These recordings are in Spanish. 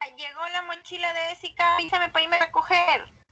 Llegó la mochila de Jessica, avísame para irme a recoger.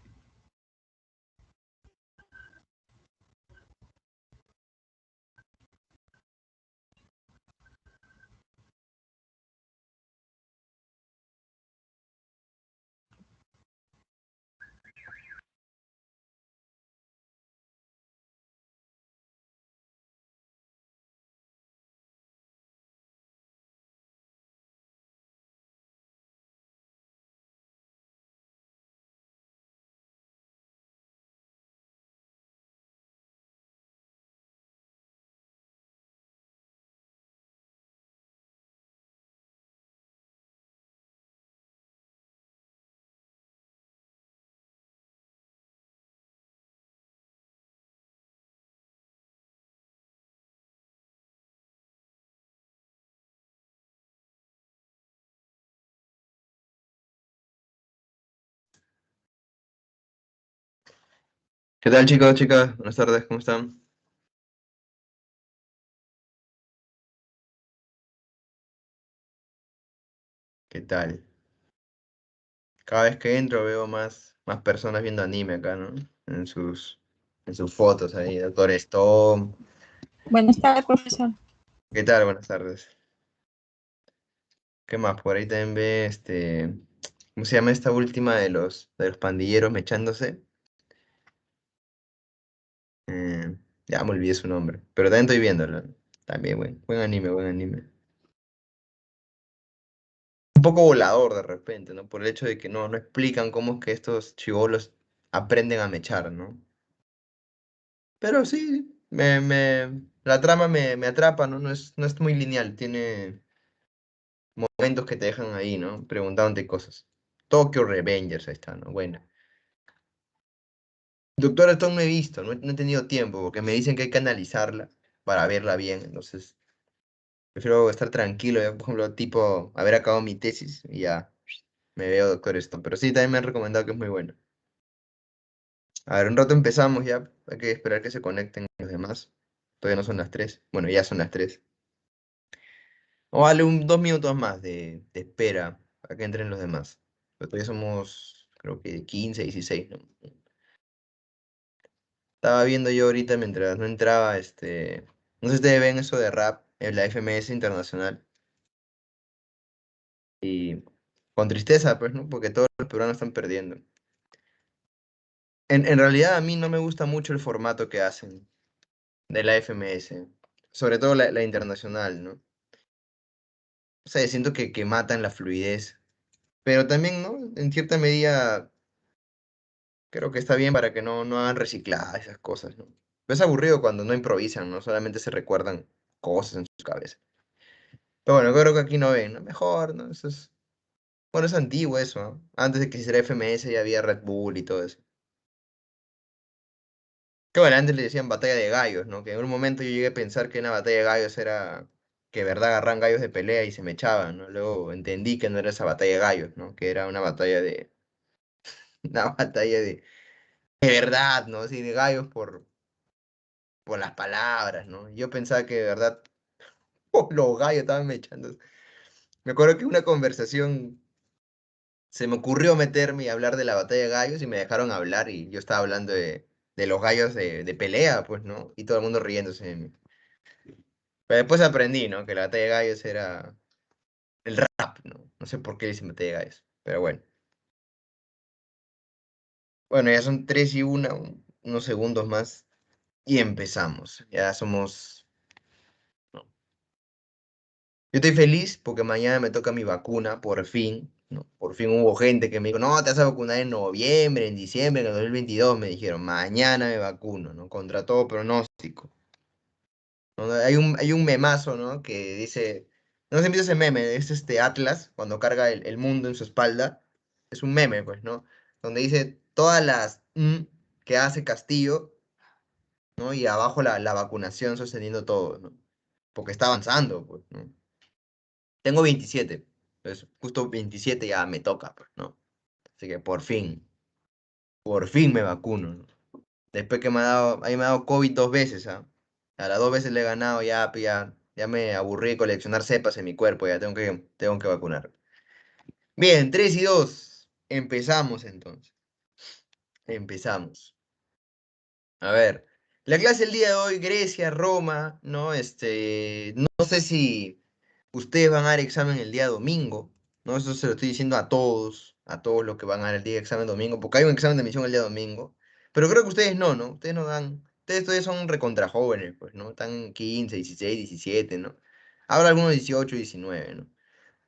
¿Qué tal, chicos, chicas? Buenas tardes, ¿cómo están? ¿Qué tal? Cada vez que entro veo más personas viendo anime acá, ¿no? En sus fotos ahí, Doctor Stone. Buenas tardes, profesor. ¿Qué tal? Buenas tardes. ¿Qué más? Por ahí también ve, ¿cómo se llama esta última de los pandilleros mechándose? Eh, ya me olvidé su nombre, pero también estoy viéndolo. También, buen anime, buen anime. Un poco volador de repente, ¿no? Por el hecho de que no explican cómo es que estos chibolos aprenden a mechar, ¿no? Pero sí, la trama me atrapa, ¿no? No es muy lineal, tiene momentos que te dejan ahí, ¿no? Preguntándote cosas. Tokyo Revengers, ahí está, ¿no? Bueno. Doctor Stone no he visto, no he tenido tiempo, porque me dicen que hay que analizarla para verla bien, entonces prefiero estar tranquilo, ya, por ejemplo, tipo, haber acabado mi tesis y ya me veo Doctor Stone. Pero sí, también me han recomendado que es muy bueno. A ver, un rato empezamos ya, hay que esperar que se conecten los demás. Todavía no son las 3. Bueno, ya son las 3. O vale 2 minutos más de espera para que entren los demás. Pero todavía somos, creo que 15, 16, ¿no? Estaba viendo yo ahorita mientras no entraba, no sé si ustedes ven eso de rap en la FMS Internacional. Y con tristeza, pues, ¿no? Porque todos los peruanos están perdiendo. En realidad a mí no me gusta mucho el formato que hacen de la FMS. Sobre todo la internacional, ¿no? O sea, siento que matan la fluidez. Pero también, ¿no? En cierta medida creo que está bien para que no hagan recicladas esas cosas, ¿no? Pero es aburrido cuando no improvisan, ¿no? Solamente se recuerdan cosas en su cabeza. Pero bueno, creo que aquí no ven, ¿no? Mejor, ¿no? Bueno, es antiguo eso, ¿no? Antes de que se hiciera FMS ya había Red Bull y todo eso. Que bueno, antes le decían batalla de gallos, ¿no? Que en un momento yo llegué a pensar que una batalla de gallos era que de verdad agarran gallos de pelea y se me echaban, ¿no? Luego entendí que no era esa batalla de gallos, ¿no? Que era una batalla de... Una batalla de verdad, ¿no? Sí, de gallos por las palabras, ¿no? Yo pensaba que de verdad los gallos estaban mechando. Me acuerdo que una conversación se me ocurrió meterme y hablar de la batalla de gallos y me dejaron hablar y yo estaba hablando de los gallos de pelea, pues, ¿no? Y todo el mundo riéndose de mí. Pero después aprendí, ¿no? Que la batalla de gallos era el rap, ¿no? No sé por qué le dicen batalla de gallos, pero bueno. Bueno, ya son 3:01, unos segundos más y empezamos. Ya somos... ¿no? Yo estoy feliz porque mañana me toca mi vacuna, por fin, ¿no? Por fin hubo gente que me dijo, no, te vas a vacunar en noviembre, en diciembre, en el 2022. Me dijeron, mañana me vacuno, ¿no? Contra todo pronóstico. ¿No? Hay un memazo, ¿no? Que dice, no sé si viste ese meme, es este Atlas, cuando carga el mundo en su espalda. Es un meme, pues, ¿no? Donde dice todas las que hace Castillo, ¿no? Y abajo la vacunación sosteniendo todo, ¿no? Porque está avanzando, pues, ¿no? Tengo 27, pues justo 27 ya me toca, pues, ¿no? Así que por fin me vacuno, ¿no? Después que ahí me ha dado COVID 2 veces, ¿ah? A las 2 veces le he ganado, ya, pues, ya me aburrí de coleccionar cepas en mi cuerpo, ya tengo que vacunar. Bien, 3 y 2. Empezamos entonces. Empezamos. A ver, la clase del día de hoy, Grecia, Roma, ¿no? No sé si ustedes van a dar examen el día domingo, ¿no? Eso se lo estoy diciendo a todos los que van a dar el día de examen domingo, porque hay un examen de admisión el día domingo, pero creo que ustedes no, ¿no? Ustedes no dan, ustedes todavía son recontra jóvenes, pues, ¿no? Están 15, 16, 17, ¿no? Habrá algunos 18, 19, ¿no?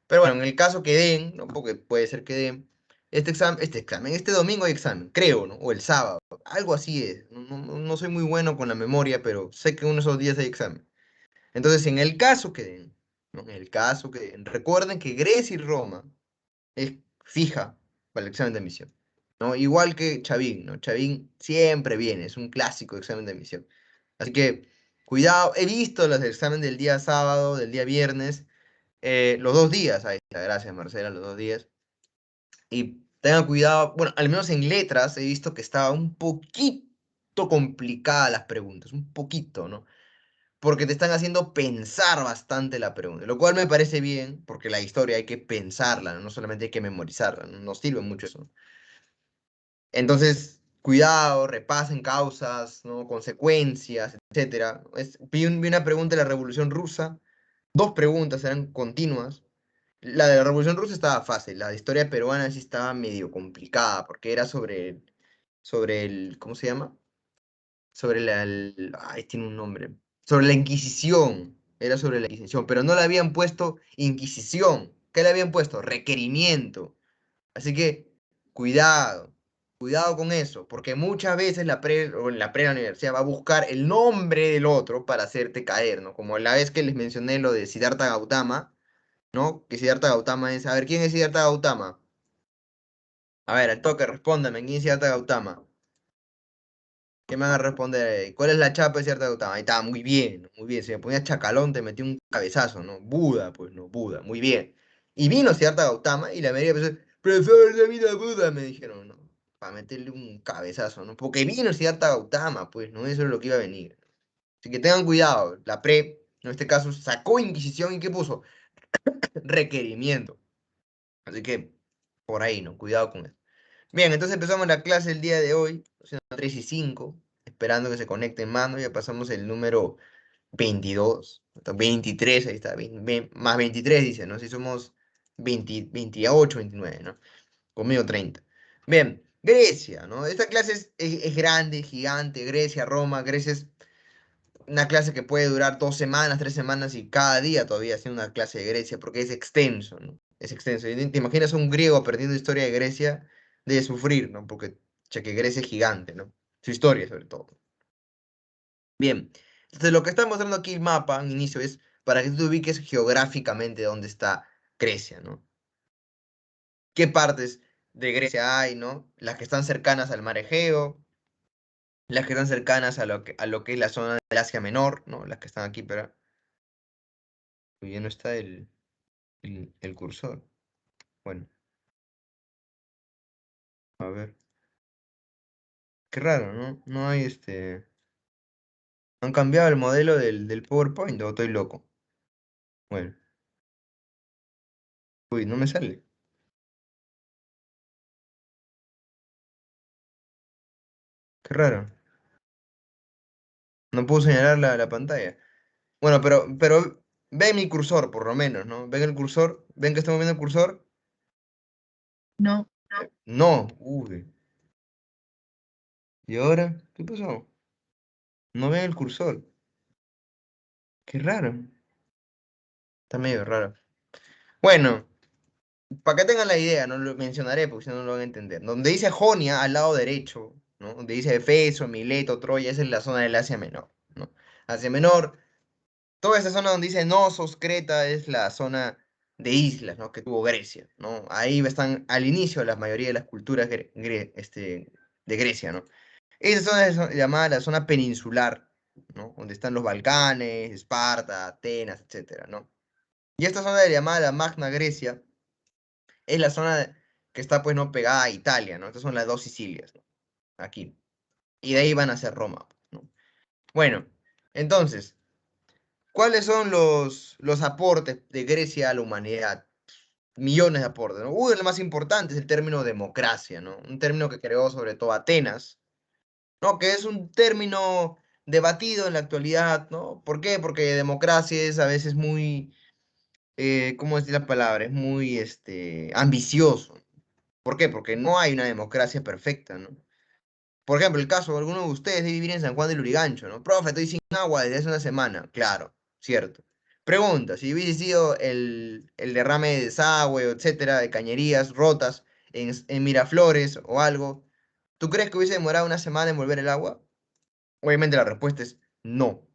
Pero bueno, en el caso que den, ¿no? Porque puede ser que den, este domingo hay examen, creo, ¿no? O el sábado, algo así es. No soy muy bueno con la memoria, pero sé que uno de esos días hay examen. Entonces, en el caso que den, ¿no? En el caso que den, recuerden que Grecia y Roma es fija para el examen de admisión, ¿no? Igual que Chavín, ¿no? Chavín siempre viene, es un clásico de examen de admisión. Así que, cuidado, he visto los exámenes del día sábado, del día viernes, los 2 días, ahí está, gracias Marcela, los 2 días. Y tengan cuidado, bueno, al menos en letras he visto que estaba un poquito complicada las preguntas, un poquito, ¿no? Porque te están haciendo pensar bastante la pregunta, lo cual me parece bien, porque la historia hay que pensarla, no solamente hay que memorizarla, no nos sirve mucho eso. Entonces, cuidado, repasen causas, ¿no? Consecuencias, etcétera. Vi una pregunta de la Revolución Rusa, 2 preguntas eran continuas. La de la Revolución Rusa estaba fácil, la de historia peruana sí estaba medio complicada, porque era sobre el, ¿cómo se llama? Ay, tiene un nombre. Sobre la Inquisición, era sobre la Inquisición, pero no le habían puesto Inquisición. ¿Qué le habían puesto? Requerimiento. Así que, cuidado, cuidado con eso, porque muchas veces o en la pre de la universidad va a buscar el nombre del otro para hacerte caer, ¿no? Como la vez que les mencioné lo de Siddhartha Gautama, ¿no? Que Siddhartha Gautama es, a ver, ¿quién es Siddhartha Gautama? A ver, al toque, respóndame, ¿quién es Siddhartha Gautama? ¿Qué me van a responder ahí? ¿Cuál es la chapa de Siddhartha Gautama? Ahí está, muy bien, muy bien. Si me ponías chacalón, te metí un cabezazo, ¿no? Buda, pues, no, Buda, muy bien. Y vino Siddhartha Gautama y la mayoría de personas, profesor de vida Buda, me dijeron, ¿no? Para meterle un cabezazo, ¿no? Porque vino Siddhartha Gautama, pues, ¿no? Eso es lo que iba a venir. Así que tengan cuidado, la pre, en este caso, sacó Inquisición y ¿qué puso? Requerimiento. Así que, por ahí, ¿no? Cuidado con eso. Bien, entonces empezamos la clase el día de hoy, siendo 3 y 5, esperando que se conecten mano. Ya pasamos el número 22, 23, ahí está, más 23 dice, ¿no? Si somos 20, 28, 29, ¿no? Conmigo 30. Bien, Grecia, ¿no? Esta clase es grande, gigante, Grecia, Roma. Grecia es una clase que puede durar 2 semanas, 3 semanas y cada día todavía haciendo una clase de Grecia, porque es extenso, ¿no? Es extenso. Y te imaginas a un griego aprendiendo historia de Grecia, de sufrir, ¿no? Porque, che, que Grecia es gigante, ¿no? Su historia, sobre todo. Bien. Entonces, lo que está mostrando aquí el mapa, en inicio, es para que tú te ubiques geográficamente dónde está Grecia, ¿no? ¿Qué partes de Grecia hay, ¿no? Las que están cercanas al mar Egeo, las que están cercanas a lo que es la zona del Asia Menor, ¿no? Las que están aquí, pero ya no está el cursor. Bueno, a ver. Qué raro, ¿no? No hay Han cambiado el modelo del PowerPoint, o estoy loco. Bueno, uy, no me sale. Qué raro. No puedo señalar la pantalla. Bueno, pero ven mi cursor, por lo menos, ¿no? ¿Ven el cursor? ¿Ven que estamos viendo el cursor? No. No, uy. ¿Y ahora? ¿Qué pasó? No ven el cursor. Qué raro. Está medio raro. Bueno, para que tengan la idea, no lo mencionaré porque si no no lo van a entender. Donde dice Jonia, al lado derecho, ¿no? Donde dice Efeso, Mileto, Troya, esa es la zona del Asia Menor, ¿no? Asia Menor, toda esa zona donde dice Nosos, Creta, es la zona de islas, ¿no? Que tuvo Grecia, ¿no? Ahí están al inicio la mayoría de las culturas de Grecia, ¿no? Esa zona es llamada la zona peninsular, ¿no? Donde están los Balcanes, Esparta, Atenas, etcétera, ¿no? Y esta zona llamada la Magna Grecia es la zona que está pues no pegada a Italia, ¿no? Estas son las dos Sicilias, ¿no? Aquí. Y de ahí van a ser Roma, ¿no? Bueno, entonces, ¿cuáles son los aportes de Grecia a la humanidad? millones de aportes, ¿no? Uno de los más importantes es el término democracia, ¿no? Un término que creó sobre todo Atenas, ¿no? Que es un término debatido en la actualidad, ¿no? ¿Por qué? Porque democracia es a veces muy, ¿cómo decir la palabra? Es muy, ambicioso. ¿Por qué? Porque no hay una democracia perfecta, ¿no? Por ejemplo, el caso de alguno de ustedes de vivir en San Juan del Lurigancho, ¿no? Profe, estoy sin agua desde hace una semana. Claro, cierto. Pregunta, si hubiese sido el derrame de desagüe, etcétera, de cañerías rotas en Miraflores o algo, ¿tú crees que hubiese demorado una semana en volver el agua? Obviamente la respuesta es no.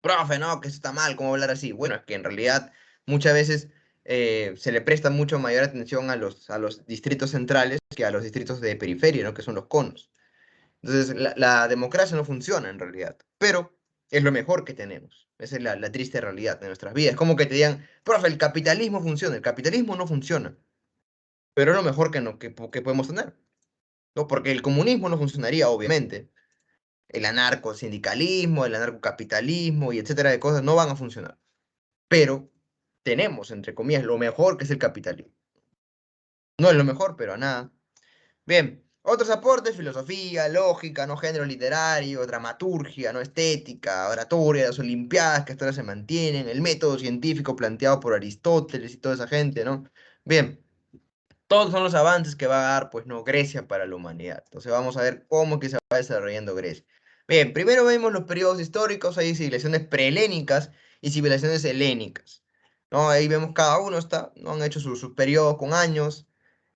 Profe, no, que eso está mal, ¿cómo hablar así? Bueno, es que en realidad muchas veces se le presta mucho mayor atención a los distritos centrales que a los distritos de periferia, ¿no? Que son los conos. Entonces, la democracia no funciona en realidad, pero es lo mejor que tenemos. Esa es la triste realidad de nuestras vidas. Es como que te digan, profe, el capitalismo funciona. El capitalismo no funciona, pero es lo mejor que, no, que podemos tener, ¿no? Porque el comunismo no funcionaría, obviamente. El anarcosindicalismo, el anarcocapitalismo y etcétera de cosas no van a funcionar. Pero tenemos, entre comillas, lo mejor que es el capitalismo. No es lo mejor, pero a nada. Bien, otros aportes, filosofía, lógica, no género literario, dramaturgia, no estética, oratoria, las olimpiadas que hasta ahora se mantienen, el método científico planteado por Aristóteles y toda esa gente, ¿no? Bien, todos son los avances que va a dar, pues, no, Grecia para la humanidad. Entonces vamos a ver cómo que se va desarrollando Grecia. Bien, primero vemos los periodos históricos, hay civilizaciones prehelénicas y civilizaciones helénicas, ¿no? Ahí vemos cada uno está, ¿no? Han hecho sus periodos con años.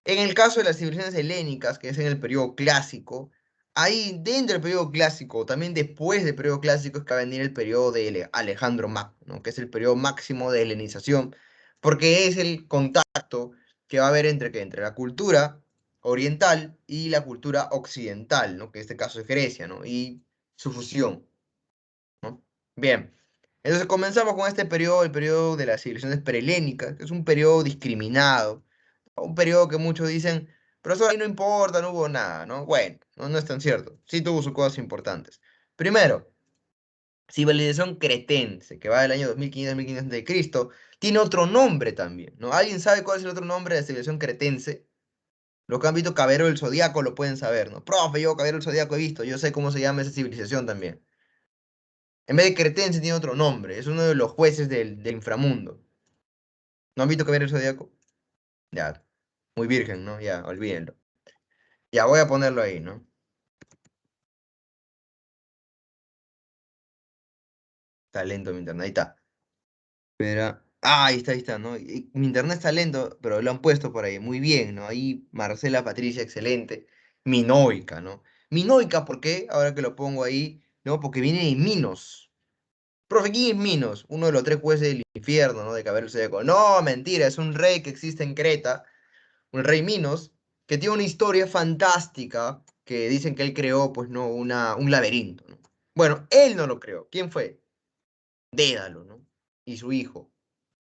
En el caso de las civilizaciones helénicas, que es en el periodo clásico, ahí dentro del periodo clásico, también después del periodo clásico, es que va a venir el periodo de Alejandro Magno, ¿no? Que es el periodo máximo de helenización, porque es el contacto que va a haber entre la cultura oriental y la cultura occidental, ¿no? Que en este caso es Grecia, ¿no? Y su fusión, ¿no? Bien, entonces comenzamos con este periodo, el periodo de las civilizaciones prehelénicas, que es un periodo discriminado, un periodo que muchos dicen, pero eso ahí no importa, no hubo nada, ¿no? Bueno, no, no es tan cierto, sí tuvo sus cosas importantes. Primero, civilización cretense, que va del año 2500 a 1500 de Cristo, tiene otro nombre también, ¿no? ¿Alguien sabe cuál es el otro nombre de la civilización cretense? Los que han visto Caballero del Zodíaco lo pueden saber, ¿no? Profe, yo Caballero del Zodíaco he visto, yo sé cómo se llama esa civilización también. En vez de cretense tiene otro nombre, es uno de los jueces del inframundo. ¿No han visto Caballero del Zodíaco? Ya, muy virgen, ¿no? Ya, olvídenlo. Ya, voy a ponerlo ahí, ¿no? Talento mi internet, ahí está. Espera. Ah, ahí está, ¿no? Mi internet está lento, pero lo han puesto por ahí. Muy bien, ¿no? Ahí Marcela Patricia, excelente. Minoica, ¿no? Minoica, ¿por qué? Ahora que lo pongo ahí, ¿no? Porque viene de Minos. Profe, ¿quién es Minos? Uno de los tres jueces del infierno, ¿no? De Cabello Seco. No, mentira, es un rey que existe en Creta, un rey Minos, que tiene una historia fantástica, que dicen que él creó, pues, ¿no? Un laberinto, ¿no? Bueno, él no lo creó. ¿Quién fue? Dédalo, ¿no? Y su hijo.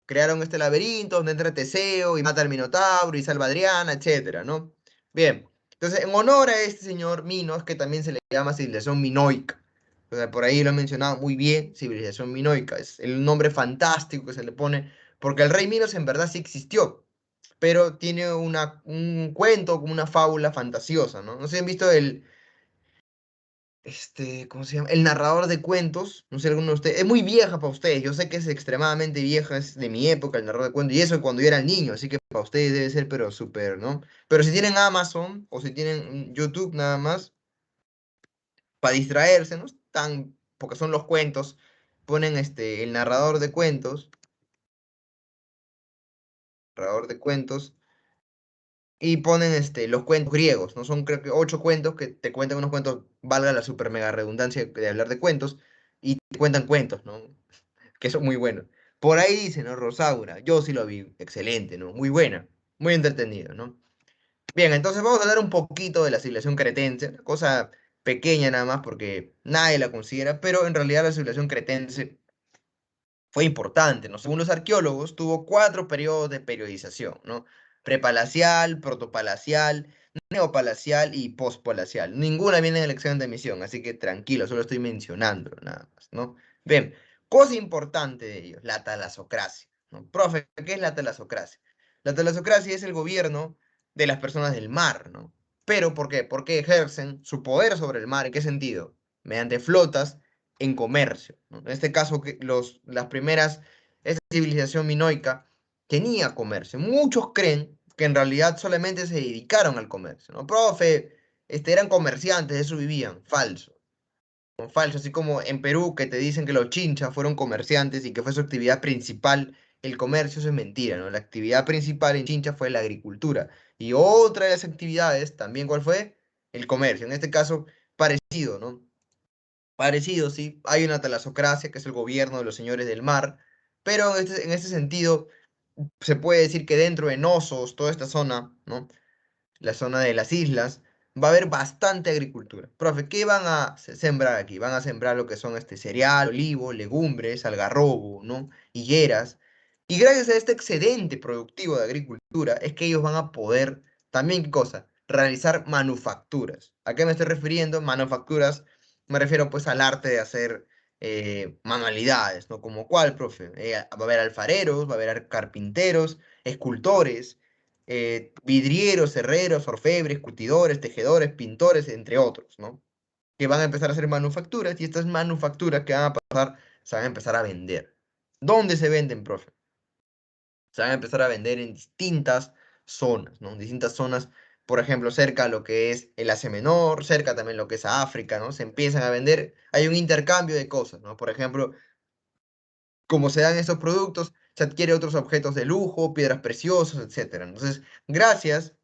Crearon este laberinto donde entra Teseo y mata al Minotauro y salva a Adriana, etcétera, ¿no? Bien, entonces en honor a este señor Minos, que también se le llama civilización minoica, o sea, por ahí lo he mencionado muy bien, civilización minoica, es el nombre fantástico que se le pone, porque el rey Minos en verdad sí existió, pero tiene un cuento, como una fábula fantasiosa, ¿no? No sé si han visto ¿cómo se llama? El narrador de cuentos, no sé alguno de ustedes, es muy vieja para ustedes, yo sé que es extremadamente vieja, es de mi época el narrador de cuentos, y eso cuando yo era niño, así que para ustedes debe ser, pero súper, ¿no? Pero si tienen Amazon o si tienen YouTube nada más, para distraerse, ¿no? Tan, porque son los cuentos, ponen el narrador de cuentos, y ponen los cuentos griegos, ¿no? Son creo que 8 cuentos que te cuentan unos cuentos, valga la super mega redundancia de hablar de cuentos, y te cuentan cuentos, ¿no? Que son muy buenos. Por ahí dice, ¿no? Rosaura, yo sí lo vi, excelente, ¿no? Muy buena, muy entretenido, ¿no? Bien, entonces vamos a hablar un poquito de la civilización cretense, una cosa pequeña nada más porque nadie la considera, pero en realidad la civilización cretense fue importante, ¿no? Según los arqueólogos, tuvo 4 periodos de periodización, ¿no? Prepalacial, protopalacial, neopalacial y pospalacial. Ninguna viene en el examen de admisión, así que tranquilo, solo estoy mencionando nada más, ¿no? Bien, cosa importante de ellos, la talasocracia, ¿no? Profe, ¿qué es la talasocracia? La talasocracia es el gobierno de las personas del mar, ¿no? Pero ¿por qué? Porque ejercen su poder sobre el mar. ¿En qué sentido? Mediante flotas en comercio, ¿no? En este caso, las primeras, esta civilización minoica tenía comercio. Muchos creen que en realidad solamente se dedicaron al comercio, ¿no? Profe, eran comerciantes, de eso vivían. Falso. ¿No? Falso, así como en Perú que te dicen que los chinchas fueron comerciantes y que fue su actividad principal el comercio, eso es mentira, ¿no? La actividad principal en Chincha fue la agricultura. Y otra de las actividades, también, ¿cuál fue? El comercio. En este caso, parecido, ¿no? Parecido, sí. Hay una talasocracia, que es el gobierno de los señores del mar, pero en este sentido, se puede decir que dentro de Nosos, toda esta zona, ¿no? La zona de las islas, va a haber bastante agricultura. Profe, ¿qué van a sembrar aquí? Van a sembrar lo que son cereal, olivo, legumbres, algarrobo, ¿no? Higueras. Y gracias a este excedente productivo de agricultura es que ellos van a poder también, ¿qué cosa? Realizar manufacturas. ¿A qué me estoy refiriendo? Manufacturas, me refiero pues al arte de hacer manualidades, ¿no? Como cuál, profe. Va a haber alfareros, va a haber carpinteros, escultores, vidrieros, herreros, orfebres, curtidores, tejedores, pintores, entre otros, ¿no? Que van a empezar a hacer manufacturas y estas manufacturas que van a pasar, se van a empezar a vender. ¿Dónde se venden, profe? Se van a empezar a vender en distintas zonas, ¿no? En distintas zonas, por ejemplo, cerca a lo que es el Asia Menor, cerca también lo que es África, ¿no? Se empiezan a vender, hay un intercambio de cosas, ¿no? Por ejemplo, como se dan estos productos, se adquiere otros objetos de lujo, piedras preciosas, etcétera. Entonces, gracias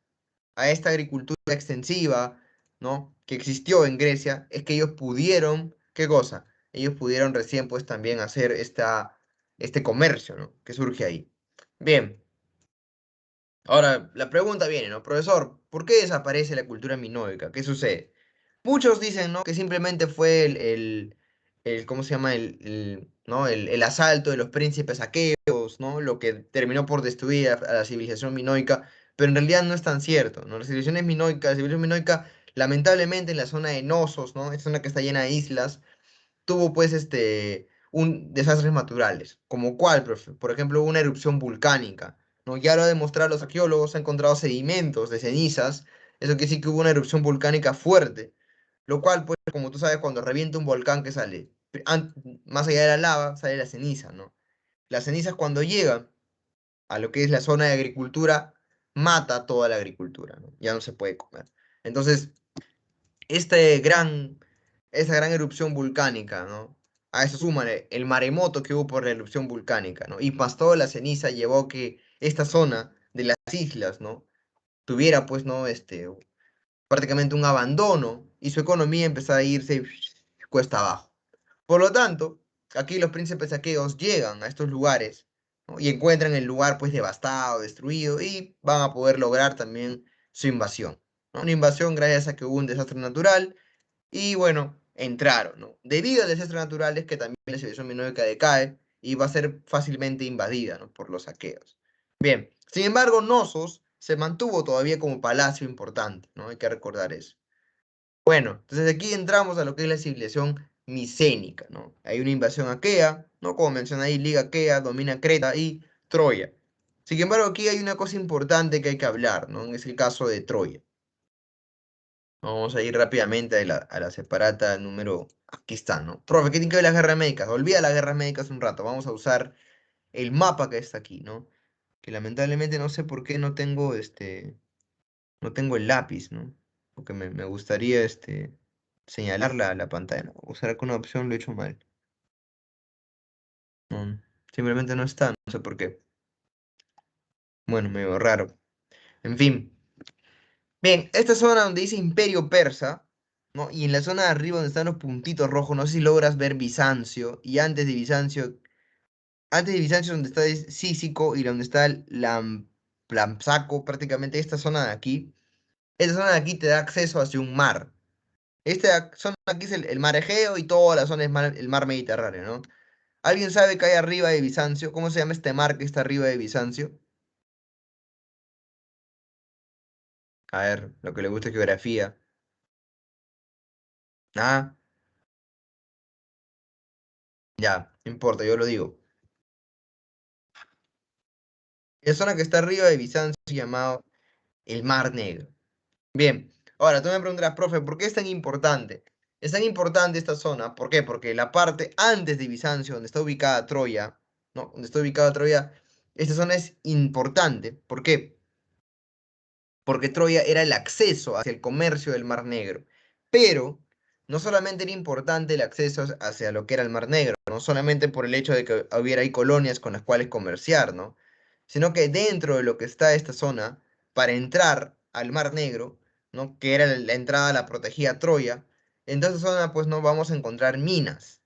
a esta agricultura extensiva, ¿no? Que existió en Grecia, es que ellos pudieron, ¿qué cosa? Ellos pudieron recién pues también hacer este comercio, ¿no? Que surge ahí. Bien, ahora la pregunta viene, ¿no? Profesor, ¿por qué desaparece la cultura minoica? ¿Qué sucede? Muchos dicen, ¿no? Que simplemente fue ¿cómo se llama? ¿No? El asalto de los príncipes aqueos, ¿no? Lo que terminó por destruir a la civilización minoica, pero en realidad no es tan cierto, ¿no? La civilización minoica, lamentablemente en la zona de Nosos, ¿no? Esta zona que está llena de islas, tuvo pues desastres naturales, como cuál, profe? Por ejemplo, una erupción volcánica, ¿no? Ya lo han demostrado los arqueólogos, han encontrado sedimentos de cenizas, eso quiere decir que hubo una erupción volcánica fuerte, lo cual, pues, como tú sabes, cuando revienta un volcán, ¿qué sale? Más allá de la lava, sale la ceniza, ¿no? Las cenizas cuando llegan a lo que es la zona de agricultura, mata toda la agricultura, ¿no? Ya no se puede comer. Entonces, este gran, esa gran erupción volcánica, ¿no? A eso súmale el maremoto que hubo por la erupción volcánica, ¿no? Y más toda la ceniza llevó a que esta zona de las islas, ¿no? Tuviera, pues, ¿no? Prácticamente un abandono y su economía empezó a irse cuesta abajo. Por lo tanto, aquí los príncipes aqueos llegan a estos lugares, ¿no? Y encuentran el lugar pues devastado, destruido y van a poder lograr también su invasión, ¿no? Una invasión gracias a que hubo un desastre natural y bueno, entraron, ¿no? Debido al desastre natural es que también la civilización minoica decae y va a ser fácilmente invadida, ¿no? Por los aqueos. Bien, sin embargo, Nosos se mantuvo todavía como palacio importante, ¿no? Hay que recordar eso. Bueno, entonces aquí entramos a lo que es la civilización micénica, ¿no? Hay una invasión aquea, ¿no? Como menciona ahí, Liga Aquea, domina Creta y Troya. Sin embargo, aquí hay una cosa importante que hay que hablar, ¿no? Es el caso de Troya. Vamos a ir rápidamente a la separata número... Aquí está, ¿no? Profe, ¿qué tiene que ver las guerras médicas? Olvida las guerras médicas un rato. Vamos a usar el mapa que está aquí, ¿no? Que lamentablemente no sé por qué no tengo el lápiz, ¿no? Porque me gustaría, señalar la pantalla, ¿no? Usar alguna opción lo he hecho mal. No, simplemente no está, no sé por qué. Bueno, medio raro. En fin. Bien, esta zona donde dice Imperio Persa, ¿no? Y en la zona de arriba donde están los puntitos rojos, no sé si logras ver Bizancio. Y antes de Bizancio donde está Cícico y donde está el Lampsaco, prácticamente esta zona de aquí. Esta zona de aquí te da acceso hacia un mar. Esta zona aquí es el mar Egeo y toda la zona es el mar Mediterráneo, ¿no? ¿Alguien sabe qué hay arriba de Bizancio? ¿Cómo se llama este mar que está arriba de Bizancio? A ver, lo que le gusta es geografía. Ah, ya, no importa, yo lo digo. La zona que está arriba de Bizancio llamado el Mar Negro. Bien, ahora tú me preguntarás, profe, ¿por qué es tan importante? Es tan importante esta zona, ¿por qué? Porque la parte antes de Bizancio, donde está ubicada Troya, ¿no? Donde está ubicada Troya, esta zona es importante. ¿Por qué? Porque Troya era el acceso hacia el comercio del Mar Negro. Pero no solamente era importante el acceso hacia lo que era el Mar Negro, no solamente por el hecho de que hubiera ahí colonias con las cuales comerciar, ¿no? Sino que dentro de lo que está esta zona, para entrar al Mar Negro, ¿no? Que era la entrada a la protegida Troya, en toda esa zona pues no vamos a encontrar minas,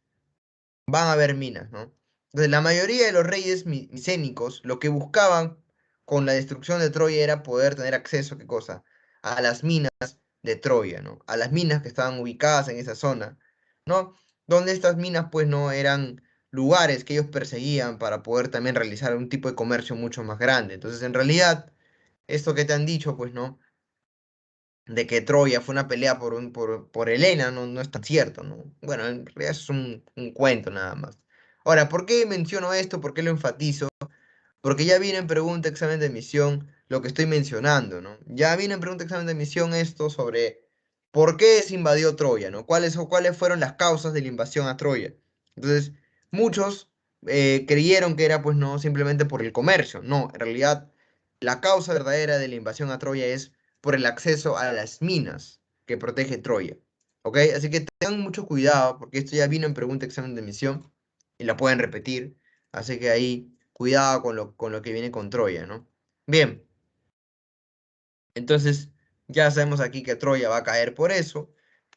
van a haber minas, ¿no? Entonces, la mayoría de los reyes micénicos lo que buscaban con la destrucción de Troya era poder tener acceso, ¿qué cosa? A las minas de Troya, ¿no? A las minas que estaban ubicadas en esa zona, ¿no? Donde estas minas, pues, no eran lugares que ellos perseguían para poder también realizar un tipo de comercio mucho más grande. Entonces, en realidad, esto que te han dicho, pues, ¿no? De que Troya fue una pelea por Helena, no, no es tan cierto, ¿no? Bueno, en realidad es un cuento nada más. Ahora, ¿por qué menciono esto? ¿Por qué lo enfatizo? Porque ya viene en pregunta examen de admisión lo que estoy mencionando, ¿no? Ya viene en pregunta examen de admisión esto sobre por qué se invadió Troya, ¿no? ¿Cuáles fueron las causas de la invasión a Troya? Entonces, muchos creyeron que era pues no simplemente por el comercio, no, en realidad la causa verdadera de la invasión a Troya es por el acceso a las minas que protege Troya, ¿ok? Así que tengan mucho cuidado porque esto ya vino en pregunta examen de admisión y la pueden repetir, así que ahí cuidado con lo que viene con Troya, ¿no? Bien, entonces ya sabemos aquí que Troya va a caer por eso.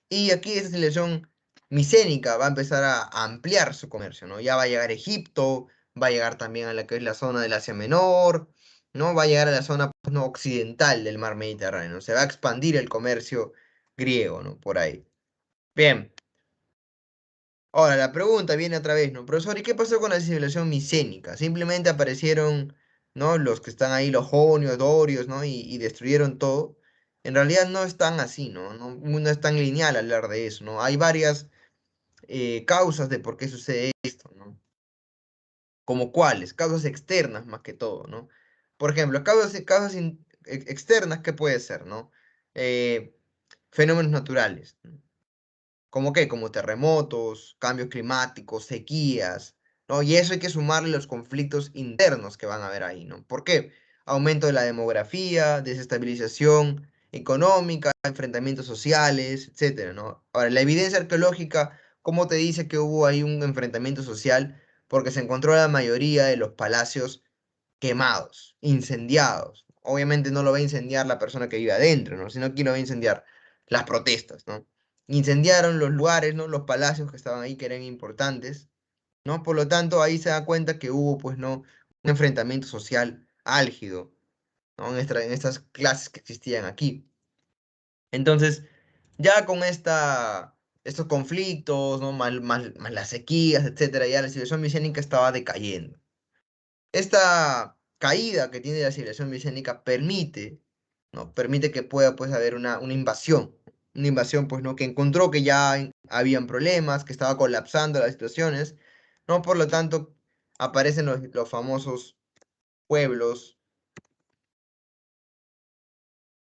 Y aquí esta selección micénica va a empezar a ampliar su comercio, ¿no? Ya va a llegar a Egipto, va a llegar también a la que es la zona del Asia Menor, ¿no? Va a llegar a la zona pues, no, occidental del mar Mediterráneo. Se va a expandir el comercio griego, ¿no? Por ahí. Bien. Ahora, la pregunta viene otra vez, ¿no? Profesor, ¿y qué pasó con la civilización micénica? Simplemente aparecieron, ¿no? Los que están ahí, los jonios, dorios, ¿no? Y destruyeron todo. En realidad no es tan así, ¿no? No es tan lineal hablar de eso, ¿no? Hay varias causas de por qué sucede esto, ¿no? Como cuáles, causas externas más que todo, ¿no? Por ejemplo, externas, ¿qué puede ser, ¿no? Eh, Fenómenos naturales, ¿no? ¿Cómo qué? Como terremotos, cambios climáticos, sequías, ¿no? Y eso hay que sumarle los conflictos internos que van a haber ahí, ¿no? ¿Por qué? Aumento de la demografía, desestabilización económica, enfrentamientos sociales, etcétera, ¿no? Ahora, la evidencia arqueológica, ¿cómo te dice que hubo ahí un enfrentamiento social? Porque se encontró la mayoría de los palacios quemados, incendiados. Obviamente no lo va a incendiar la persona que vive adentro, ¿no? Sino que lo va a incendiar las protestas, ¿no? Incendiaron los lugares, ¿no? Los palacios que estaban ahí, que eran importantes, ¿no? Por lo tanto, ahí se da cuenta que hubo, pues, ¿no? Un enfrentamiento social álgido, ¿no? En estas clases que existían aquí. Entonces, ya con estos conflictos, ¿no? Más las sequías, etcétera, ya la civilización micénica estaba decayendo. Esta caída que tiene la civilización micénica permite, ¿no? Permite que pueda pues haber una invasión pues no que encontró que ya habían problemas, que estaba colapsando las situaciones, ¿no? Por lo tanto, aparecen los famosos pueblos,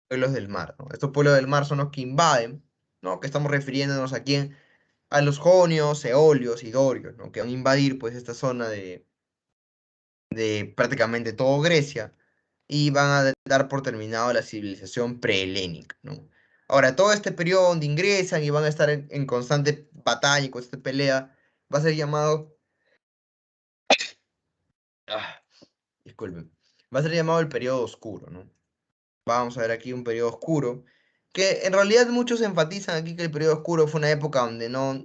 pueblos del mar, ¿no? Estos pueblos del mar son los que invaden, ¿no? Que estamos refiriéndonos aquí a los jonios, eolios y dorios, ¿no? Que van a invadir pues esta zona de prácticamente todo Grecia y van a dar por terminado la civilización prehelénica, ¿no? Ahora, todo este periodo donde ingresan y van a estar en constante batalla y constante pelea, va a ser llamado, ah, disculpen, va a ser llamado el periodo oscuro, ¿no? Vamos a ver aquí un periodo oscuro, que en realidad muchos enfatizan aquí que el periodo oscuro fue una época donde no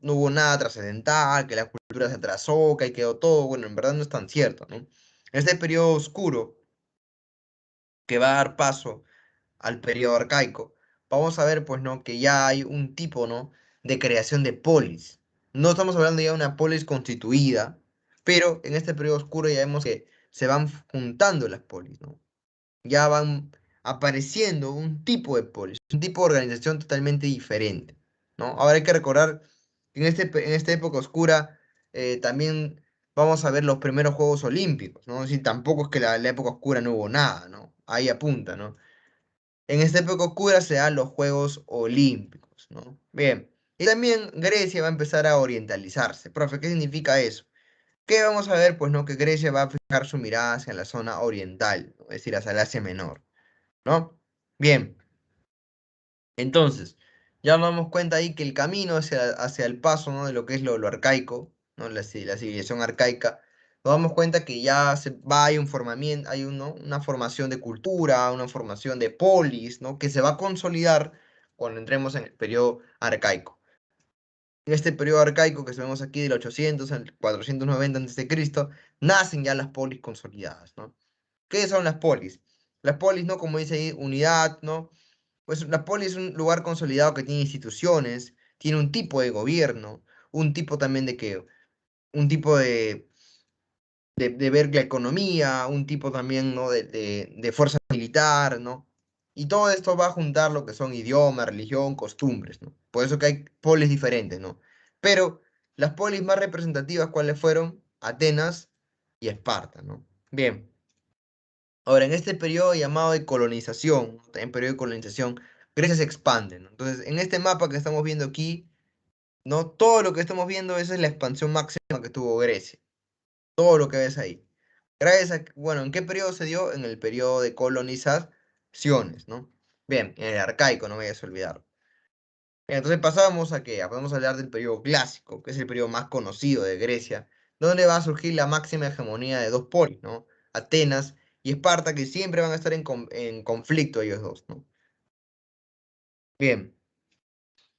hubo nada trascendental, que la cultura se atrasó, que ahí quedó todo, bueno, en verdad no es tan cierto, ¿no? Este periodo oscuro que va a dar paso al periodo arcaico, vamos a ver, pues, ¿no? Que ya hay un tipo, ¿no? De creación de polis. No estamos hablando ya de una polis constituida, pero en este periodo oscuro ya vemos que se van juntando las polis, ¿no? Ya van apareciendo un tipo de polis, un tipo de organización totalmente diferente, ¿no? Ahora hay que recordar que en esta época oscura también vamos a ver los primeros Juegos Olímpicos, ¿no? Es decir, tampoco es que la época oscura no hubo nada, ¿no? Ahí apunta, ¿no? En esta época oscura se dan los Juegos Olímpicos, ¿no? Bien, y también Grecia va a empezar a orientalizarse. Profe, ¿qué significa eso? ¿Qué vamos a ver? Pues, ¿no? Que Grecia va a fijar su mirada hacia la zona oriental, ¿no? Es decir, hacia el Asia Menor, ¿no? Bien. Entonces, ya nos damos cuenta ahí que el camino hacia el paso, ¿no? De lo que es lo arcaico, ¿no? La civilización arcaica, nos damos cuenta que ya hay un formamiento, hay una formación de cultura, una formación de polis, ¿no? Que se va a consolidar cuando entremos en el periodo arcaico. En este periodo arcaico que vemos aquí del 800 al 490 a.C., nacen ya las polis consolidadas, ¿no? ¿Qué son las polis? Las polis, ¿no? Como dice ahí, unidad, ¿no? Pues la poli es un lugar consolidado que tiene instituciones, tiene un tipo de gobierno, un tipo también un tipo de ver la economía, un tipo también, ¿no? de fuerza militar, ¿no? Y todo esto va a juntar lo que son idioma, religión, costumbres, ¿no? Por eso que hay polis diferentes, ¿no? Pero las polis más representativas, ¿cuáles fueron? Atenas y Esparta, ¿no? Bien. Ahora, en este periodo llamado de colonización, en periodo de colonización, Grecia se expande, ¿no? Entonces, en este mapa que estamos viendo aquí, no todo lo que estamos viendo, esa es la expansión máxima que tuvo Grecia. Todo lo que ves ahí. Gracias bueno, ¿en qué periodo se dio? En el periodo de colonizaciones, ¿no? Bien, en el arcaico, no me vayas a olvidar. Bien, entonces pasamos a que podemos hablar del periodo clásico, que es el periodo más conocido de Grecia, donde va a surgir la máxima hegemonía de dos polis, ¿no? Atenas y Esparta, que siempre van a estar en conflicto ellos dos, ¿no? Bien,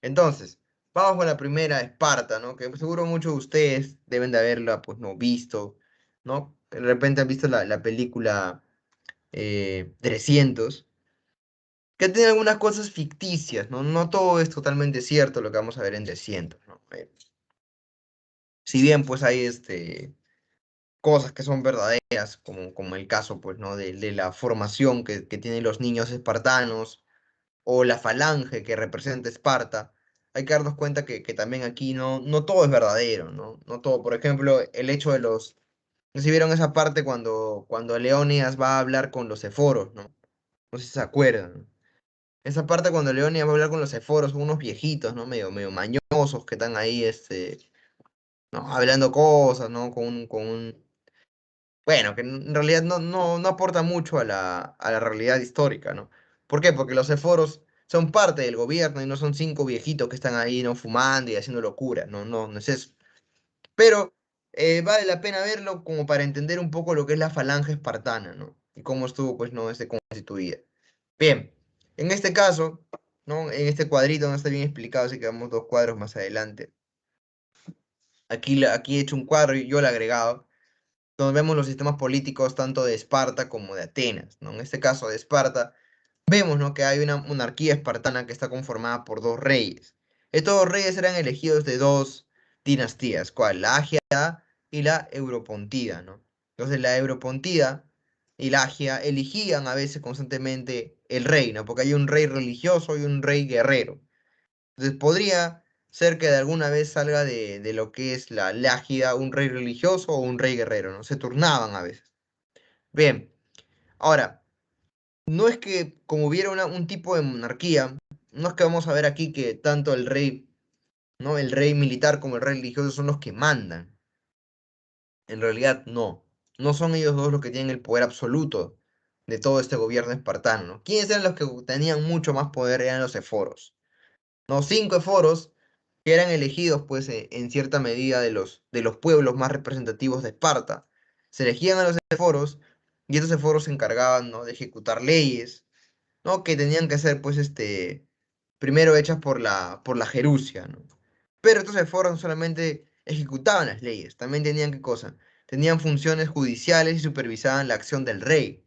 entonces, vamos con la primera, Esparta, ¿no? Que seguro muchos de ustedes deben de haberla, pues, no visto, ¿no? De repente han visto la película 300, que tiene algunas cosas ficticias, ¿no? No todo es totalmente cierto lo que vamos a ver en 300, ¿no? Si bien, pues, hay cosas que son verdaderas, como el caso, pues, ¿no? De la formación que tienen los niños espartanos, o la falange que representa Esparta, hay que darnos cuenta que también aquí no todo es verdadero, ¿no? No todo. Por ejemplo, el hecho de los... No sé si vieron esa parte cuando Leónidas va a hablar con los eforos, ¿no? No sé si se acuerdan, ¿no? Esa parte cuando Leónidas va a hablar con los eforos, son unos viejitos, ¿no? Medio mañosos que están ahí, ¿no? Hablando cosas, ¿no? Bueno, que en realidad no aporta mucho a la realidad histórica, ¿no? ¿Por qué? Porque los eforos son parte del gobierno y no son cinco viejitos que están ahí, ¿no? Fumando y haciendo locura, no es eso. Pero vale la pena verlo como para entender un poco lo que es la falange espartana, ¿no? Y cómo estuvo, pues, ¿no? Constituida. Bien, en este caso, ¿no? En este cuadrito no está bien explicado, así que vamos dos cuadros más adelante. Aquí he hecho un cuadro y yo lo he agregado donde vemos los sistemas políticos tanto de Esparta como de Atenas, ¿no? En este caso de Esparta, vemos, ¿no? Que hay una monarquía espartana que está conformada por dos reyes. Estos dos reyes eran elegidos de dos dinastías, ¿cuál? La Ágida y la Europontida, ¿no? Entonces la Europontida y la Ágida elegían a veces constantemente el rey, ¿no? Porque hay un rey religioso y un rey guerrero. Entonces podría ser que de alguna vez salga de lo que es la Lágida un rey religioso o un rey guerrero, ¿no? Se turnaban a veces. Bien, ahora, no es que como hubiera un tipo de monarquía, no es que vamos a ver aquí que tanto el rey, ¿no? El rey militar como el rey religioso son los que mandan. En realidad no. No son ellos dos los que tienen el poder absoluto de todo este gobierno espartano, ¿no? ¿Quiénes eran los que tenían mucho más poder? Eran los eforos. ¿No? Cinco eforos que eran elegidos, pues, en cierta medida de los pueblos más representativos de Esparta. Se elegían a los eforos y estos eforos se encargaban, ¿no? De ejecutar leyes, ¿no? Que tenían que ser, pues, primero hechas por la Jerusia, ¿no? Pero estos eforos no solamente ejecutaban las leyes, también tenían, ¿qué cosa? Tenían funciones judiciales y supervisaban la acción del rey.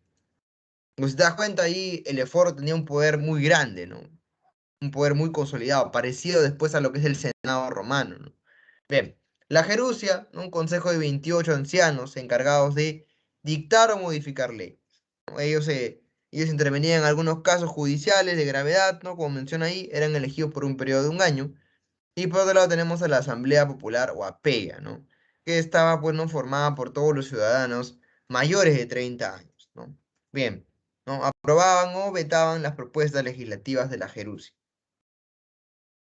Como si te das cuenta ahí, el eforo tenía un poder muy grande, ¿no? Un poder muy consolidado, parecido después a lo que es el Senado romano, ¿no? Bien, la Jerusia, ¿no? Un consejo de 28 ancianos encargados de dictar o modificar leyes, ¿no? Ellos intervenían en algunos casos judiciales de gravedad, ¿no? Como menciona ahí, eran elegidos por un periodo de un año. Y por otro lado tenemos a la Asamblea Popular o APEA, ¿no? que estaba, pues, ¿no?, formada por todos los ciudadanos mayores de 30 años, ¿no? Bien, ¿no? Aprobaban o vetaban las propuestas legislativas de la Jerusalén.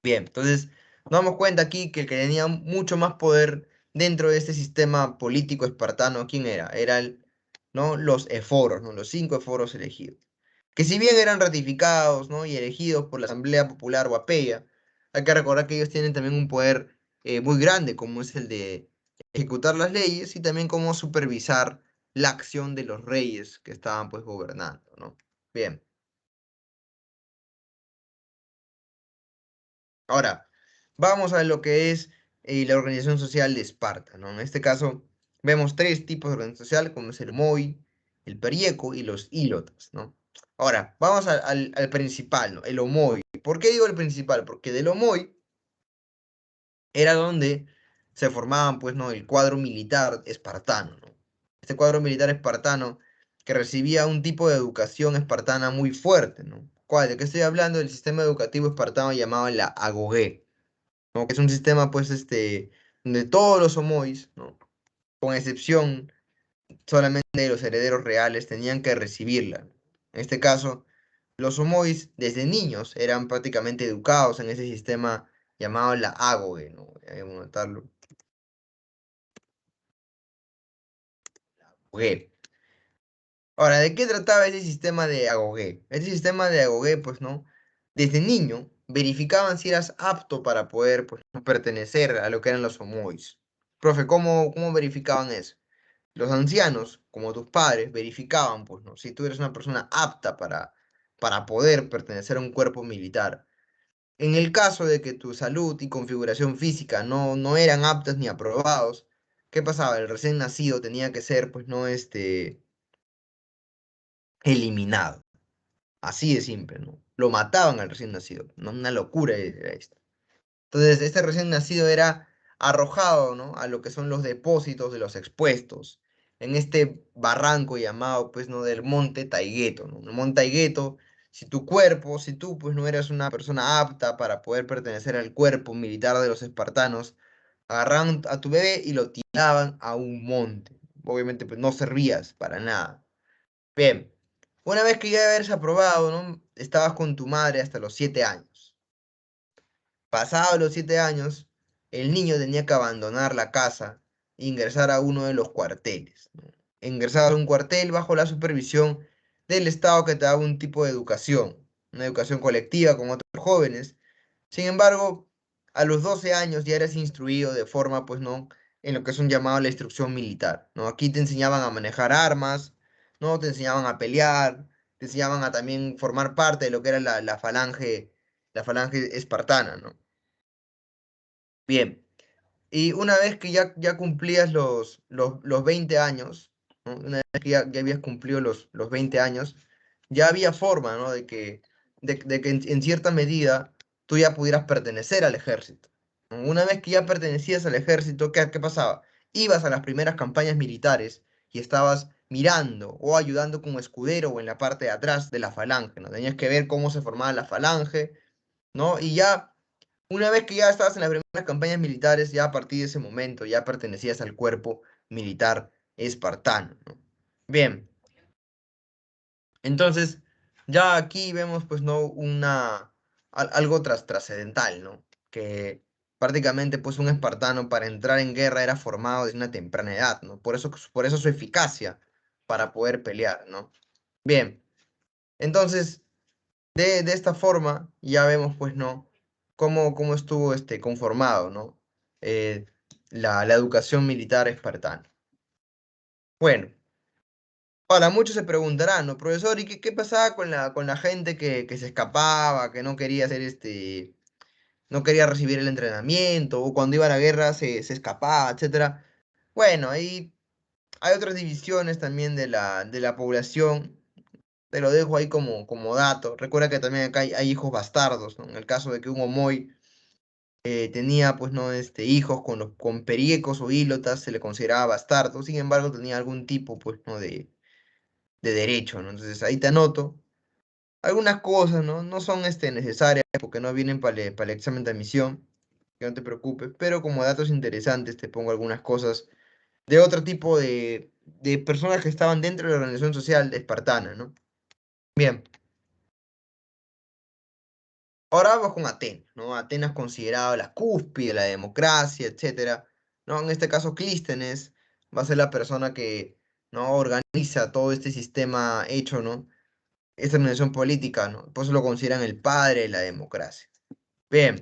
Bien, entonces nos damos cuenta aquí que el que tenía mucho más poder dentro de este sistema político espartano, ¿quién era? ¿No?, los eforos, ¿no? Los 5 eforos elegidos. Que si bien eran ratificados, ¿no?, y elegidos por la Asamblea Popular o Apeya, hay que recordar que ellos tienen también un poder muy grande, como es el de ejecutar las leyes y también como supervisar la acción de los reyes que estaban, pues, gobernando, ¿no? Bien. Ahora, vamos a lo que es la organización social de Esparta, ¿no? En este caso, vemos 3 tipos de organización social, como es el Moi, el Perieco y los Ílotas, ¿no? Ahora, vamos al principal, ¿no? El Omoi. ¿Por qué digo el principal? Porque del Omoi era donde se formaban, pues, ¿no?, el cuadro militar espartano, ¿no? Este cuadro militar espartano que recibía un tipo de educación espartana muy fuerte, ¿no? ¿Cuál? ¿De qué estoy hablando? Del sistema educativo espartano llamado la Agogé, ¿no? Que es un sistema, pues, donde todos los homois, ¿no?, con excepción solamente de los herederos reales, tenían que recibirla. En este caso, los homois desde niños eran prácticamente educados en ese sistema llamado la Ágoge, ¿no? Vamos a anotarlo. Agogé. Ahora, ¿de qué trataba ese sistema de Agogé? Ese sistema de Agogé, pues, ¿no?, desde niño verificaban si eras apto para poder, pues, pertenecer a lo que eran los homois. Profe, ¿cómo verificaban eso? Los ancianos, como tus padres, verificaban, pues, ¿no?, si tú eres una persona apta para poder pertenecer a un cuerpo militar. En el caso de que tu salud y configuración física no eran aptas ni aprobados, ¿qué pasaba? El recién nacido tenía que ser, pues, no, eliminado. Así de simple, ¿no? Lo mataban al recién nacido, ¿no? Una locura era esto. Entonces, este recién nacido era arrojado, ¿no?, a lo que son los depósitos de los expuestos, en este barranco llamado, pues, ¿no?, del Monte Taigueto, ¿no? El Monte Taigueto, si tú, pues, no eras una persona apta para poder pertenecer al cuerpo militar de los espartanos, agarraban a tu bebé y lo tiraban a un monte. Obviamente, pues, no servías para nada. Bien, una vez que ya eres aprobado, ¿no?, estabas con tu madre hasta los 7 años. Pasados los 7 años, el niño tenía que abandonar la casa e ingresar a uno de los cuarteles, ¿no? Ingresabas a un cuartel bajo la supervisión del Estado que te daba un tipo de educación, una educación colectiva con otros jóvenes. Sin embargo, a los 12 años ya eres instruido de forma, pues, ¿no?, en lo que es un llamado a la instrucción militar, ¿no? Aquí te enseñaban a manejar armas, ¿no? Te enseñaban a pelear, te enseñaban a también formar parte de lo que era la falange espartana, ¿no? Bien, y una vez que ya cumplías los 20 años, ¿no? Una vez que ya habías cumplido los 20 años, ya había forma, ¿no?, de que en cierta medida tú ya pudieras pertenecer al ejército, ¿no? Una vez que ya pertenecías al ejército, ¿qué pasaba? Ibas a las primeras campañas militares y estabas mirando o ayudando como escudero o en la parte de atrás de la falange, ¿no? Tenías que ver cómo se formaba la falange, ¿no? Y ya una vez que ya estabas en las primeras campañas militares, ya a partir de ese momento ya pertenecías al cuerpo militar espartano, ¿no? Bien, entonces ya aquí vemos, pues, ¿no?, algo trascendental, ¿no? Que prácticamente, pues, un espartano para entrar en guerra era formado desde una temprana edad, ¿no? Por eso su eficacia para poder pelear, ¿no? Bien, entonces de esta forma ya vemos, pues, ¿no?, cómo estuvo conformado, ¿no?, eh, la educación militar espartana. Bueno, ahora muchos se preguntarán, ¿no? Profesor, ¿y qué pasaba con la gente que se escapaba, que no quería hacer no quería recibir el entrenamiento, o cuando iba a la guerra se escapaba, etcétera? Bueno, ahí hay otras divisiones también de la población. Te lo dejo ahí como dato. Recuerda que también acá hay hijos bastardos, ¿no? En el caso de que un Omoy tenía, pues, ¿no?, hijos con periecos o ílotas, se le consideraba bastardo. Sin embargo, tenía algún tipo, pues, ¿no?, de derecho, ¿no? Entonces, ahí te anoto. Algunas cosas, ¿no? No son necesarias porque no vienen para el examen de admisión. que no te preocupes, pero como datos interesantes te pongo algunas cosas de otro tipo de personas que estaban dentro de la organización social espartana, ¿no? Bien, ahora vamos con Atenas, ¿no? Atenas considerado la cúspide de la democracia, etcétera, ¿no? En este caso, Clístenes va a ser la persona que, ¿no? Organiza todo este sistema hecho, ¿no? Esta organización política, ¿no? Por eso lo consideran el padre de la democracia. Bien,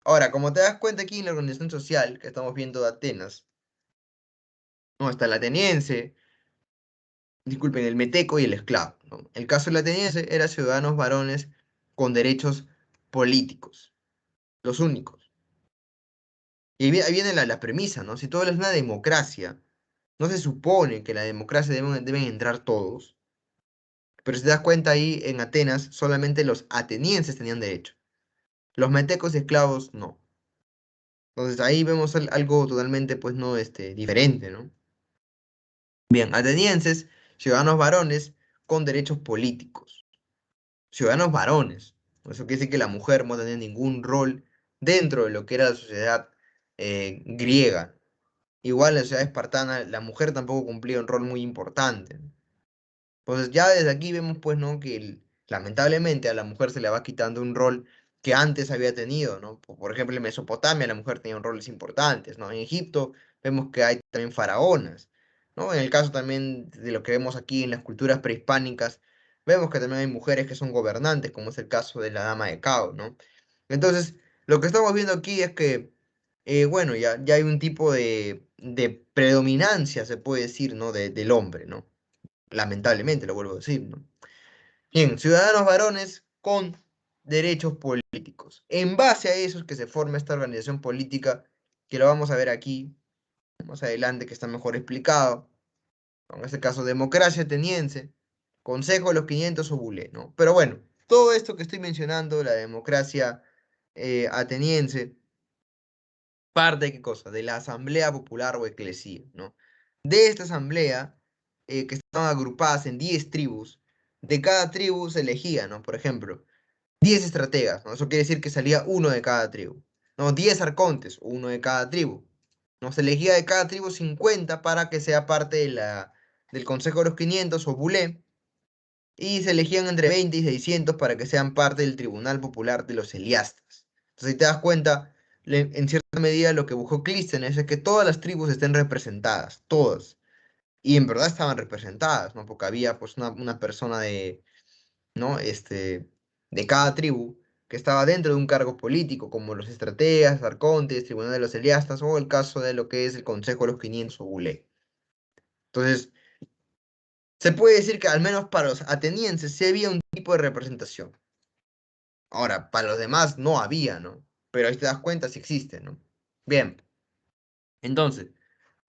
ahora, como te das cuenta aquí en la organización social que estamos viendo de Atenas, ¿no? Está el ateniense, disculpen, el meteco y el esclavo, ¿no? El caso del ateniense era ciudadanos varones con derechos políticos, los únicos. Y ahí viene la premisa, ¿no? Si todo es una democracia, no se supone que en la democracia deben entrar todos, pero si te das cuenta ahí en Atenas, solamente los atenienses tenían derecho, los metecos y esclavos no. Entonces ahí vemos algo totalmente, pues, no, diferente, ¿no? Bien, atenienses, ciudadanos varones con derechos políticos. Ciudadanos varones. Eso quiere decir que la mujer no tenía ningún rol dentro de lo que era la sociedad griega. Igual en la sociedad espartana, la mujer tampoco cumplía un rol muy importante. Entonces ya desde aquí vemos pues, ¿no? Que lamentablemente a la mujer se le va quitando un rol que antes había tenido, ¿no? Por ejemplo, en Mesopotamia la mujer tenía roles importantes, ¿no? En Egipto vemos que hay también faraonas, ¿no? En el caso también de lo que vemos aquí en las culturas prehispánicas, vemos que también hay mujeres que son gobernantes, como es el caso de la dama de Cao, ¿no? Entonces, lo que estamos viendo aquí es que, bueno, ya hay un tipo de predominancia, se puede decir, ¿no? Del hombre, ¿no? Lamentablemente, lo vuelvo a decir, ¿no? Bien, ciudadanos varones con derechos políticos. En base a eso es que se forma esta organización política, que lo vamos a ver aquí más adelante, que está mejor explicado. En este caso, democracia ateniense, Consejo de los 500 o Bulé, ¿no? Pero bueno, todo esto que estoy mencionando, la democracia ateniense, parte de qué cosa, de la Asamblea Popular o Eclesía, ¿no? De esta asamblea, que estaban agrupadas en 10 tribus, de cada tribu se elegía, ¿no? Por ejemplo, 10 estrategas, ¿no? Eso quiere decir que salía uno de cada tribu, ¿no? 10 arcontes, uno de cada tribu, ¿no? Se elegía de cada tribu 50 para que sea parte del Consejo de los 500 o Bulé, y se elegían entre 20 y 600 para que sean parte del Tribunal Popular de los Eliastas. Entonces, si te das cuenta, en cierta medida lo que buscó Clístenes es que todas las tribus estén representadas, todas. Y en verdad estaban representadas, ¿no? Porque había pues una persona ¿no? De cada tribu que estaba dentro de un cargo político, como los estrategas, arcontes, Tribunal de los Eliastas, o el caso de lo que es el Consejo de los 500 o Bulé. Entonces, se puede decir que al menos para los atenienses sí había un tipo de representación. Ahora, para los demás no había, ¿no? Pero ahí te das cuenta si existe, ¿no? Bien, entonces,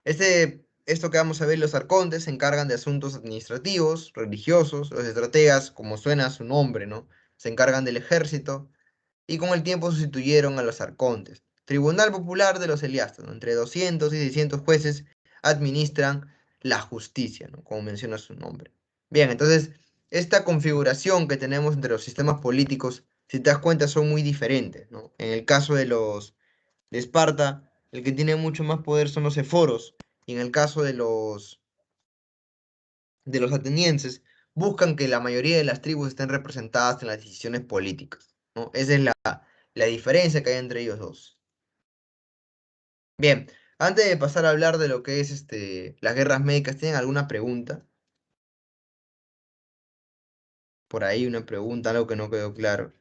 esto que vamos a ver, los arcontes se encargan de asuntos administrativos, religiosos, los estrategas, como suena su nombre, ¿no? Se encargan del ejército, y con el tiempo sustituyeron a los arcontes. Tribunal Popular de los Eliastas, ¿no? Entre 200 y 600 jueces administran la justicia, ¿no? Como menciona su nombre. Bien, entonces, esta configuración que tenemos entre los sistemas políticos, si te das cuenta, son muy diferentes, ¿no? En el caso de Esparta, el que tiene mucho más poder son los eforos, y en el caso de los atenienses, buscan que la mayoría de las tribus estén representadas en las decisiones políticas, ¿no? Esa es la diferencia que hay entre ellos dos. Bien, antes de pasar a hablar de lo que es las guerras médicas, ¿tienen alguna pregunta? Por ahí una pregunta, algo que no quedó claro.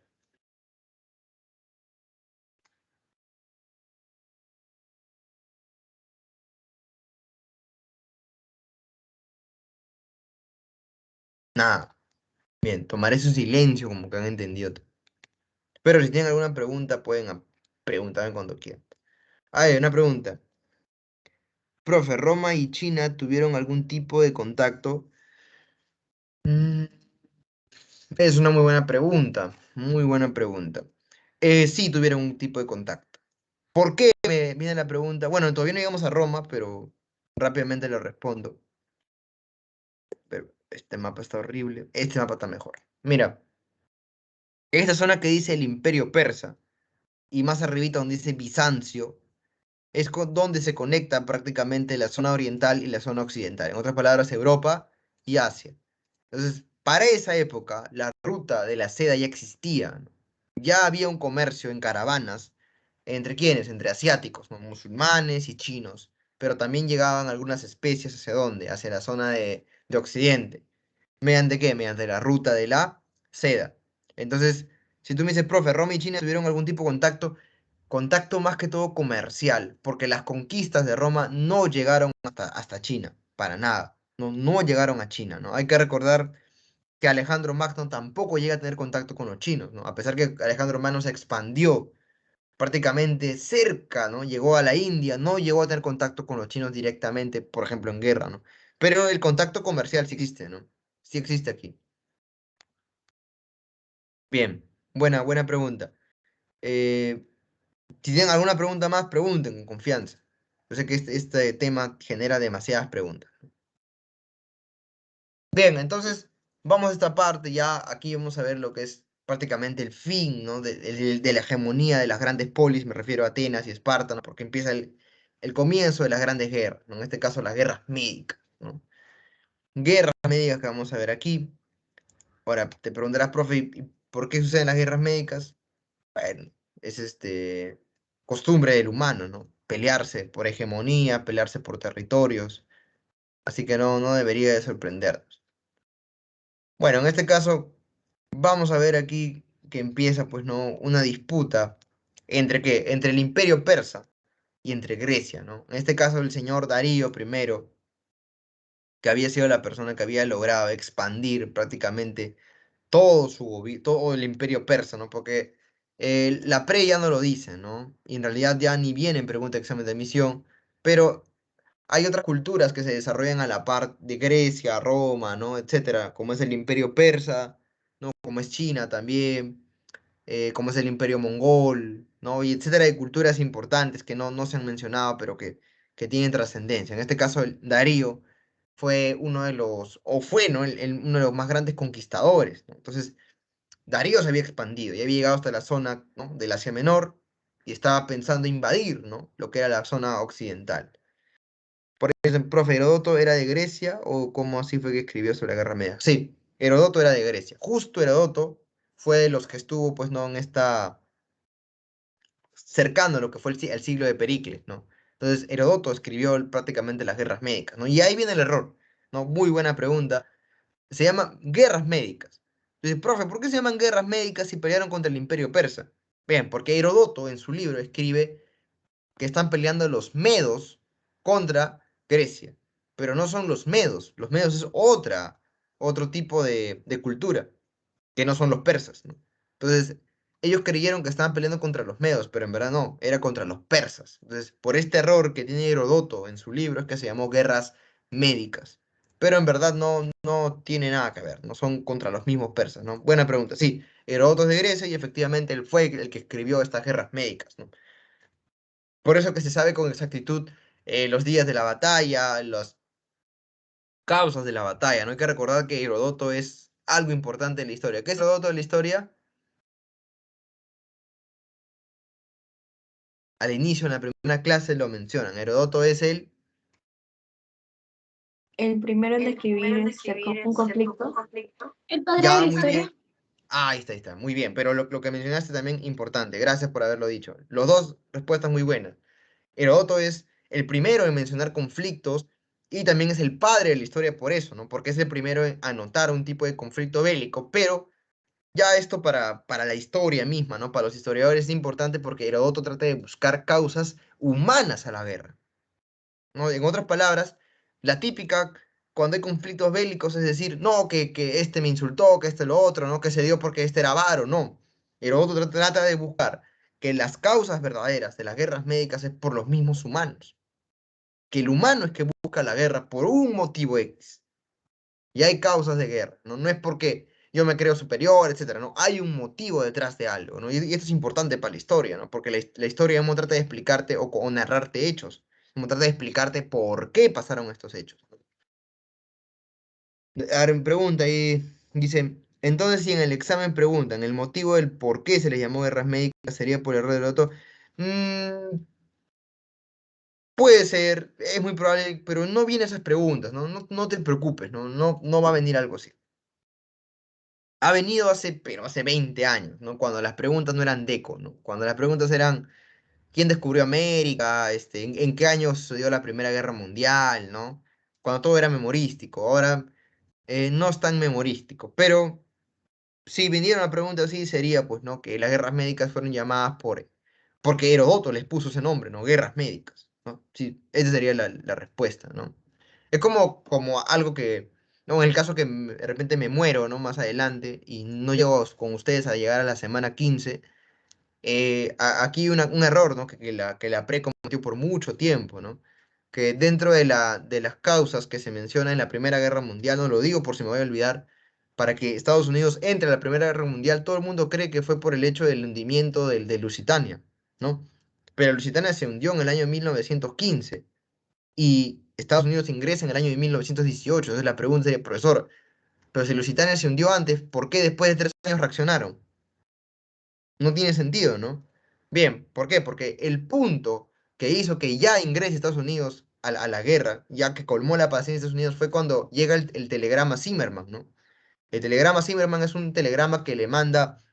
Nada. Bien, tomaré su silencio como que han entendido. Pero si tienen alguna pregunta, pueden preguntarme cuando quieran. Hay una pregunta. Profe, ¿Roma y China tuvieron algún tipo de contacto? Mm, es una muy buena pregunta, muy buena pregunta. Sí tuvieron un tipo de contacto. ¿Por qué me viene la pregunta? Bueno, todavía no llegamos a Roma, pero rápidamente le respondo. Pero este mapa está horrible. Este mapa está mejor. Mira, esta zona que dice el Imperio Persa. y más arribita donde dice Bizancio, es donde se conecta prácticamente la zona oriental y la zona occidental. En otras palabras, Europa y Asia. Entonces, para esa época, la ruta de la seda ya existía, ¿no? Ya había un comercio en caravanas. ¿Entre quiénes? Entre asiáticos, ¿no? Musulmanes y chinos. Pero también llegaban algunas especies hacia dónde? Hacia la zona de Occidente. ¿Mediante qué? Mediante la ruta de la seda. Entonces, si tú me dices, profe, Roma y China tuvieron algún tipo de contacto, contacto más que todo comercial, porque las conquistas de Roma no llegaron hasta China, para nada. No, no llegaron a China, ¿no? Hay que recordar que Alejandro Magno tampoco llega a tener contacto con los chinos, ¿no? A pesar que Alejandro Magno se expandió prácticamente cerca, ¿no? Llegó a la India, no llegó a tener contacto con los chinos directamente, por ejemplo, en guerra, ¿no? Pero el contacto comercial sí existe, ¿no? Sí existe aquí. Bien, buena pregunta. Eh, si tienen alguna pregunta más, pregunten con confianza. Yo sé que este tema genera demasiadas preguntas. Bien, entonces vamos a esta parte, ya aquí vamos a ver lo que es prácticamente el fin, ¿no? de la hegemonía de las grandes polis, me refiero a Atenas y Esparta, ¿no? Porque empieza el comienzo de las grandes guerras, ¿no? En este caso las guerras médicas, ¿no? Guerras médicas que vamos a ver aquí. Ahora, te preguntarás, profe, ¿y por qué suceden las guerras médicas? Bueno, es costumbre del humano, ¿no? Pelearse por hegemonía, pelearse por territorios, así que no debería de sorprendernos. Bueno, en este caso, vamos a ver aquí que empieza, pues, ¿no? Una disputa ¿entre qué? Entre el Imperio Persa y entre Grecia, ¿no? En este caso, el señor Darío I, que había sido la persona que había logrado expandir prácticamente todo el imperio persa, ¿no? Porque la pre ya no lo dice, ¿no? Y en realidad ya ni viene en pregunta de examen de admisión, pero hay otras culturas que se desarrollan a la par de Grecia, Roma, ¿no? Etcétera, como es el imperio persa, ¿no? Como es China también, como es el imperio mongol, ¿no? Y etcétera, de culturas importantes que no se han mencionado, pero que tienen trascendencia. En este caso, el Darío fue uno de los, o fue, ¿no? Uno de los más grandes conquistadores, ¿no? Entonces, Darío se había expandido y había llegado hasta la zona, ¿no? del Asia Menor y estaba pensando invadir, ¿no? Lo que era la zona occidental. Por eso, profe, ¿Herodoto era de Grecia o cómo así fue que escribió sobre la Guerra Media? Sí, Herodoto era de Grecia. Justo Herodoto fue de los que estuvo, pues, ¿no? En esta, cercano a lo que fue el siglo de Pericles, ¿no? Entonces, Herodoto escribió prácticamente las guerras médicas, ¿no? Y ahí viene el error, ¿no? Muy buena pregunta. Se llama guerras médicas. Entonces, profe, ¿por qué se llaman guerras médicas si pelearon contra el imperio persa? Bien, porque Herodoto en su libro escribe que están peleando los medos contra Grecia, pero no son los medos es otro tipo de cultura, que no son los persas, ¿no? Entonces, ellos creyeron que estaban peleando contra los medos, pero en verdad no, era contra los persas. Entonces, por este error que tiene Herodoto en su libro es que se llamó guerras médicas. Pero en verdad no tiene nada que ver, no son contra los mismos persas, ¿no? Buena pregunta, sí, Herodoto es de Grecia y efectivamente él fue el que escribió estas guerras médicas, ¿no? Por eso que se sabe con exactitud los días de la batalla, las causas de la batalla, ¿no? Hay que recordar que Herodoto es algo importante en la historia. ¿Qué es Herodoto en la historia? Al inicio, en la primera clase, lo mencionan. Herodoto es El primero en describir un conflicto. El padre de ya la muy historia. bien. Ah, ahí está, muy bien. Pero lo que mencionaste también, importante. Gracias por haberlo dicho. Los dos respuestas muy buenas. Herodoto es el primero en mencionar conflictos y también es el padre de la historia por eso, ¿no? Porque es el primero en anotar un tipo de conflicto bélico, pero ya esto para la historia misma, ¿no? Para los historiadores es importante porque Herodoto trata de buscar causas humanas a la guerra, ¿no? En otras palabras, la típica cuando hay conflictos bélicos es decir, no, que este me insultó, que este lo otro, ¿no? Que se dio porque este era avaro, no. Herodoto trata de buscar que las causas verdaderas de las guerras médicas es por los mismos humanos, que el humano es que busca la guerra por un motivo X. Y hay causas de guerra, ¿no? No es porque yo me creo superior, etcétera, ¿no? Hay un motivo detrás de algo, ¿no? Y esto es importante para la historia, ¿no? Porque la historia no trata de explicarte o narrarte hechos, no trata de explicarte por qué pasaron estos hechos. Ahora me pregunta ahí, dice, Entonces, si en el examen preguntan el motivo del por qué se les llamó guerras médicas, sería por error del otro. Puede ser, es muy probable, pero no vienen esas preguntas, ¿no? No te preocupes, no va a venir algo así. Ha venido pero hace 20 años, ¿no? Cuando las preguntas no eran deco, ¿no? Cuando las preguntas eran quién descubrió América, en qué año sucedió la Primera Guerra Mundial, ¿no? Cuando todo era memorístico. Ahora no es tan memorístico, pero si viniera una pregunta así sería, pues, ¿no? Que las guerras médicas fueron llamadas porque Herodoto les puso ese nombre, ¿no? Guerras médicas, ¿no? Sí, esa sería la respuesta, ¿no? Es como algo que, ¿no? En el caso que de repente me muero, ¿no? Más adelante y no llego con ustedes a llegar a la semana 15, aquí un error, ¿no? Que la PRE cometió por mucho tiempo, ¿no? Que dentro de las causas que se menciona en la Primera Guerra Mundial, no lo digo por si me voy a olvidar, para que Estados Unidos entre a la Primera Guerra Mundial, todo el mundo cree que fue por el hecho del hundimiento de Lusitania, ¿no? Pero Lusitania se hundió en el año 1915 y Estados Unidos ingresa en el año de 1918. Entonces la pregunta sería, profesor, pero si Lusitania se hundió antes, ¿por qué después de 3 años reaccionaron? No tiene sentido, ¿no? Bien, ¿por qué? Porque el punto que hizo que ya ingrese Estados Unidos a la guerra, ya que colmó la paciencia de Estados Unidos, fue cuando llega el telegrama Zimmerman, ¿no? El telegrama Zimmerman es un telegrama que le manda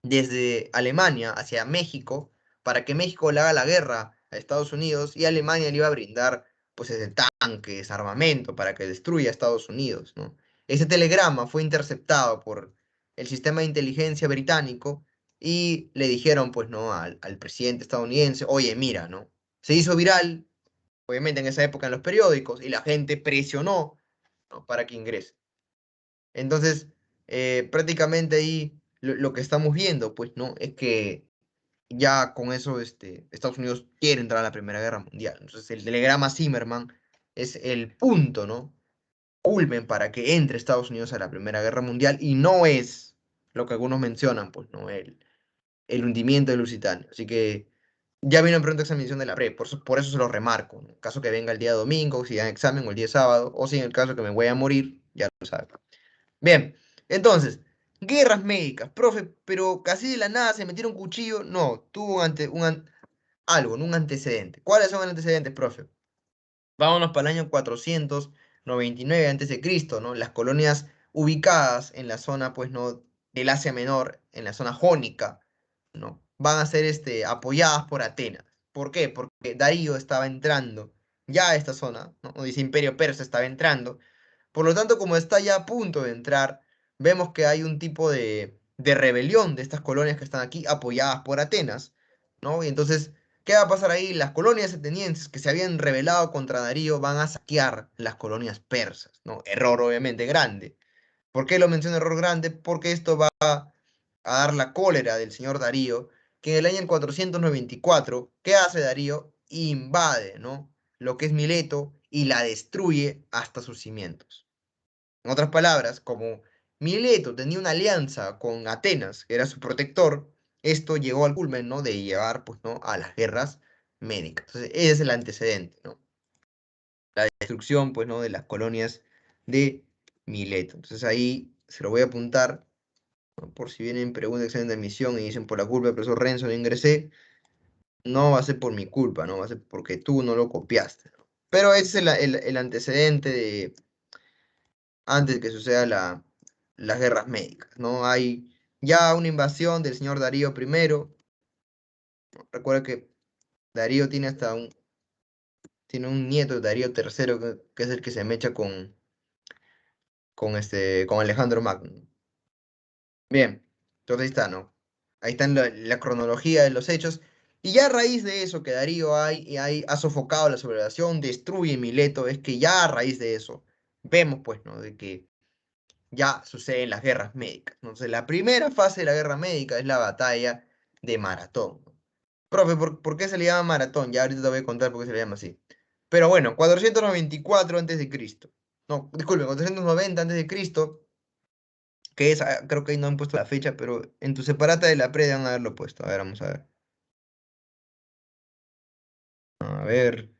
desde Alemania hacia México para que México le haga la guerra a Estados Unidos y Alemania le iba a brindar pues ese tanques, armamento para que destruya a Estados Unidos, ¿no? Ese telegrama fue interceptado por el sistema de inteligencia británico y le dijeron pues no al presidente estadounidense, oye mira, ¿no? Se hizo viral, obviamente en esa época en los periódicos y la gente presionó, ¿no? Para que ingrese. Entonces, prácticamente ahí lo que estamos viendo, pues, ¿no? Es que ya con eso Estados Unidos quiere entrar a la Primera Guerra Mundial. Entonces, el telegrama Zimmerman es el punto, ¿no? Culmen para que entre Estados Unidos a la Primera Guerra Mundial y no es lo que algunos mencionan, pues, ¿no? El hundimiento de Lusitania. Así que ya vino pronto examinación de la PRE, por eso se lo remarco, ¿no? En caso que venga el día domingo, si dan examen o el día sábado, o si en el caso que me voy a morir, ya lo saben. Bien, entonces, guerras médicas, profe, pero casi de la nada se metieron un cuchillo. No, tuvo algo, ¿no? Un antecedente. ¿Cuáles son los antecedentes, profe? Vámonos para el año 499 a.C., ¿no? Las colonias ubicadas en la zona, pues, ¿no? Del Asia Menor, en la zona jónica, ¿no? Van a ser apoyadas por Atenas. ¿Por qué? Porque Darío estaba entrando ya a esta zona, ¿no? Dice Imperio Persa estaba entrando. Por lo tanto, como está ya a punto de entrar, vemos que hay un tipo de rebelión de estas colonias que están aquí apoyadas por Atenas, ¿no? Y entonces, ¿qué va a pasar ahí? Las colonias atenienses que se habían rebelado contra Darío van a saquear las colonias persas, ¿no? Error obviamente grande. ¿Por qué lo menciono error grande? Porque esto va a dar la cólera del señor Darío, que en el año 494, ¿qué hace Darío? Invade, ¿no? Lo que es Mileto y la destruye hasta sus cimientos. En otras palabras, como Mileto tenía una alianza con Atenas, que era su protector, esto llegó al culmen, ¿no? De llevar, pues, ¿no? A las guerras médicas. Entonces, ese es el antecedente, ¿no? La destrucción, pues, ¿no? De las colonias de Mileto. Entonces, ahí se lo voy a apuntar, ¿no? Por si vienen preguntas, examen de admisión y dicen por la culpa del profesor Renzo no ingresé, no va a ser por mi culpa, ¿no? Va a ser porque tú no lo copiaste, ¿no? Pero ese es el antecedente de antes de que suceda las guerras médicas, ¿no? Hay ya una invasión del señor Darío primero. Recuerda que Darío tiene un nieto, Darío III, que es el que se mecha con Alejandro Magno. Bien, entonces ahí está, ¿no? Ahí está la cronología de los hechos. Y ya a raíz de eso que Darío ha sofocado la sublevación, destruye Mileto, es que ya a raíz de eso vemos, pues, ¿no? De que ya suceden las guerras médicas. Entonces, la primera fase de la guerra médica es la batalla de Maratón. Profe, ¿por qué se le llama Maratón? Ya ahorita te voy a contar por qué se le llama así. Pero bueno, 494 a.C. No, disculpe, 490 a.C., que es, creo que ahí no han puesto la fecha, pero en tu separata de la pre van a haberlo puesto. A ver, vamos a ver. A ver.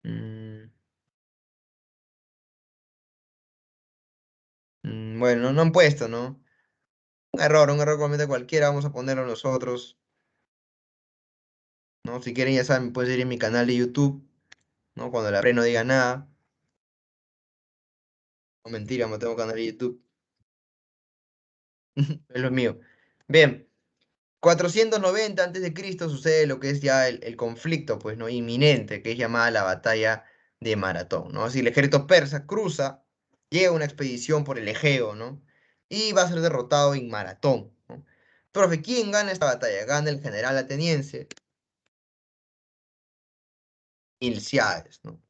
mm, Bueno, no han puesto, ¿no? Un error que comete cualquiera, vamos a ponerlo nosotros, ¿no? Si quieren, ya saben, pueden seguir en mi canal de YouTube, ¿no? Cuando la pre no diga nada. No, mentira, no tengo canal de YouTube. Es lo mío. Bien, 490 antes de Cristo sucede lo que es ya el conflicto, pues, ¿no? Inminente, que es llamada la batalla de Maratón, ¿no? Así el ejército persa cruza, llega una expedición por el Egeo, ¿no? Y va a ser derrotado en Maratón, ¿no? Profe, ¿quién gana esta batalla? Gana el general ateniense Milciades, ¿no?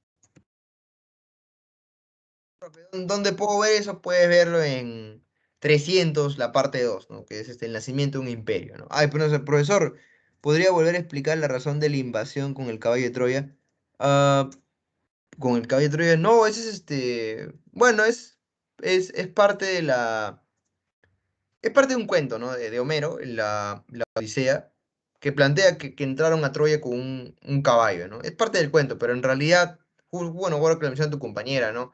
¿Dónde puedo ver eso? Puedes verlo en 300 la parte 2, ¿no? Que es el nacimiento de un imperio, ¿no? Ay, pero no sé, profesor, ¿podría volver a explicar la razón de la invasión con el caballo de Troya? Ah, con el caballo de Troya, no, ese es bueno, es parte de es parte de un cuento, ¿no? De Homero, la Odisea, que plantea que entraron a Troya con un caballo, ¿no? Es parte del cuento, pero en realidad, bueno que lo menciona tu compañera, ¿no?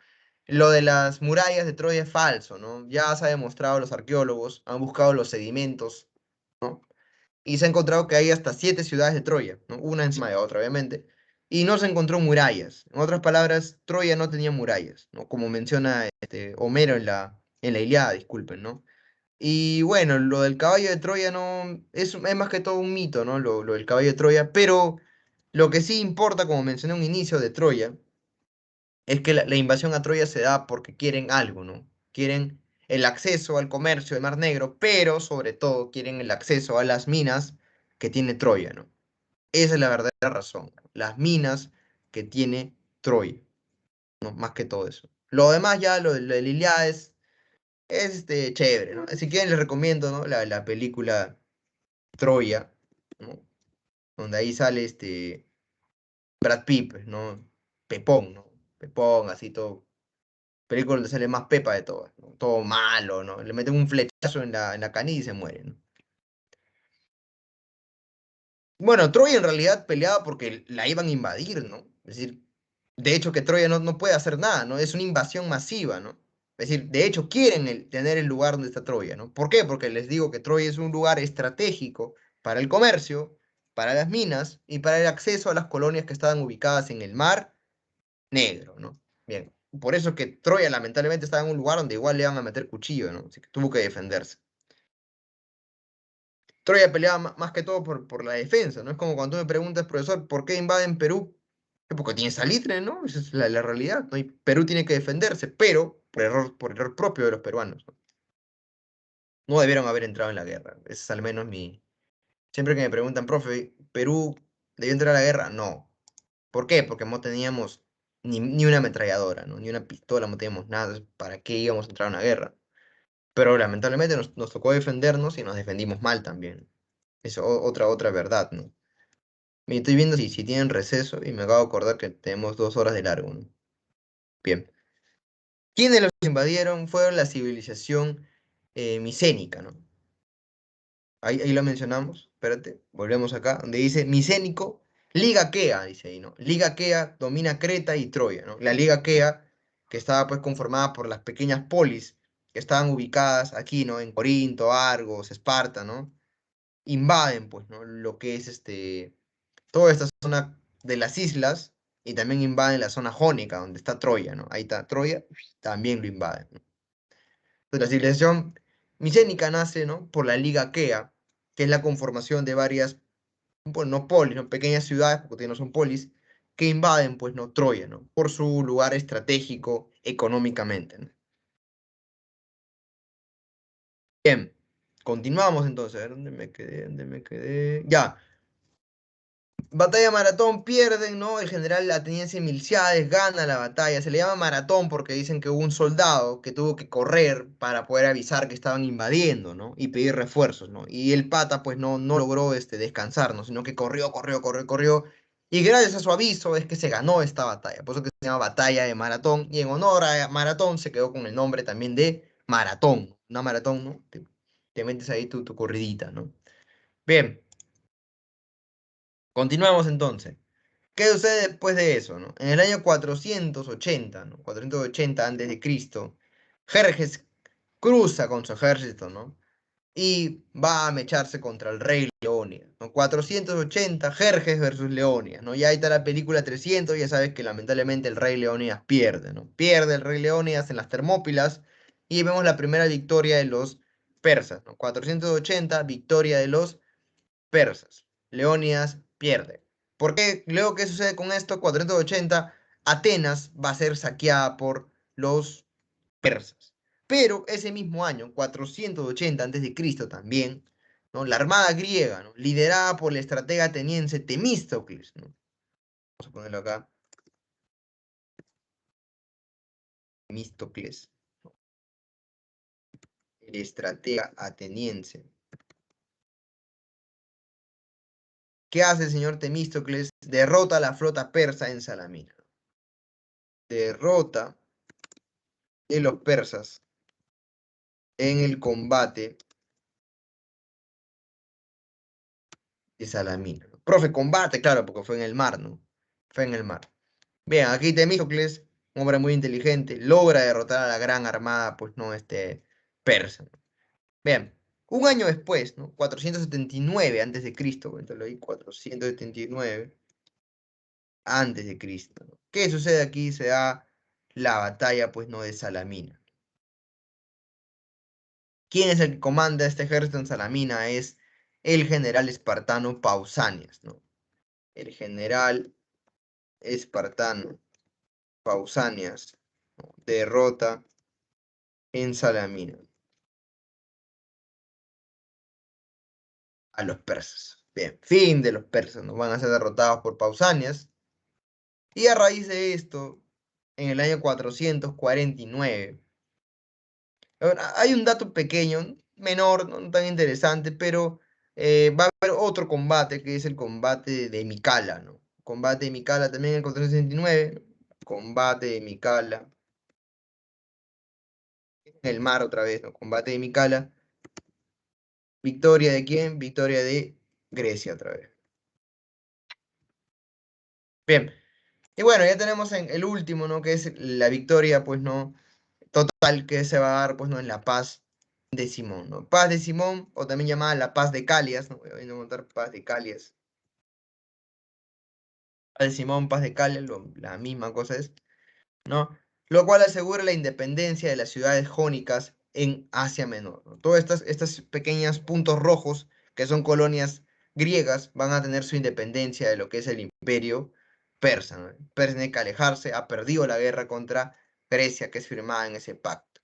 Lo de las murallas de Troya es falso, ¿no? Ya se ha demostrado, los arqueólogos han buscado los sedimentos, ¿no? Y se ha encontrado que hay hasta 7 ciudades de Troya, ¿no? Una encima de otra, obviamente, y no se encontró murallas. En otras palabras, Troya no tenía murallas, ¿no? Como menciona Homero en la Ilíada, disculpen, ¿no? Y bueno, lo del caballo de Troya no es más que todo un mito, ¿no? Lo del caballo de Troya, pero lo que sí importa, como mencioné un inicio de Troya, es que la invasión a Troya se da porque quieren algo, ¿no? Quieren el acceso al comercio del Mar Negro, pero sobre todo quieren el acceso a las minas que tiene Troya, ¿no? Esa es la verdadera razón, ¿no? Las minas que tiene Troya, ¿no? Más que todo eso. Lo demás ya, lo de la Ilíada es chévere, ¿no? Si quieren les recomiendo, ¿no? La película Troya, ¿no? Donde ahí sale Brad Pitt, pues, ¿no? Pepón, ¿no? Pepón, así todo. Película donde sale más Pepa de todas, ¿no? Todo malo, ¿no? Le meten un flechazo en la canilla y se muere, ¿no? Bueno, Troya en realidad peleaba porque la iban a invadir, ¿no? Es decir, de hecho que Troya no puede hacer nada, ¿no? Es una invasión masiva, ¿no? Es decir, de hecho quieren tener el lugar donde está Troya, ¿no? ¿Por qué? Porque les digo que Troya es un lugar estratégico para el comercio, para las minas y para el acceso a las colonias que estaban ubicadas en el Mar Negro, ¿no? Bien, por eso que Troya lamentablemente estaba en un lugar donde igual le iban a meter cuchillo, ¿no? Así que tuvo que defenderse. Troya peleaba más que todo por la defensa, ¿no? Es como cuando tú me preguntas, profesor, ¿por qué invaden Perú? Es porque tiene salitre, ¿no? Esa es la realidad, ¿no? Y Perú tiene que defenderse, pero por error propio de los peruanos, ¿no? No debieron haber entrado en la guerra. Ese es al menos mi... Siempre que me preguntan, profe, ¿Perú debió entrar a la guerra? No. ¿Por qué? Porque no teníamos ni una ametralladora, ¿no? Ni una pistola, no teníamos nada. Entonces, ¿para qué íbamos a entrar a una guerra? Pero lamentablemente nos tocó defendernos y nos defendimos mal también. Es otra verdad, ¿no? Me estoy viendo si tienen receso y me acabo de acordar que tenemos 2 horas de largo, ¿no? Bien. ¿Quiénes los invadieron? Fueron la civilización micénica, ¿no? Ahí lo mencionamos. Espérate, volvemos acá, donde dice micénico, Liga Aquea, dice ahí, ¿no? Liga Aquea domina Creta y Troya, ¿no? La Liga Aquea, que estaba pues conformada por las pequeñas polis que estaban ubicadas aquí, ¿no? En Corinto, Argos, Esparta, ¿no? Invaden, pues, ¿no? Lo que es toda esta zona de las islas y también invaden la zona jónica, donde está Troya, ¿no? Ahí está Troya, también lo invaden, ¿no? Entonces, la civilización micénica nace, ¿no? Por la Liga Aquea, que es la conformación de varias, bueno, no polis, ¿no? Pequeñas ciudades, porque no son polis, que invaden, pues, ¿no? Troya, ¿no? Por su lugar estratégico económicamente, ¿no? Bien, continuamos entonces. A ver, ¿dónde me quedé? ¿Dónde me quedé? Ya. Batalla maratón pierden, ¿no? El general ateniense Milciades gana la batalla. Se le llama maratón porque dicen que hubo un soldado que tuvo que correr para poder avisar que estaban invadiendo, ¿no? Y pedir refuerzos, ¿no? Y el pata, pues, no logró descansar, ¿no? Sino que corrió. Y gracias a su aviso es que se ganó esta batalla. Por eso que se llama batalla de maratón. Y en honor a maratón se quedó con el nombre también de maratón. Una maratón, ¿no? Te metes ahí tu corridita, ¿no? Bien, continuamos entonces. ¿Qué sucede después de eso, no? En el año 480, ¿no? 480 antes de Cristo, Jerjes cruza con su ejército, ¿no? Y va a mecharse contra el rey Leonidas, ¿no? 480, Jerjes versus Leonidas, ¿no? Ya ahí está la película 300, ya sabes que lamentablemente el rey Leonidas pierde, ¿no? Pierde el rey Leonidas en las Termópilas y vemos la primera victoria de los persas, ¿no? 480, victoria de los persas. Leónidas pierde. ¿Por qué? Luego, ¿qué sucede con esto? 480, Atenas va a ser saqueada por los persas. Pero ese mismo año, 480 a.C. también, ¿no? La armada griega, ¿no? Liderada por el estratega ateniense Temístocles, ¿no? Vamos a ponerlo acá. Temístocles, ¿no? El estratega ateniense. ¿Qué hace el señor Temístocles? Derrota a la flota persa en Salamina. Derrota de los persas en el combate de Salamina. Profe, combate, claro, porque fue en el mar, ¿no? Fue en el mar. Bien, aquí Temístocles, un hombre muy inteligente, logra derrotar a la gran armada, pues no, persa, ¿no? Bien, un año después, ¿no? 479 a.C., cuéntalo ahí, 479 a.C., ¿no? ¿Qué sucede aquí? Se da la batalla, pues no, de Salamina. ¿Quién es el que comanda este ejército en Salamina? Es el general espartano Pausanias, ¿no? El general espartano Pausanias, ¿no? Derrota en Salamina a los persas. Bien, fin de los persas, ¿no? Van a ser derrotados por Pausanias. Y a raíz de esto, en el año 449, ahora, hay un dato pequeño, menor, no tan interesante, pero va a haber otro combate, que es el combate de Micala, ¿no? Combate de Micala también en el 469, ¿no? Combate de Micala, en el mar otra vez, ¿no? Combate de Micala. ¿Victoria de quién? Victoria de Grecia otra vez. Bien. Y bueno, ya tenemos en el último, ¿no? Que es la victoria, pues, ¿no? Total, que se va a dar, pues, ¿no? En la paz de Simón, ¿no? Paz de Simón, o también llamada la paz de Calias, ¿no? Voy a montar paz de Calias. Paz de Simón, paz de Calias, la misma cosa es, ¿no? Lo cual asegura la independencia de las ciudades jónicas en Asia Menor, ¿no? Todas estas pequeños puntos rojos, que son colonias griegas, van a tener su independencia de lo que es el imperio persa, ¿no? Persa tiene que alejarse, ha perdido la guerra contra Grecia, que es firmada en ese pacto.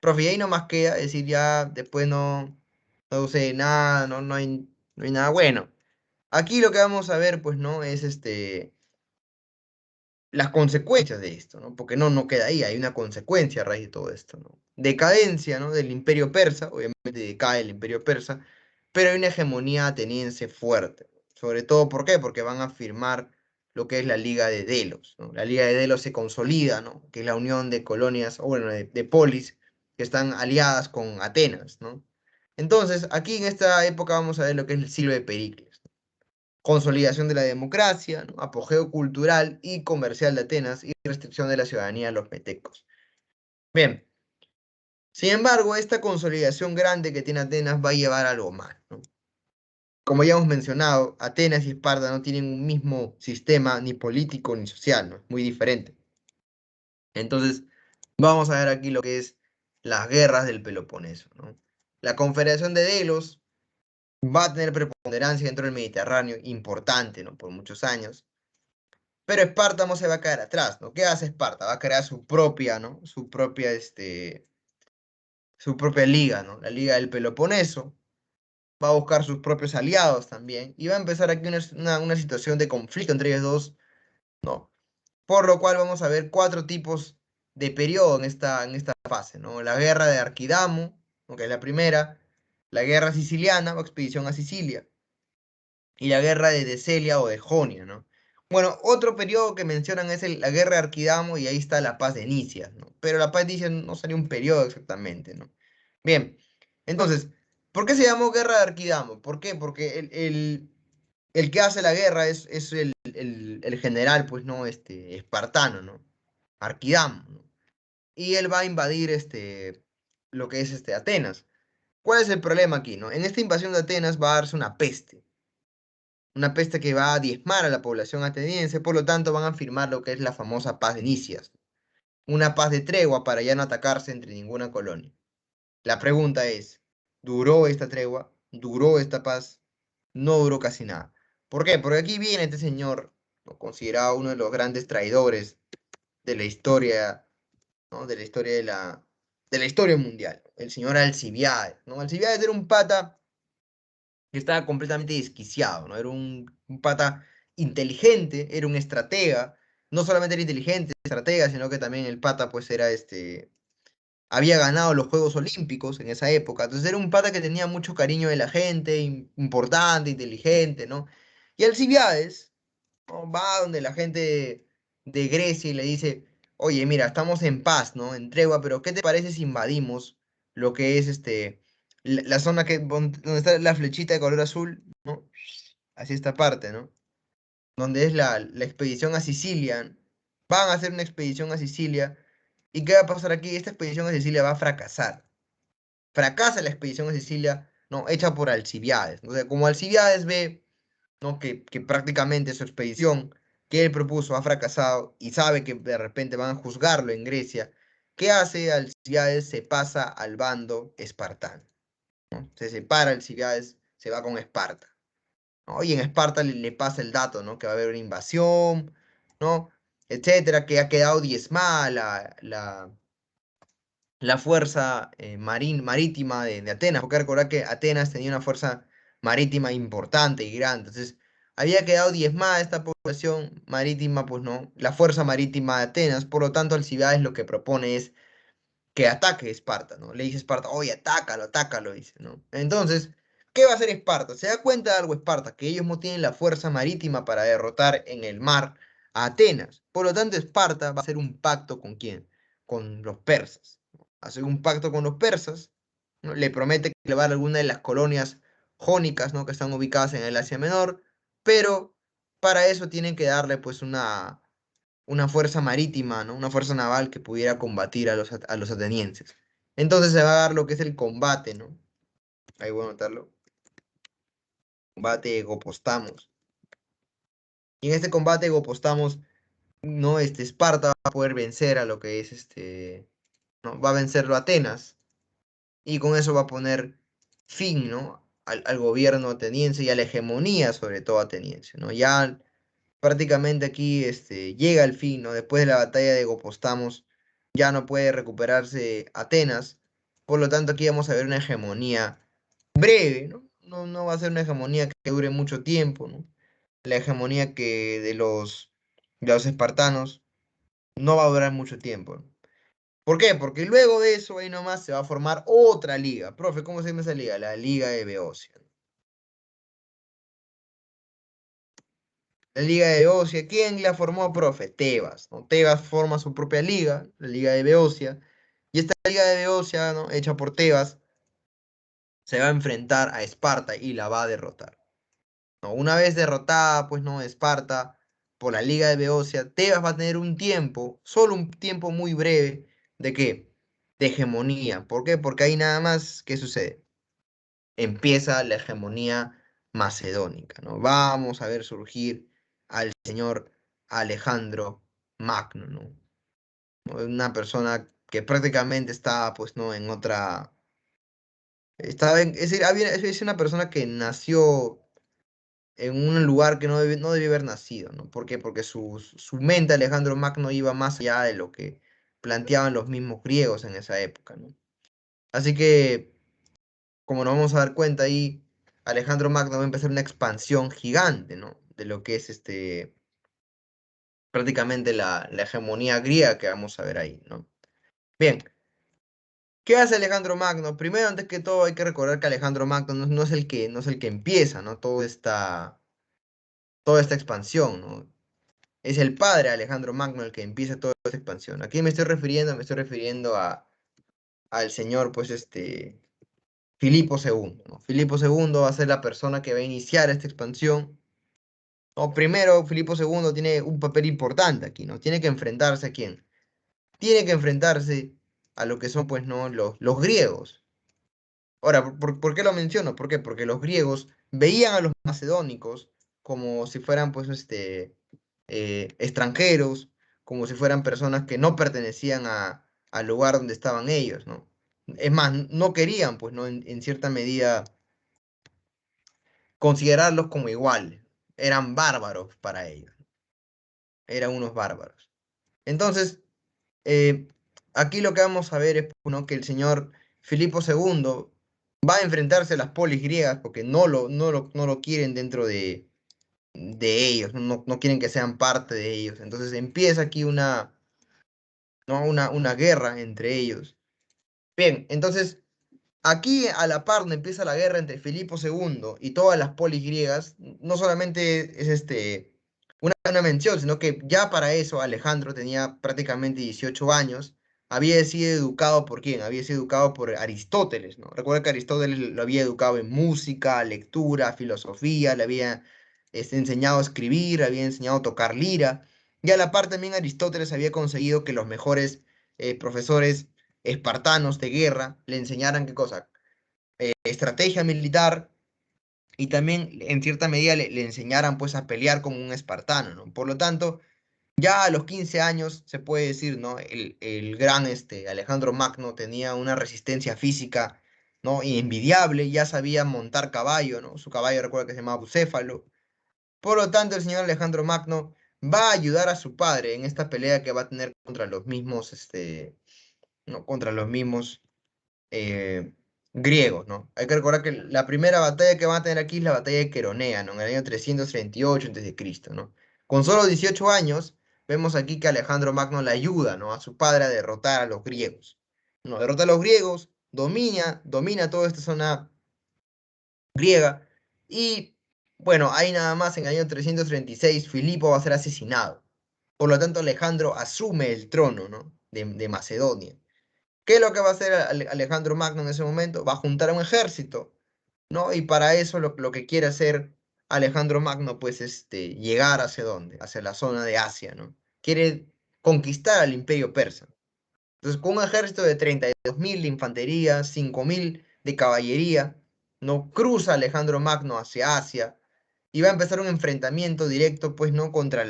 Profe, y ahí nomás queda, es decir, ya después no sé nada, no hay nada bueno. Aquí lo que vamos a ver, pues, ¿no? Es las consecuencias de esto, ¿no? Porque no queda ahí, hay una consecuencia a raíz de todo esto, ¿no? Decadencia, ¿no? Del imperio persa, obviamente decae el imperio persa, pero hay una hegemonía ateniense fuerte. Sobre todo, ¿por qué? Porque van a firmar lo que es la Liga de Delos, ¿no? La Liga de Delos se consolida, ¿no? Que es la unión de colonias, o bueno, de polis, que están aliadas con Atenas, ¿no? Entonces, aquí en esta época vamos a ver lo que es el siglo de Pericles. Consolidación de la democracia, ¿no? Apogeo cultural y comercial de Atenas y restricción de la ciudadanía a los metecos. Bien, sin embargo, esta consolidación grande que tiene Atenas va a llevar a algo más, ¿no? Como ya hemos mencionado, Atenas y Esparta no tienen un mismo sistema ni político ni social, ¿no? Es muy diferente. Entonces, vamos a ver aquí lo que es las guerras del Peloponeso, ¿no? La Confederación de Delos va a tener preponderancia dentro del Mediterráneo importante, ¿no? Por muchos años. Pero Esparta no se va a quedar atrás, ¿no? ¿Qué hace Esparta? Va a crear su propia, ¿no? Su propia liga, ¿no? La Liga del Peloponeso. Va a buscar sus propios aliados también. Y va a empezar aquí una situación de conflicto entre ellos dos, ¿no? Por lo cual vamos a ver cuatro tipos de periodo en esta fase, ¿no? La guerra de Arquidamo, ¿no? Que es la primera. La guerra siciliana o expedición a Sicilia. Y la guerra de Deselia o de Jonia, ¿no? Bueno, otro periodo que mencionan es la guerra de Arquidamo y ahí está la paz de Nicias, ¿no? Pero la paz de Nicias no salió un periodo exactamente, ¿no? Bien, entonces, ¿por qué se llamó guerra de Arquidamo? ¿Por qué? Porque el que hace la guerra es el general, pues, ¿no? Espartano, ¿no? Arquidamo, ¿no? Y él va a invadir lo que es Atenas. ¿Cuál es el problema aquí, no? En esta invasión de Atenas va a darse una peste que va a diezmar a la población ateniense, por lo tanto van a firmar lo que es la famosa paz de Nicias, una paz de tregua para ya no atacarse entre ninguna colonia. La pregunta es, ¿duró esta tregua? ¿Duró esta paz? No duró casi nada. ¿Por qué? Porque aquí viene este señor, ¿no?, considerado uno de los grandes traidores de la historia, ¿no?, de la historia mundial, el señor Alcibiades, ¿no? Alcibiades era un pata que estaba completamente desquiciado, ¿no? Era un pata inteligente, era un estratega, no solamente era inteligente, estratega, sino que también el pata pues era había ganado los Juegos Olímpicos en esa época, entonces era un pata que tenía mucho cariño de la gente, importante, inteligente, ¿no? Y Alcibiades, ¿no?, va donde la gente de Grecia y le dice, oye, mira, estamos en paz, ¿no? En tregua, pero ¿qué te parece si invadimos lo que es la zona donde está la flechita de color azul, ¿no? Así esta parte, ¿no? Donde es la expedición a Sicilia. Van a hacer una expedición a Sicilia. ¿Y qué va a pasar aquí? Esta expedición a Sicilia va a fracasar. Fracasa la expedición a Sicilia, ¿no?, hecha por Alcibiades. O sea, como Alcibiades ve, ¿no?, que prácticamente su expedición que él propuso ha fracasado y sabe que de repente van a juzgarlo en Grecia, ¿qué hace Alcibiades? Se pasa al bando espartano, ¿no? Se separa Alcibiades, se va con Esparta, ¿no? Y en Esparta le pasa el dato, ¿no?, que va a haber una invasión, ¿no?, etcétera, que ha quedado diezmada la fuerza marítima de Atenas, porque recordar que Atenas tenía una fuerza marítima importante y grande, entonces había quedado diezmada esta población marítima, pues no, la fuerza marítima de Atenas, por lo tanto Alcibiades lo que propone es que ataque Esparta, ¿no? Le dice a Esparta, oye, atácalo, atácalo, dice, ¿no? Entonces, ¿qué va a hacer Esparta? ¿Se da cuenta de algo Esparta? Que ellos no tienen la fuerza marítima para derrotar en el mar a Atenas. Por lo tanto, Esparta va a hacer un pacto ¿con quién? Con los persas. Hace un pacto con los persas, ¿no? Le promete que le va a dar alguna de las colonias jónicas, ¿no?, que están ubicadas en el Asia Menor, pero para eso tienen que darle pues una fuerza marítima, ¿no?, una fuerza naval que pudiera combatir a los atenienses. Entonces se va a dar lo que es el combate, ¿no? Ahí voy a anotarlo. Combate de Egopostamos. Y en este combate de Egopostamos, ¿no?, Esparta va a poder vencer a lo que es ¿no? Va a vencerlo a Atenas. Y con eso va a poner fin, ¿no?, al gobierno ateniense y a la hegemonía, sobre todo ateniense, ¿no? Ya prácticamente aquí llega el fin, ¿no? Después de la batalla de Egopostamos, ya no puede recuperarse Atenas, por lo tanto aquí vamos a ver una hegemonía breve, ¿no? No va a ser una hegemonía que dure mucho tiempo, ¿no? La hegemonía de los espartanos no va a durar mucho tiempo, ¿no? ¿Por qué? Porque luego de eso, ahí nomás se va a formar otra liga. Profe, ¿cómo se llama esa liga? La Liga de Beocia. La Liga de Beocia, ¿quién la formó, profe? Tebas, ¿no? Tebas forma su propia liga, la Liga de Beocia, y esta Liga de Beocia, ¿no?, hecha por Tebas, se va a enfrentar a Esparta y la va a derrotar, ¿no? Una vez derrotada, pues, no, Esparta por la Liga de Beocia, Tebas va a tener un tiempo, solo un tiempo muy breve, ¿de qué? De hegemonía. ¿Por qué? Porque ahí nada más, ¿qué sucede? Empieza la hegemonía macedónica, ¿no? Vamos a ver surgir al señor Alejandro Magno, ¿no? Una persona que prácticamente estaba, pues, ¿no?, en otra... es decir, es una persona que nació en un lugar que no debió haber nacido, ¿no? ¿Por qué? Porque su mente, Alejandro Magno, iba más allá de lo que planteaban los mismos griegos en esa época, ¿no? Así que, como nos vamos a dar cuenta ahí, Alejandro Magno va a empezar una expansión gigante, ¿no?, de lo que es prácticamente la hegemonía griega que vamos a ver ahí, ¿no? Bien, ¿qué hace Alejandro Magno? Primero, antes que todo, hay que recordar que Alejandro Magno no es el que empieza, ¿no?, toda esta expansión, ¿no? Es el padre Alejandro Magno el que empieza toda esta expansión. ¿A quién me estoy refiriendo? Me estoy refiriendo al señor, pues, Filipo II, ¿no? Filipo II va a ser la persona que va a iniciar esta expansión. No, primero, Filipo II tiene un papel importante aquí, ¿no? Tiene que enfrentarse ¿a quién? Tiene que enfrentarse a lo que son, pues, ¿no? Los griegos. Ahora, ¿por qué lo menciono? ¿Por qué? Porque los griegos veían a los macedónicos como si fueran, pues, extranjeros, como si fueran personas que no pertenecían al lugar donde estaban ellos, ¿no? Es más, no querían, pues, ¿no? En cierta medida, considerarlos como iguales. Eran bárbaros para ellos. Eran unos bárbaros. Entonces, eh, aquí lo que vamos a ver es, ¿no? Que el señor Filipo II va a enfrentarse a las polis griegas porque no lo quieren dentro de ellos, no quieren que sean parte de ellos. Entonces empieza aquí ¿no? una guerra entre ellos. Bien, entonces aquí a la par donde empieza la guerra entre Filipo II y todas las polis griegas, no solamente es una mención, sino que ya para eso Alejandro tenía prácticamente 18 años, había sido educado por quién, había sido educado por Aristóteles, ¿no? Recuerda que Aristóteles lo había educado en música, lectura, filosofía, le había enseñado a escribir, había enseñado a tocar lira, y a la par también Aristóteles había conseguido que los mejores profesores espartanos de guerra le enseñaran qué cosa, estrategia militar y también en cierta medida le enseñaran pues a pelear como un espartano, ¿no? Por lo tanto, ya a los 15 años se puede decir, ¿no? El gran Alejandro Magno tenía una resistencia física, ¿no? Envidiable, ya sabía montar caballo, ¿no? Su caballo recuerda que se llamaba Bucéfalo. Por lo tanto, el señor Alejandro Magno va a ayudar a su padre en esta pelea que va a tener contra los mismos, ¿no? Contra los mismos eh, griegos, ¿no? Hay que recordar que la primera batalla que van a tener aquí es la batalla de Queronea, ¿no? En el año 338 a.C., ¿no? Con solo 18 años, vemos aquí que Alejandro Magno le ayuda, ¿no? A su padre a derrotar a los griegos. ¿No? Derrota a los griegos, domina toda esta zona griega, y bueno, ahí nada más en el año 336 Filipo va a ser asesinado. Por lo tanto, Alejandro asume el trono, ¿no? de Macedonia. ¿Qué es lo que va a hacer Alejandro Magno en ese momento? Va a juntar un ejército, ¿no? Y para eso lo que quiere hacer Alejandro Magno, pues, llegar hacia dónde? Hacia la zona de Asia, ¿no? Quiere conquistar al imperio persa. Entonces, con un ejército de 32.000 de infantería, 5.000 de caballería, ¿no? Cruza Alejandro Magno hacia Asia y va a empezar un enfrentamiento directo, pues, ¿no? Contra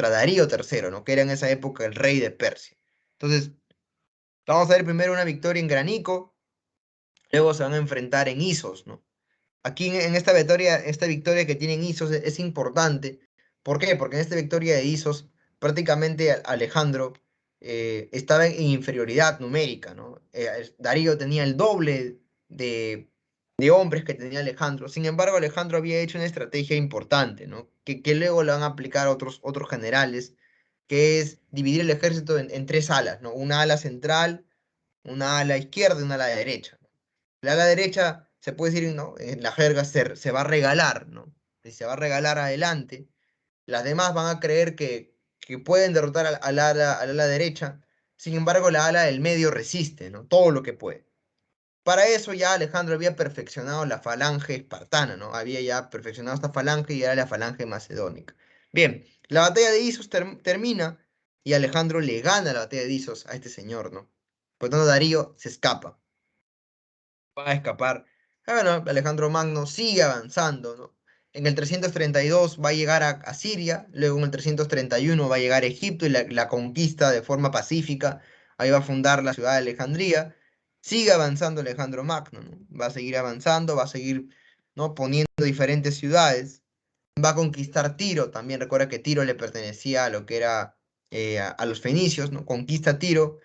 Darío III, ¿no? Que era en esa época el rey de Persia. Entonces, vamos a ver primero una victoria en Granico, luego se van a enfrentar en Isos, ¿no? Aquí en esta victoria que tienen Isos es importante. ¿Por qué? Porque en esta victoria de Isos prácticamente Alejandro estaba en inferioridad numérica, ¿no? Darío tenía el doble de hombres que tenía Alejandro. Sin embargo, Alejandro había hecho una estrategia importante, ¿no? Que luego le van a aplicar otros generales, que es dividir el ejército en tres alas, ¿no? Una ala central, una ala izquierda y una ala derecha. La ala derecha, se puede decir, ¿no? En la jerga se va a regalar, ¿no? Y se va a regalar adelante. Las demás van a creer que pueden derrotar al ala derecha. Sin embargo, la ala del medio resiste, ¿no? Todo lo que puede. Para eso ya Alejandro había perfeccionado la falange espartana, ¿no? Había ya perfeccionado esta falange y era la falange macedónica. Bien, la batalla de Isos termina y Alejandro le gana la batalla de Isos a este señor, ¿no? Por lo tanto, Darío se escapa. Va a escapar. Bueno, Alejandro Magno sigue avanzando, ¿no? En el 332 va a llegar a Siria, luego en el 331 va a llegar a Egipto y la conquista de forma pacífica. Ahí va a fundar la ciudad de Alejandría. Sigue avanzando Alejandro Magno, ¿no? Va a seguir avanzando, va a seguir, ¿no? Poniendo diferentes ciudades. Va a conquistar Tiro también. Recuerda que Tiro le pertenecía a lo que era a los fenicios, ¿no? Conquista Tiro.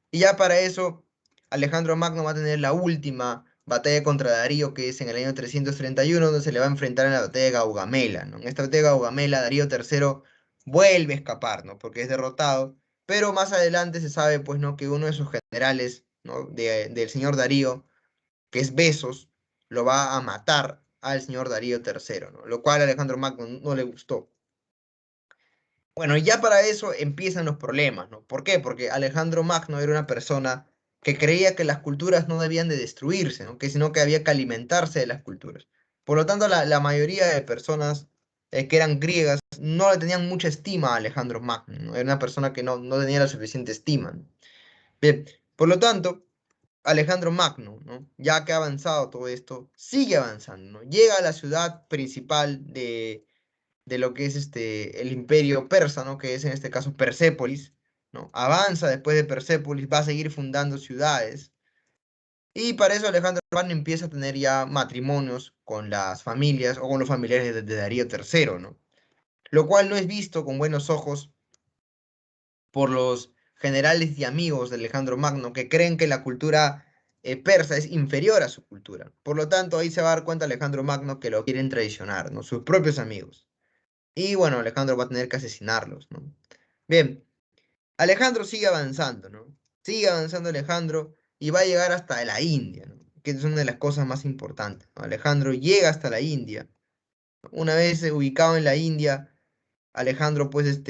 Y ya para eso, Alejandro Magno va a tener la última batalla contra Darío, que es en el año 331, donde se le va a enfrentar en la batalla de Gaugamela, ¿no? En esta batalla de Gaugamela, Darío III vuelve a escapar, ¿no? Porque es derrotado, pero más adelante se sabe, pues, ¿no? Que uno de sus generales, ¿no? Del señor Darío, que es Besos, lo va a matar al señor Darío III, ¿no? Lo cual a Alejandro Magno no le gustó. Bueno, ya para eso empiezan los problemas, ¿no? ¿Por qué? Porque Alejandro Magno era una persona que creía que las culturas no debían de destruirse, ¿no? Sino que había que alimentarse de las culturas. Por lo tanto, la mayoría de personas que eran griegas no le tenían mucha estima a Alejandro Magno, ¿no? Era una persona que no tenía la suficiente estima, ¿no? Bien, por lo tanto, Alejandro Magno, ¿no? Ya que ha avanzado todo esto, sigue avanzando, ¿no? Llega a la ciudad principal de lo que es el imperio persa, ¿no? Que es en este caso Persépolis, ¿no? Avanza después de Persépolis, va a seguir fundando ciudades. Y para eso Alejandro Magno empieza a tener ya matrimonios con las familias o con los familiares de Darío III, ¿no? Lo cual no es visto con buenos ojos por los generales y amigos de Alejandro Magno, que creen que la cultura persa es inferior a su cultura. Por lo tanto, ahí se va a dar cuenta Alejandro Magno que lo quieren traicionar, ¿no? Sus propios amigos. Y bueno, Alejandro va a tener que asesinarlos, ¿no? Bien, Alejandro sigue avanzando, ¿no? Sigue avanzando Alejandro y va a llegar hasta la India, ¿no? Que es una de las cosas más importantes, ¿no? Alejandro llega hasta la India. Una vez ubicado en la India, Alejandro pues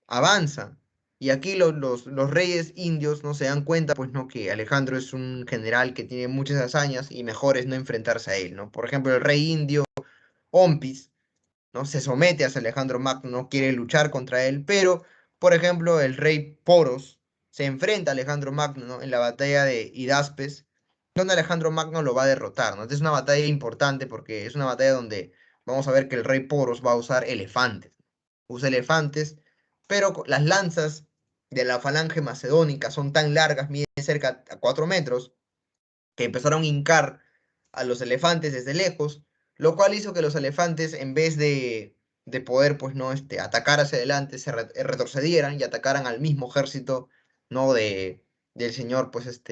avanza. Y aquí los reyes indios no se dan cuenta pues no que Alejandro es un general que tiene muchas hazañas y mejor es no enfrentarse a él, ¿no? Por ejemplo, el rey indio Ompis, ¿no? Se somete a Alejandro Magno, no quiere luchar contra él, pero por ejemplo el rey Poros se enfrenta a Alejandro Magno, ¿no? En la batalla de Hidaspes, donde Alejandro Magno lo va a derrotar, ¿no? Esta es una batalla importante porque es una batalla donde vamos a ver que el rey Poros va a usar elefantes, usa elefantes, pero las lanzas de la falange macedónica son tan largas, miden cerca a 4 metros, que empezaron a hincar a los elefantes desde lejos, lo cual hizo que los elefantes, en vez de poder, pues, no, atacar hacia adelante, retrocedieran y atacaran al mismo ejército, ¿no? Del señor, pues,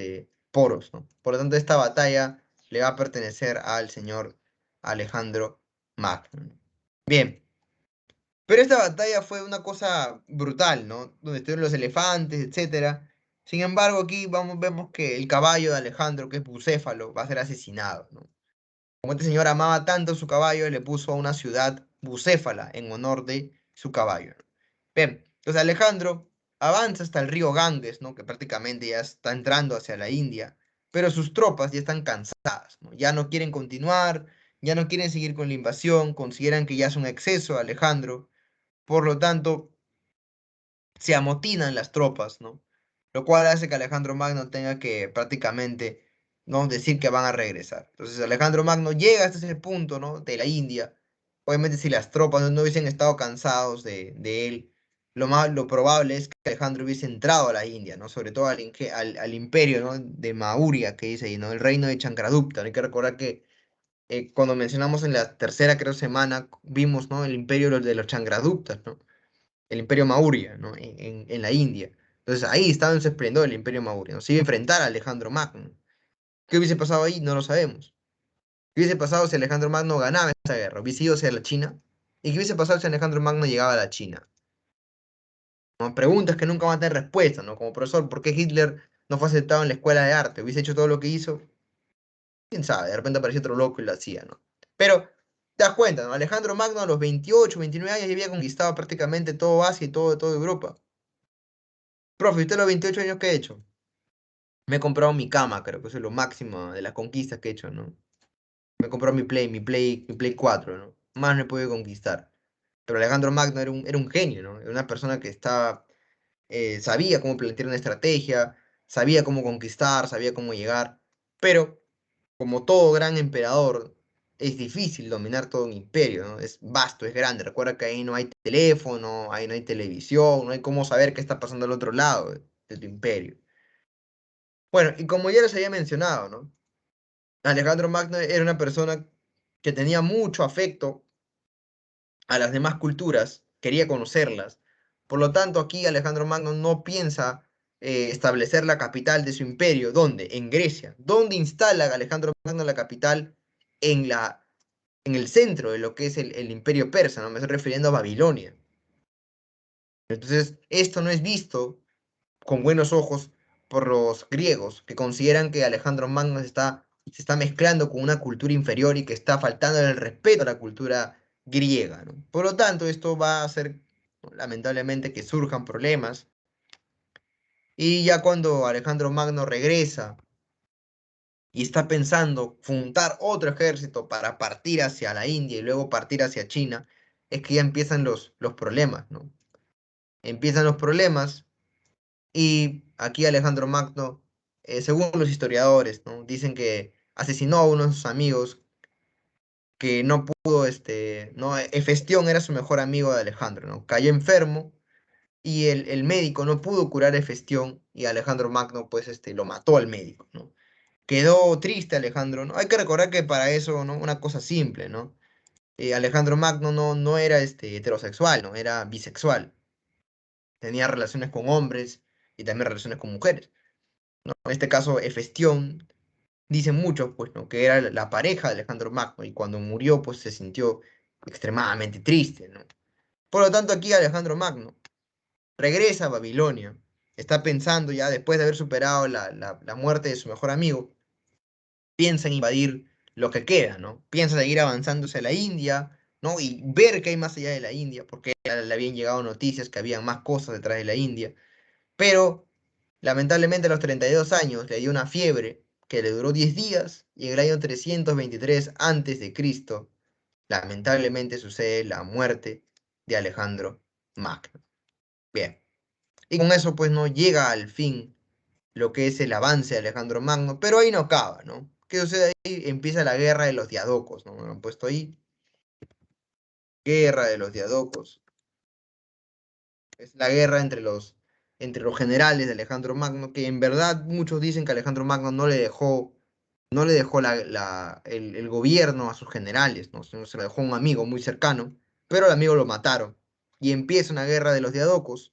Poros, ¿no? Por lo tanto, esta batalla le va a pertenecer al señor Alejandro Magno. Bien. Pero esta batalla fue una cosa brutal, ¿no? Donde estuvieron los elefantes, etcétera. Sin embargo, aquí vemos que el caballo de Alejandro, que es Bucéfalo, va a ser asesinado, ¿no? Como este señor amaba tanto su caballo, le puso a una ciudad Bucéfala en honor de su caballo, ¿no? Bien, entonces Alejandro avanza hasta el río Ganges, ¿no? Que prácticamente ya está entrando hacia la India, pero sus tropas ya están cansadas, ¿no? Ya no quieren continuar, ya no quieren seguir con la invasión, consideran que ya es un exceso Alejandro. Por lo tanto, se amotinan las tropas, ¿no? Lo cual hace que Alejandro Magno tenga que prácticamente, ¿no? Decir que van a regresar. Entonces Alejandro Magno llega hasta ese punto, ¿no? De la India. Obviamente si las tropas no hubiesen estado cansados de él, lo probable es que Alejandro hubiese entrado a la India, ¿no? Sobre todo al imperio, ¿no? De Maurya, que dice ahí, ¿no? El reino de Chandragupta. Hay que recordar que cuando mencionamos en la tercera, creo, semana, vimos, ¿no? El imperio de los Chandraguptas, ¿no? El imperio Maurya, ¿no? En la India. Entonces ahí estaba en su esplendor el imperio Maurya, ¿no? Se iba a enfrentar a Alejandro Magno. ¿Qué hubiese pasado ahí? No lo sabemos. ¿Qué hubiese pasado si Alejandro Magno ganaba esta guerra? ¿Hubiese ido hacia la China? ¿Y qué hubiese pasado si Alejandro Magno llegaba a la China? ¿No? Preguntas que nunca van a tener respuesta, ¿no? Como profesor, ¿por qué Hitler no fue aceptado en la escuela de arte? ¿Hubiese hecho todo lo que hizo? ¿Quién sabe? De repente apareció otro loco y lo hacía, ¿no? Pero te das cuenta, ¿no? Alejandro Magno a los 28, 29 años ya había conquistado prácticamente todo Asia y toda Europa. Profe, ¿usted a los 28 años qué ha hecho? Me he comprado mi cama, creo que eso es lo máximo de las conquistas que he hecho, ¿no? Me he comprado mi Play 4, ¿no? Más no he podido conquistar. Pero Alejandro Magno era un genio, ¿no? Era una persona que sabía cómo plantear una estrategia, sabía cómo conquistar, sabía cómo llegar. Pero, como todo gran emperador, es difícil dominar todo un imperio, ¿no? Es vasto, es grande. Recuerda que ahí no hay teléfono, ahí no hay televisión, no hay cómo saber qué está pasando al otro lado de tu imperio. Bueno, y como ya les había mencionado, ¿no? Alejandro Magno era una persona que tenía mucho afecto a las demás culturas, quería conocerlas. Por lo tanto, aquí Alejandro Magno no piensa establecer la capital de su imperio. ¿Dónde? En Grecia. ¿Dónde instala Alejandro Magno la capital? En en el centro de lo que es el imperio persa, ¿no? Me estoy refiriendo a Babilonia. Entonces, esto no es visto con buenos ojos por los griegos, que consideran que Alejandro Magno se está mezclando con una cultura inferior y que está faltando el respeto a la cultura griega, ¿no? Por lo tanto, esto va a hacer, lamentablemente, que surjan problemas. Y ya cuando Alejandro Magno regresa y está pensando fundar otro ejército para partir hacia la India y luego partir hacia China, es que ya empiezan los problemas, ¿no? Empiezan los problemas. Y aquí Alejandro Magno, según los historiadores, ¿no? Dicen que asesinó a uno de sus amigos, que no pudo, ¿no? Hefestión era su mejor amigo de Alejandro, ¿no? Cayó enfermo y el médico no pudo curar a Hefestión y Alejandro Magno, pues, lo mató al médico, ¿no? Quedó triste Alejandro, ¿no? Hay que recordar que para eso, ¿no? Una cosa simple, ¿no? Alejandro Magno no era, heterosexual, ¿no? Era bisexual. Tenía relaciones con hombres y también relaciones con mujeres, ¿no? En este caso, Hefestión, dicen muchos, pues, ¿no? Que era la pareja de Alejandro Magno y cuando murió, pues, se sintió extremadamente triste, ¿no? Por lo tanto, aquí Alejandro Magno regresa a Babilonia, está pensando ya, después de haber superado la muerte de su mejor amigo, piensa en invadir lo que queda, ¿no? Piensa seguir avanzando hacia la India, ¿no? Y ver qué hay más allá de la India, porque le habían llegado noticias que había más cosas detrás de la India. Pero, lamentablemente, a los 32 años le dio una fiebre que le duró 10 días y en el año 323 antes de Cristo, lamentablemente sucede la muerte de Alejandro Magno. Bien. Y con eso, pues, no llega al fin lo que es el avance de Alejandro Magno, pero ahí no acaba, ¿no? ¿Qué sucede ahí? Empieza la guerra de los diadocos, ¿no? Me lo han puesto ahí. Guerra de los diadocos. Es la guerra entre los generales de Alejandro Magno, que en verdad muchos dicen que Alejandro Magno no le dejó el gobierno a sus generales, ¿no? Sino se lo dejó a un amigo muy cercano, pero el amigo lo mataron. Y empieza una guerra de los diadocos.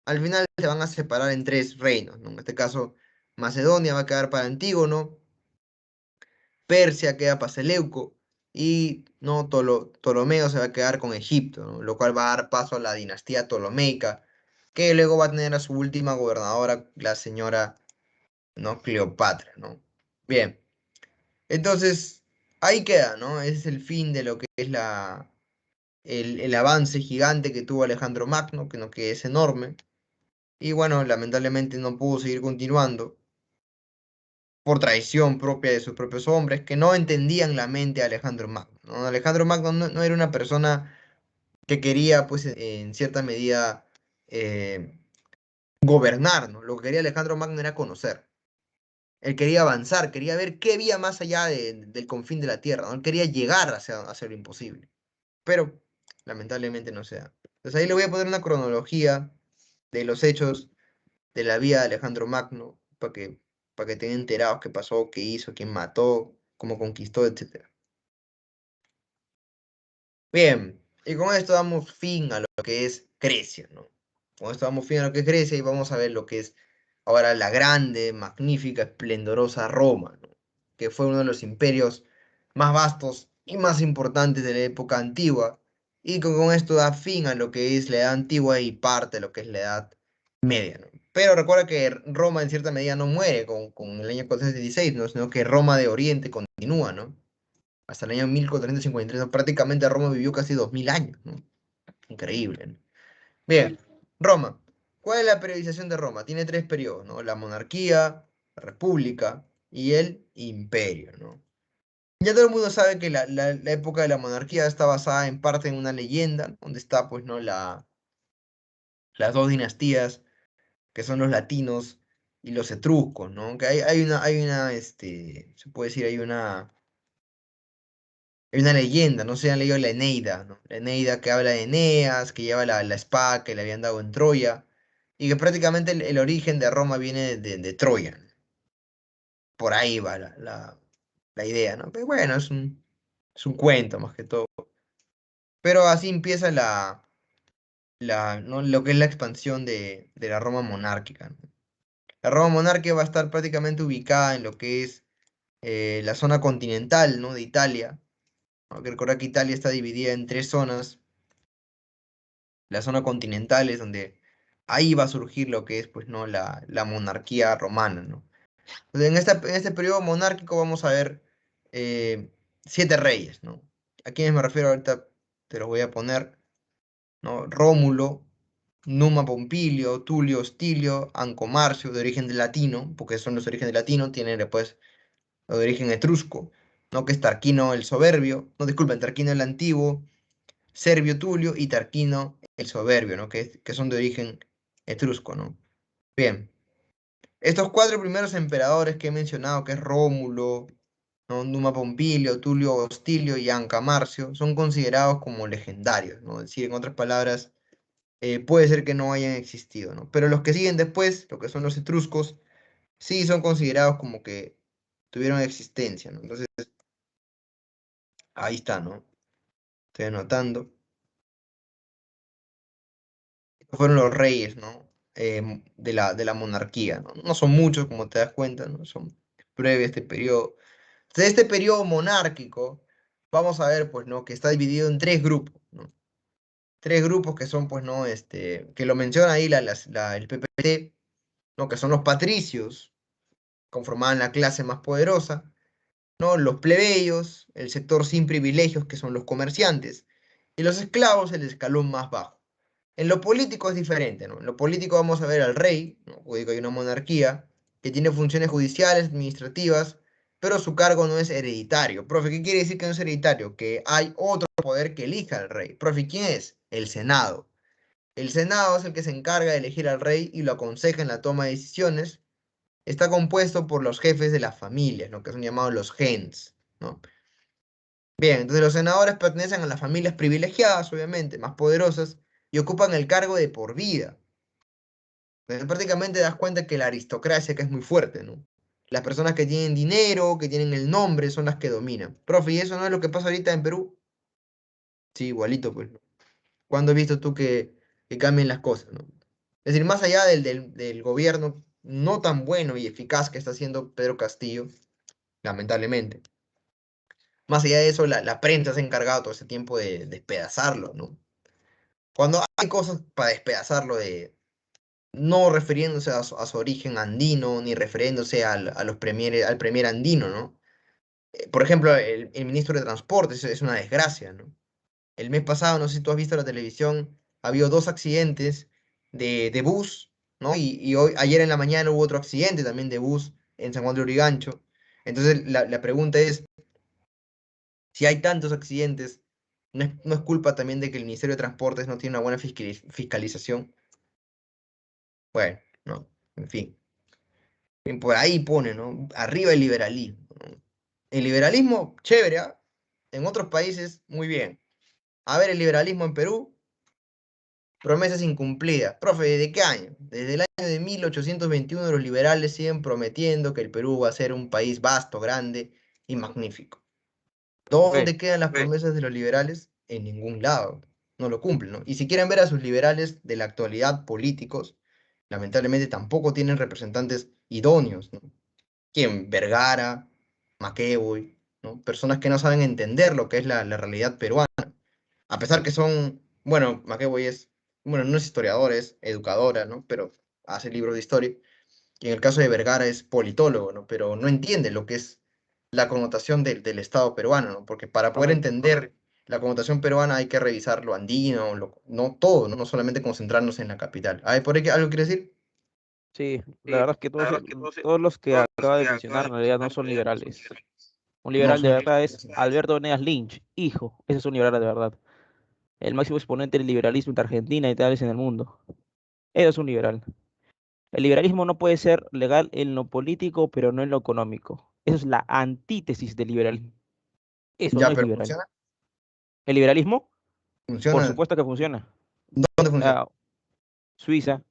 Al final se van a separar en tres reinos, ¿no? En este caso, Macedonia va a quedar para Antígono, Persia queda para Seleuco y no Ptolomeo se va a quedar con Egipto, ¿no? Lo cual va a dar paso a la dinastía ptolomeica, que luego va a tener a su última gobernadora, la señora, ¿no? Cleopatra, ¿no? Bien, entonces ahí queda, ¿no? Ese es el fin de lo que es el avance gigante que tuvo Alejandro Magno, que es enorme. Y bueno, lamentablemente no pudo seguir continuando por traición propia de sus propios hombres, que no entendían la mente de Alejandro Magno, ¿no? Alejandro Magno no era una persona que quería, pues, en cierta medida, gobernar, ¿no? Lo que quería Alejandro Magno era conocer. Él quería avanzar, quería ver qué había más allá del confín de la tierra, ¿no? Él quería llegar hacia lo imposible. Pero, lamentablemente, no se da. Entonces ahí le voy a poner una cronología de los hechos de la vida de Alejandro Magno, para que estén enterados qué pasó, qué hizo, quién mató, cómo conquistó, etc. Bien, y con esto damos fin a lo que es Grecia, ¿no? Con esto damos fin a lo que es Grecia y vamos a ver lo que es ahora la grande, magnífica, esplendorosa Roma, ¿no? Que fue uno de los imperios más vastos y más importantes de la época antigua, y con esto da fin a lo que es la Edad Antigua y parte de lo que es la Edad Media, ¿no? Pero recuerda que Roma en cierta medida no muere con el año 416, ¿no? Sino que Roma de Oriente continúa, ¿no? Hasta el año 1453, ¿no? Prácticamente Roma vivió casi 2000 años, ¿no? Increíble, ¿no? Bien, Roma. ¿Cuál es la periodización de Roma? Tiene tres periodos, ¿no? La monarquía, la república y el imperio, ¿no? Ya todo el mundo sabe que la época de la monarquía está basada en parte en una leyenda, ¿no? Donde está, pues, ¿no? Las dos dinastías, que son los latinos y los etruscos, ¿no? Que se puede decir, hay una leyenda, no sé si han leído la Eneida, ¿no? La Eneida que habla de Eneas, que lleva la espada que le habían dado en Troya, y que prácticamente el origen de Roma viene de Troya, ¿no? Por ahí va la idea, ¿no? Pero bueno, es un cuento más que todo. Pero así empieza ¿no? Lo que es la expansión de la Roma monárquica, ¿no? La Roma monárquica va a estar prácticamente ubicada en lo que es la zona continental, ¿no? De Italia. Hay que recordar que Italia está dividida en tres zonas. La zona continental es donde ahí va a surgir lo que es, pues, ¿no? La monarquía romana, ¿no? Entonces, en este periodo monárquico vamos a ver 7 reyes, ¿no? ¿A quiénes me refiero ahorita? Te los voy a poner, ¿no? Rómulo, Numa Pompilio, Tulio Hostilio, Anco Marcio, de origen de latino, porque son los orígenes de latino, tienen después de origen etrusco, ¿no? Que es Tarquino el Soberbio, no, disculpen, Tarquino el Antiguo, Servio Tulio y Tarquino el Soberbio, ¿no? Que son de origen etrusco, ¿no? Bien, estos cuatro primeros emperadores que he mencionado, que es Rómulo, ¿no? Numa Pompilio, Tulio Hostilio y Anca Marcio, son considerados como legendarios, ¿no? Es decir, en otras palabras, puede ser que no hayan existido, ¿no? Pero los que siguen después, lo que son los etruscos, sí son considerados como que tuvieron existencia, ¿no? Entonces, ahí está, ¿no? Estoy anotando. Estos fueron los reyes, ¿no? De la monarquía, ¿no? No son muchos, como te das cuenta, ¿no? Son breve este periodo. Entonces, este periodo monárquico, vamos a ver, pues, ¿no? Que está dividido en tres grupos, ¿no? Tres grupos que son, pues, ¿no? Que lo menciona ahí el PPT, ¿no? Que son los patricios, conformaban la clase más poderosa, ¿no? Los plebeyos, el sector sin privilegios, que son los comerciantes, y los esclavos, el escalón más bajo. En lo político es diferente, ¿no? En lo político vamos a ver al rey, ¿no? Porque hay una monarquía que tiene funciones judiciales, administrativas, pero su cargo no es hereditario. Profe, ¿qué quiere decir que no es hereditario? Que hay otro poder que elija al rey. Profe, ¿quién es? El Senado. El Senado es el que se encarga de elegir al rey y lo aconseja en la toma de decisiones. Está compuesto por los jefes de las familias, ¿no? Que son llamados los gens, ¿no? Bien, entonces los senadores pertenecen a las familias privilegiadas, obviamente, más poderosas, y ocupan el cargo de por vida. Entonces, prácticamente das cuenta que la aristocracia que es muy fuerte, ¿no? Las personas que tienen dinero, que tienen el nombre, son las que dominan. Profe, ¿y eso no es lo que pasa ahorita en Perú? Sí, igualito, pues, ¿no? ¿Cuándo has visto tú que cambien las cosas, ¿no? Es decir, más allá del gobierno no tan bueno y eficaz que está haciendo Pedro Castillo, lamentablemente. Más allá de eso, la prensa se ha encargado todo ese tiempo de despedazarlo, ¿no? Cuando hay cosas para despedazarlo, no refiriéndose a su origen andino, ni refiriéndose al premier andino, ¿no? Por ejemplo, el ministro de Transportes es una desgracia, ¿no? El mes pasado, no sé si tú has visto la televisión, ha habido dos accidentes de bus, ¿no? Y ayer en la mañana hubo otro accidente también de bus en San Juan de Lurigancho. Entonces, la pregunta es, si hay tantos accidentes, ¿no es culpa también de que el Ministerio de Transportes no tiene una buena fiscalización? Bueno, no, en fin. Bien, por ahí pone, ¿no? Arriba el liberalismo, ¿no? El liberalismo, chévere, ¿ah? En otros países, muy bien. A ver, el liberalismo en Perú, promesas incumplidas. Profe, ¿desde qué año? Desde el año de 1821 los liberales siguen prometiendo que el Perú va a ser un país vasto, grande y magnífico. Ok, ¿Dónde quedan las promesas de los liberales? En ningún lado. No lo cumplen, ¿no? Y si quieren ver a sus liberales de la actualidad políticos, lamentablemente tampoco tienen representantes idóneos, ¿no? ¿Quién? Vergara, McEvoy, ¿no? Personas que no saben entender lo que es la realidad peruana. A pesar que son, bueno, McEvoy bueno, no es historiador, es educadora, ¿no? Pero hace libros de historia. Y en el caso de Vergara es politólogo, ¿no? Pero no entiende lo que es la connotación del Estado peruano, ¿no? Porque para poder correcto. entender la connotación peruana hay que revisar lo andino, no todo, ¿no? No solamente concentrarnos en la capital. A ver, ¿por ahí algo quiere decir? Sí, la verdad es que todos los que acaba de mencionar en realidad no son liberales. Un No liberal de son verdad es liberales. Alberto Venegas Lynch, hijo. Ese es un liberal de verdad. El máximo exponente del liberalismo entre Argentina y tal vez en el mundo. Ese es un liberal. El liberalismo no puede ser legal en lo político, pero no en lo económico. Eso es la antítesis del liberalismo. Eso no Ya, es pero liberal. funciona, El liberalismo, por funciona. supuesto que funciona. ¿Dónde funciona? Ah, Suiza,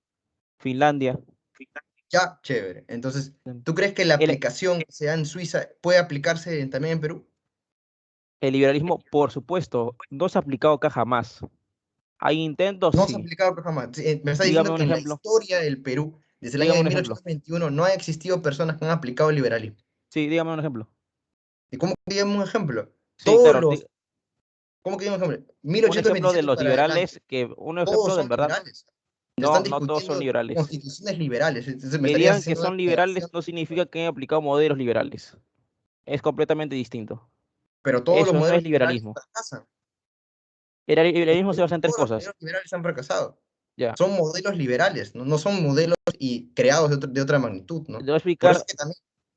Finlandia. Ya, chévere. Entonces, ¿tú crees que la El, aplicación que se da en Suiza puede aplicarse también en Perú? el liberalismo, por supuesto, no se ha aplicado acá jamás. Hay intentos, No se ha sí. aplicado acá jamás. Sí, me está Dígame diciendo un que en la ejemplo. historia del Perú, desde el año Dígame de un ejemplo. 1821, no ha existido personas que han aplicado el liberalismo. Sí, dígame un ejemplo. ¿Y cómo que digamos un ejemplo? Sí, Todos claro. los, ¿cómo que digamos un ejemplo? Un ejemplo de 1827 los para adelante, liberales, un todos ejemplo de son verdad, liberales. Se están no todos son discutiendo liberales. constituciones liberales. Entonces me Que estarías digan que haciendo una son liberales negación, no significa que hayan aplicado modelos liberales. Es completamente distinto. pero todos los Eso no modelos es liberales liberalismo. fracasan. El liberalismo se basa en tres Todos los cosas. modelos liberales han fracasado. Ya. Son modelos liberales, no son modelos y creados de otra magnitud, Te ¿no? voy a Por eso explicar es que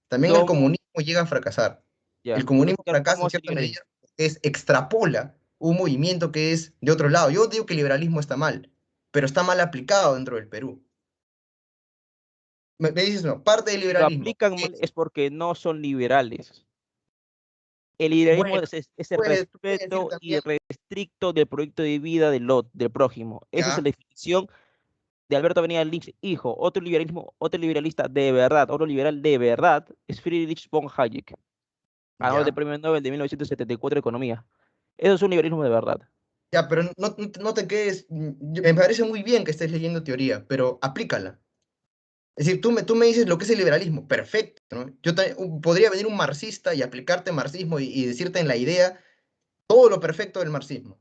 también el cómo, comunismo llega a fracasar. El ya. Te voy a comunismo explicar fracasa cómo en es el cierta liberalismo. medida porque extrapola un movimiento que es de otro lado. Yo digo que el liberalismo está mal, pero está mal aplicado dentro del Perú. Me dices, no, parte del Si lo liberalismo. aplican mal es porque no son liberales. El liberalismo Bueno, es el tú puedes decir respeto también, irrestricto del proyecto de vida del prójimo. Esa es la ya, definición de Alberto Avenida Lynch, hijo. Otro liberalista de verdad, otro liberal de verdad, es Friedrich von Hayek, ganador del ya, Premio Nobel de 1974 de Economía. Eso es un liberalismo de verdad. ya, pero no te quedes, me parece muy bien que estés leyendo teoría, pero aplícala. Es decir, tú me dices lo que es el liberalismo, perfecto, ¿no? Podría venir un marxista y aplicarte marxismo y decirte en la idea todo lo perfecto del marxismo,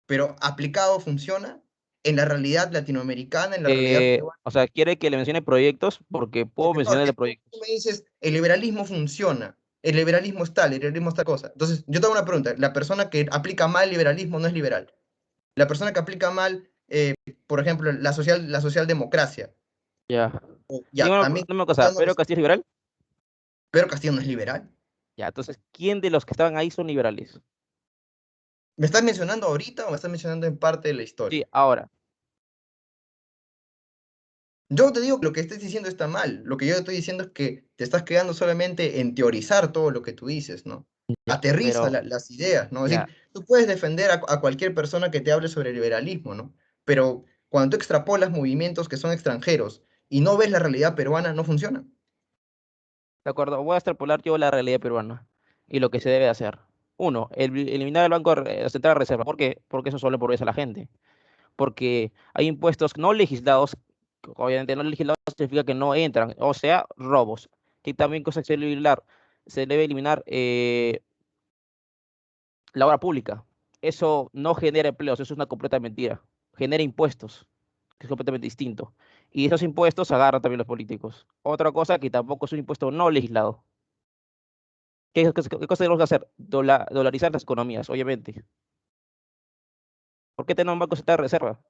pero aplicado funciona en la realidad latinoamericana, en la realidad peruana. O sea, quiere que le mencione proyectos porque puedo Porque no, es mencionarle que tú proyectos. me dices, el liberalismo funciona, el liberalismo es tal, el liberalismo es tal cosa. Entonces, yo te hago una pregunta, la persona que aplica mal el liberalismo no es liberal. La persona que aplica mal, por ejemplo, la socialdemocracia, Ya. ya, también Dime una cosa, ya no ¿Pedro es, Castillo es liberal? Pedro Castillo no es liberal. Ya, entonces, ¿quién de los que estaban ahí son liberales? ¿Me estás mencionando ahorita o me estás mencionando en parte de la Sí, historia? ahora. Yo te digo que lo que estés diciendo está mal. Lo que yo estoy diciendo es que te estás quedando solamente en teorizar todo lo que tú dices, ¿no? Ya, Aterriza pero, las ideas, ¿no? Es ya, decir, tú puedes defender a cualquier persona que te hable sobre el liberalismo, ¿no? Pero cuando tú extrapolas movimientos que son extranjeros y no ves la realidad peruana, no funciona. de acuerdo, voy a extrapolar yo la realidad peruana y lo que se debe hacer. Uno, eliminar el Banco Central de Reserva. ¿Por qué? Porque eso solo empobrece a la gente. Porque hay impuestos no legislados, que obviamente no legislados significa que no entran, o sea, robos. Que también cosa que se debe eliminar la obra pública. Eso no genera empleos, eso es una completa mentira. Genera impuestos, que es completamente distinto. Y esos impuestos agarran también los políticos. Otra cosa que tampoco es un impuesto no legislado. ¿Qué cosa tenemos que hacer? Dolarizar las economías, obviamente. ¿Por qué tenemos un banco central de reserva?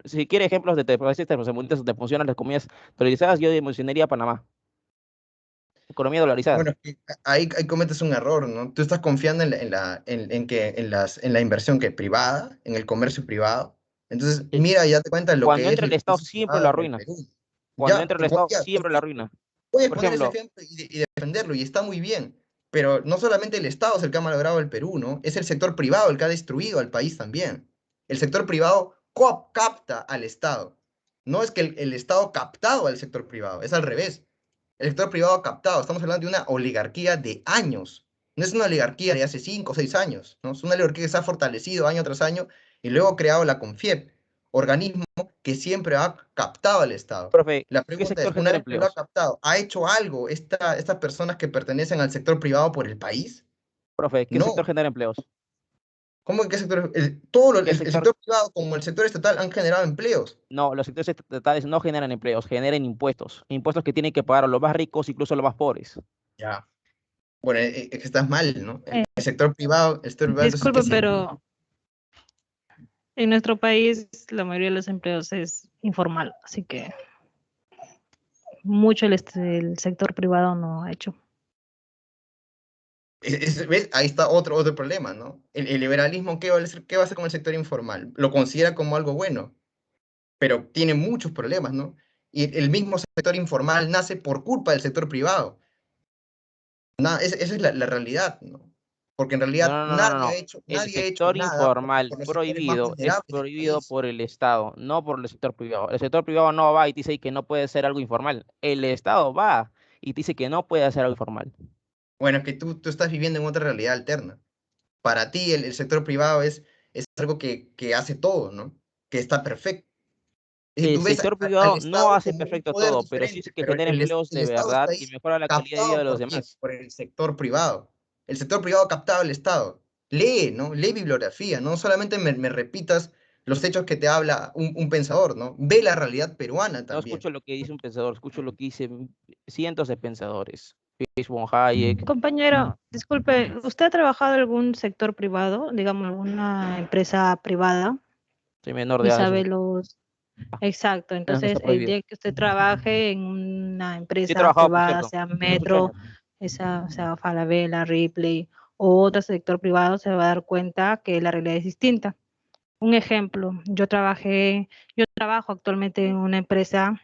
Si quiere ejemplos de países tercermundistas donde funcionan las economías dolarizadas, yo mencionaría Panamá. Economía dolarizada. Bueno, es que ahí cometes un error, ¿no? Tú estás confiando en la inversión que privada, en el comercio privado. Entonces, Eh, mira, ya te cuentas lo Cuando que es entra el el Estado comercio siempre lo privado en el arruina. Perú. Cuando Ya, entra el Estado ya, siempre lo arruina. puedes Por poner ese ejemplo, ejemplo y defenderlo, y está muy bien, pero no solamente el Estado es el que ha malogrado el Perú, ¿no? Es el sector privado el que ha destruido al país también. El sector privado capta al Estado. No es que el Estado ha captado al sector privado, es al revés. El sector privado ha captado, estamos hablando de una oligarquía de años. No es una oligarquía de hace 5 o 6 años, ¿no? Es una oligarquía que se ha fortalecido año tras año y luego ha creado la CONFIEP, organismo que siempre ha captado al Estado. profe, La ¿qué pregunta es, sector una genera vez que lo ha empleos? captado, ¿ha hecho algo estas personas que pertenecen al sector privado por el país? Profe, ¿qué sector No. genera empleos? ¿Cómo que qué sector? ¿Qué El sector? sector privado como el sector estatal han generado empleos. No, los sectores estatales no generan empleos, generan impuestos. Impuestos que tienen que pagar a los más ricos, incluso a los más pobres. Ya. Bueno, es que estás mal, ¿no? Eh, El sector privado, entonces, ¿qué disculpe, sería? pero en nuestro país la mayoría de los empleos es informal, así que mucho el sector privado no ha hecho. ¿Ves? Ahí está otro problema, ¿no? El liberalismo, qué va a hacer con el sector informal? Lo considera como algo bueno, pero tiene muchos problemas, ¿no? Y el mismo sector informal nace por culpa del sector privado. Esa es la realidad, ¿no? Porque en realidad No. El nadie ha hecho sector nada informal por los sectores más prohibido es vulnerables del prohibido país. por el Estado, no por el sector privado. El sector privado no va y te dice que no puede ser algo informal. El Estado va y te dice que no puede hacer algo informal. Bueno, es que tú estás viviendo en otra realidad alterna. Para ti el sector privado es algo que hace todo, ¿no? Que está perfecto. Y El tú ves sector al privado no Estado hace como un perfecto poder todo, pero sí es diferente, que pero genera empleos el de Estado verdad está y ahí mejora la calidad de vida de captado los por quién, demás. por el sector privado. El sector privado ha captado al Estado. Lee, ¿no? Lee bibliografía, no solamente me repitas los hechos que te habla un pensador, ¿no? Ve la realidad peruana No también. escucho lo que dice un pensador, escucho lo que dicen cientos de pensadores. Friedrich von Hayek, Compañero, disculpe, ¿usted ha trabajado en algún sector privado, digamos, alguna empresa privada? soy menor de Y edad, eso sabe sí. los... Exacto, No, entonces está el prohibido. día que usted trabaje en una Sí he empresa trabajado, por privada, cierto, sea hace 8 años. Metro, sea Falabella, Ripley o otro sector privado, se va a dar cuenta que la realidad es distinta. Un ejemplo, yo trabajo actualmente en una empresa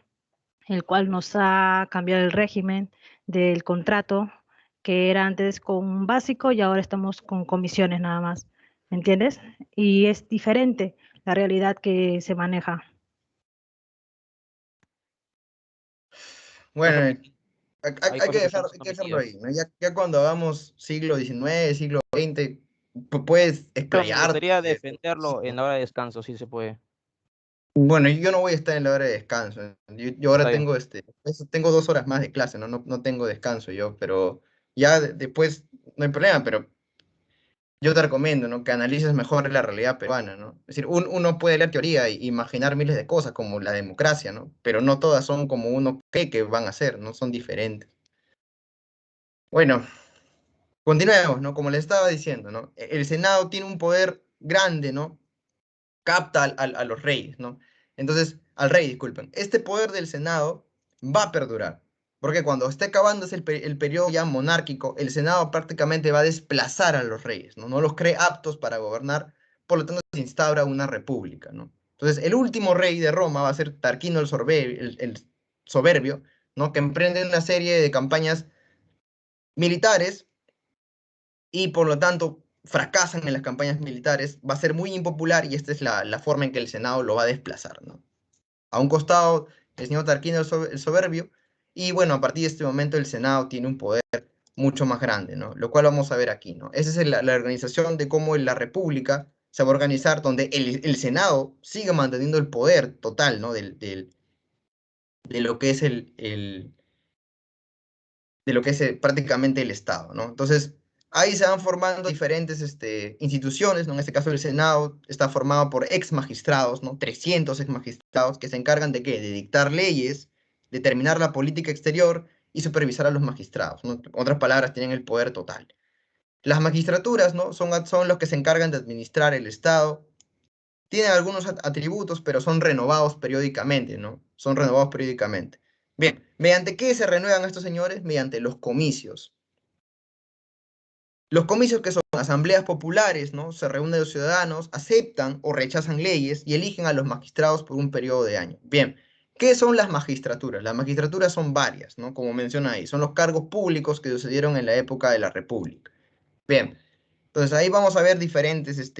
el cual nos ha cambiado el régimen del contrato, que era antes con un básico y ahora estamos con comisiones nada más, ¿me entiendes? Y es diferente la realidad que se maneja. Bueno, Hay cosas que son hay que dejarlo ahí, sometidas. ¿no? Ya cuando hagamos siglo XIX, siglo XX, puedes Pero me explayarte. gustaría defenderlo en ¿No? la hora de descanso, si se puede. Bueno, yo no voy a estar en la hora de descanso. Yo ahora Está bien. tengo tengo 2 horas más de clase, ¿no? No tengo descanso yo, pero ya después no hay problema, pero yo te recomiendo, ¿no? Que analices mejor la realidad peruana, ¿no? Es decir, uno puede leer teoría e imaginar miles de cosas como la democracia, ¿no? Pero no todas son como uno cree que van a ser, ¿no? Son diferentes. Bueno, continuemos, ¿no? Como les estaba diciendo, ¿no? El Senado tiene un poder grande, ¿no? Capta a los reyes, ¿no? Entonces, al rey, disculpen. Este poder del Senado va a perdurar, porque cuando esté acabándose el periodo ya monárquico, el Senado prácticamente va a desplazar a los reyes, ¿no? No los cree aptos para gobernar, por lo tanto se instaura una república, ¿no? Entonces, el último rey de Roma va a ser Tarquino el Soberbio, ¿no? Que emprende una serie de campañas militares y por lo tanto fracasan en las campañas militares, va a ser muy impopular y esta es la forma en que el Senado lo va a desplazar, ¿no? A un costado, el señor Tarquino el Soberbio, y bueno, a partir de este momento el Senado tiene un poder mucho más grande, ¿no? Lo cual vamos a ver aquí, ¿no? Esa es la organización de cómo la República se va a organizar, donde el Senado sigue manteniendo el poder total, ¿no? De lo que es de lo que es prácticamente el Estado, ¿no? Entonces, ahí se van formando diferentes instituciones, ¿no? En este caso el Senado está formado por ex magistrados, ¿no? 300 ex magistrados que se encargan de ¿qué? De dictar leyes, determinar la política exterior y supervisar a los magistrados, ¿no? En otras palabras, tienen el poder total. Las magistraturas, ¿no? Son los que se encargan de administrar el Estado. Tienen algunos atributos, pero son renovados periódicamente, ¿no? Son renovados periódicamente. Bien, ¿mediante qué se renuevan estos señores? Mediante los comicios. Los comicios que son asambleas populares, ¿no? Se reúnen los ciudadanos, aceptan o rechazan leyes y eligen a los magistrados por un periodo de años. Bien, ¿qué son las magistraturas? Las magistraturas son varias, ¿no? Como menciona ahí, son los cargos públicos que sucedieron en la época de la República. Bien, entonces ahí vamos a ver diferentes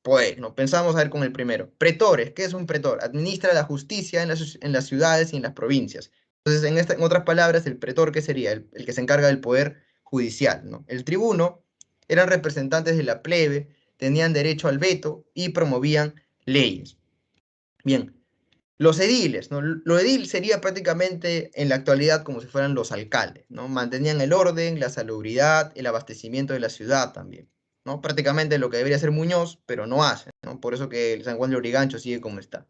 poderes, ¿no? Pensamos a ver con el primero. Pretores, ¿qué es un pretor? Administra la justicia en las ciudades y en las provincias. Entonces, en otras palabras, el pretor, ¿qué sería? El que se encarga del poder judicial, ¿no? El tribuno eran representantes de la plebe, tenían derecho al veto y promovían leyes. Bien, los ediles, ¿no? Lo edil sería prácticamente en la actualidad como si fueran los alcaldes, ¿no? Mantenían el orden, la salubridad, el abastecimiento de la ciudad también, ¿no? Prácticamente lo que debería hacer Muñoz, pero no hace, ¿no? Por eso que el San Juan de Lurigancho sigue como está.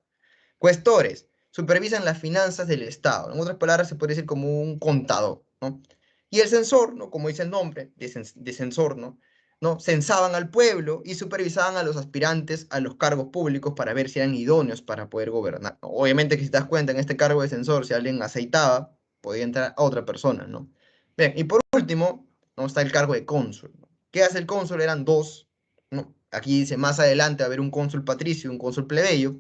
Cuestores, supervisan las finanzas del Estado. En otras palabras, se puede decir como un contador, ¿no? Y el censor, ¿no? Como dice el nombre, de censor, ¿no? ¿no? Censaban al pueblo y supervisaban a los aspirantes a los cargos públicos para ver si eran idóneos para poder gobernar, ¿no? Obviamente que si te das cuenta, en este cargo de censor, si alguien aceitaba, podía entrar a otra persona, ¿no? Bien, y por último, ¿no? Está el cargo de cónsul, ¿no? ¿Qué hace el cónsul? Eran dos, ¿no? Aquí dice, más adelante va a haber un cónsul patricio y un cónsul plebeyo,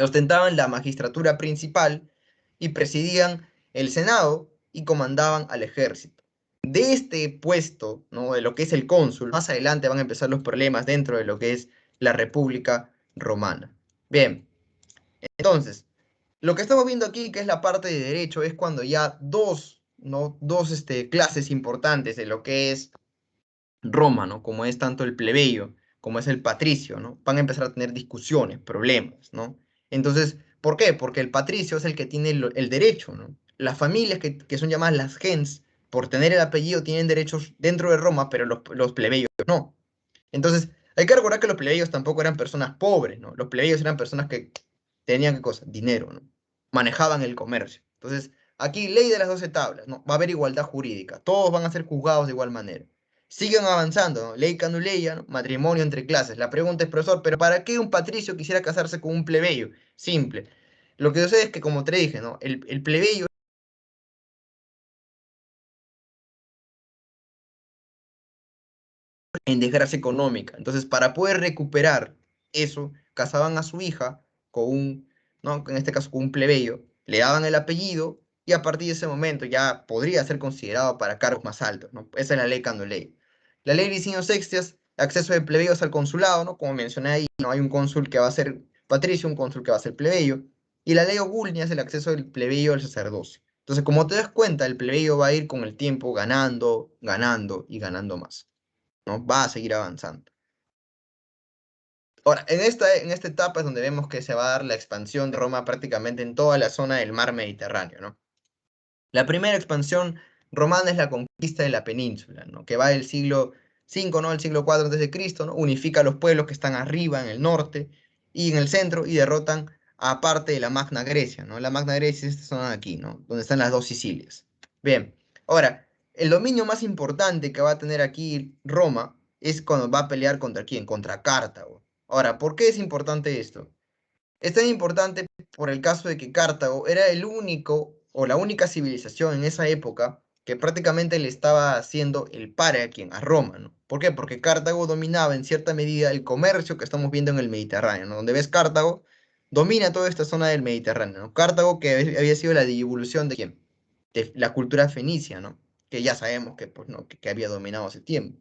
ostentaban la magistratura principal y presidían el Senado y comandaban al ejército. De este puesto, ¿no? De lo que es el cónsul, más adelante van a empezar los problemas dentro de lo que es la República Romana. Bien, entonces, lo que estamos viendo aquí, que es la parte de derecho, es cuando ya ¿no? dos clases importantes de lo que es Roma, ¿no? Como es tanto el plebeyo como es el patricio, ¿no? Van a empezar a tener discusiones, problemas, ¿no? Entonces, ¿por qué? Porque el patricio es el que tiene el derecho, ¿no? Las familias que son llamadas las gens, por tener el apellido, tienen derechos dentro de Roma, pero los plebeyos no. Entonces, hay que recordar que los plebeyos tampoco eran personas pobres, ¿no? Los plebeyos eran personas que tenían, ¿qué cosa? Dinero, ¿no? Manejaban el comercio. Entonces, aquí, ley de las 12 tablas, ¿no? Va a haber igualdad jurídica. Todos van a ser juzgados de igual manera. Siguen avanzando, ¿no? Ley canuleya, ¿no? Matrimonio entre clases. La pregunta es, profesor, ¿pero para qué un patricio quisiera casarse con un plebeyo? Simple. Lo que sucede es que, como te dije, ¿no? El plebeyo en desgracia económica. Entonces, para poder recuperar eso, casaban a su hija con un, ¿no? En este caso con un plebeyo, le daban el apellido y a partir de ese momento ya podría ser considerado para cargos más altos, ¿no? Esa es la ley Candoleyo. La ley Licinius Sextius, acceso de plebeyos al consulado, ¿no? Como mencioné ahí, ¿no? Hay un cónsul que va a ser patricio, un cónsul que va a ser plebeyo, y la ley Ogulnia es el acceso del plebeyo al sacerdocio. Entonces, como te das cuenta, el plebeyo va a ir con el tiempo ganando, ganando y ganando más, ¿no? Va a seguir avanzando. Ahora, en esta etapa es donde vemos que se va a dar la expansión de Roma prácticamente en toda la zona del mar Mediterráneo, ¿no? La primera expansión romana es la conquista de la península, ¿no? Que va del siglo V, ¿no? El siglo IV a.C., ¿no? Unifica a los pueblos que están arriba, en el norte y en el centro, y derrotan a parte de la Magna Grecia, ¿no? La Magna Grecia es esta zona de aquí, ¿no? Donde están las dos Sicilias. Bien, ahora, el dominio más importante que va a tener aquí Roma es cuando va a pelear contra quién, contra Cartago. Ahora, ¿por qué es importante esto? Es tan importante por el caso de que Cartago era el único o la única civilización en esa época que prácticamente le estaba haciendo el pare a quien, a Roma, ¿no? ¿Por qué? Porque Cartago dominaba en cierta medida el comercio que estamos viendo en el Mediterráneo, ¿no? Donde ves Cartago, domina toda esta zona del Mediterráneo, ¿no? Cartago que había sido la divulgación de quién, de la cultura fenicia, ¿no? Que ya sabemos que, pues, ¿no? que había dominado hace tiempo.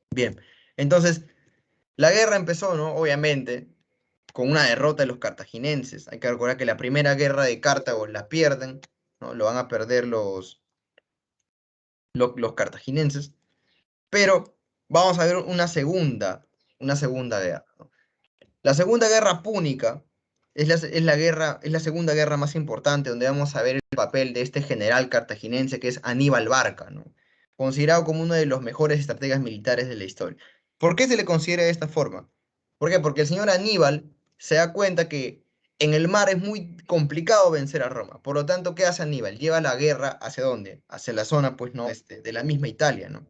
Bien, entonces, la guerra empezó, ¿no? Obviamente, con una derrota de los cartagineses. Hay que recordar que la primera guerra de Cartago la pierden, ¿no? Lo van a perder los cartagineses. Pero vamos a ver una segunda guerra, ¿no? La Segunda Guerra Púnica es la segunda guerra más importante, donde vamos a ver el papel de este general cartaginense que es Aníbal Barca, ¿no? Considerado como uno de los mejores estrategas militares de la historia. ¿Por qué se le considera de esta forma? ¿Por qué? Porque el señor Aníbal se da cuenta que en el mar es muy complicado vencer a Roma. Por lo tanto, ¿qué hace Aníbal? Lleva la guerra ¿hacia dónde? Hacia la zona, pues, ¿no? De la misma Italia, ¿no?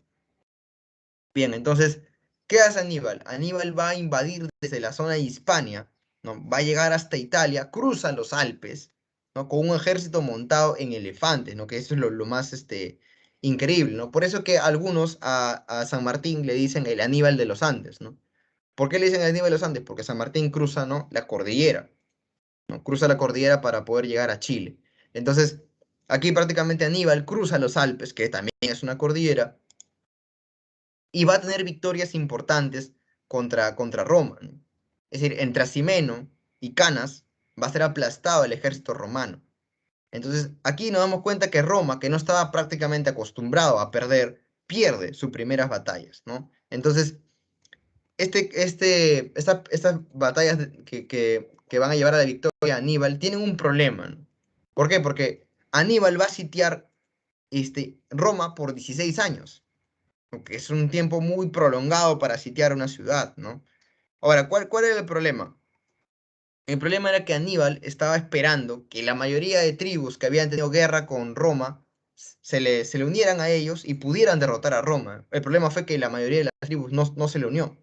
Bien, entonces, ¿qué hace Aníbal? Aníbal va a invadir desde la zona de Hispania, ¿no? Va a llegar hasta Italia, cruza los Alpes, ¿no? Con un ejército montado en elefantes, ¿no? Que eso es lo más increíble, ¿no? Por eso que algunos a San Martín le dicen el Aníbal de los Andes, ¿no? ¿Por qué le dicen el Aníbal de los Andes? Porque San Martín cruza, ¿no? La cordillera, ¿no? Cruza la cordillera para poder llegar a Chile. Entonces, aquí prácticamente Aníbal cruza los Alpes, que también es una cordillera, y va a tener victorias importantes contra Roma, ¿no? Es decir, entre Asimeno y Canas va a ser aplastado el ejército romano. Entonces, aquí nos damos cuenta que Roma, que no estaba prácticamente acostumbrado a perder, pierde sus primeras batallas, ¿no? Entonces, estas batallas que van a llevar a la victoria a Aníbal tienen un problema, ¿no? ¿Por qué? Porque Aníbal va a sitiar Roma por 16 años, que es un tiempo muy prolongado para sitiar una ciudad, ¿no? Ahora, ¿cuál era el problema? El problema era que Aníbal estaba esperando que la mayoría de tribus que habían tenido guerra con Roma se le unieran a ellos y pudieran derrotar a Roma. El problema fue que la mayoría de las tribus no se le unió,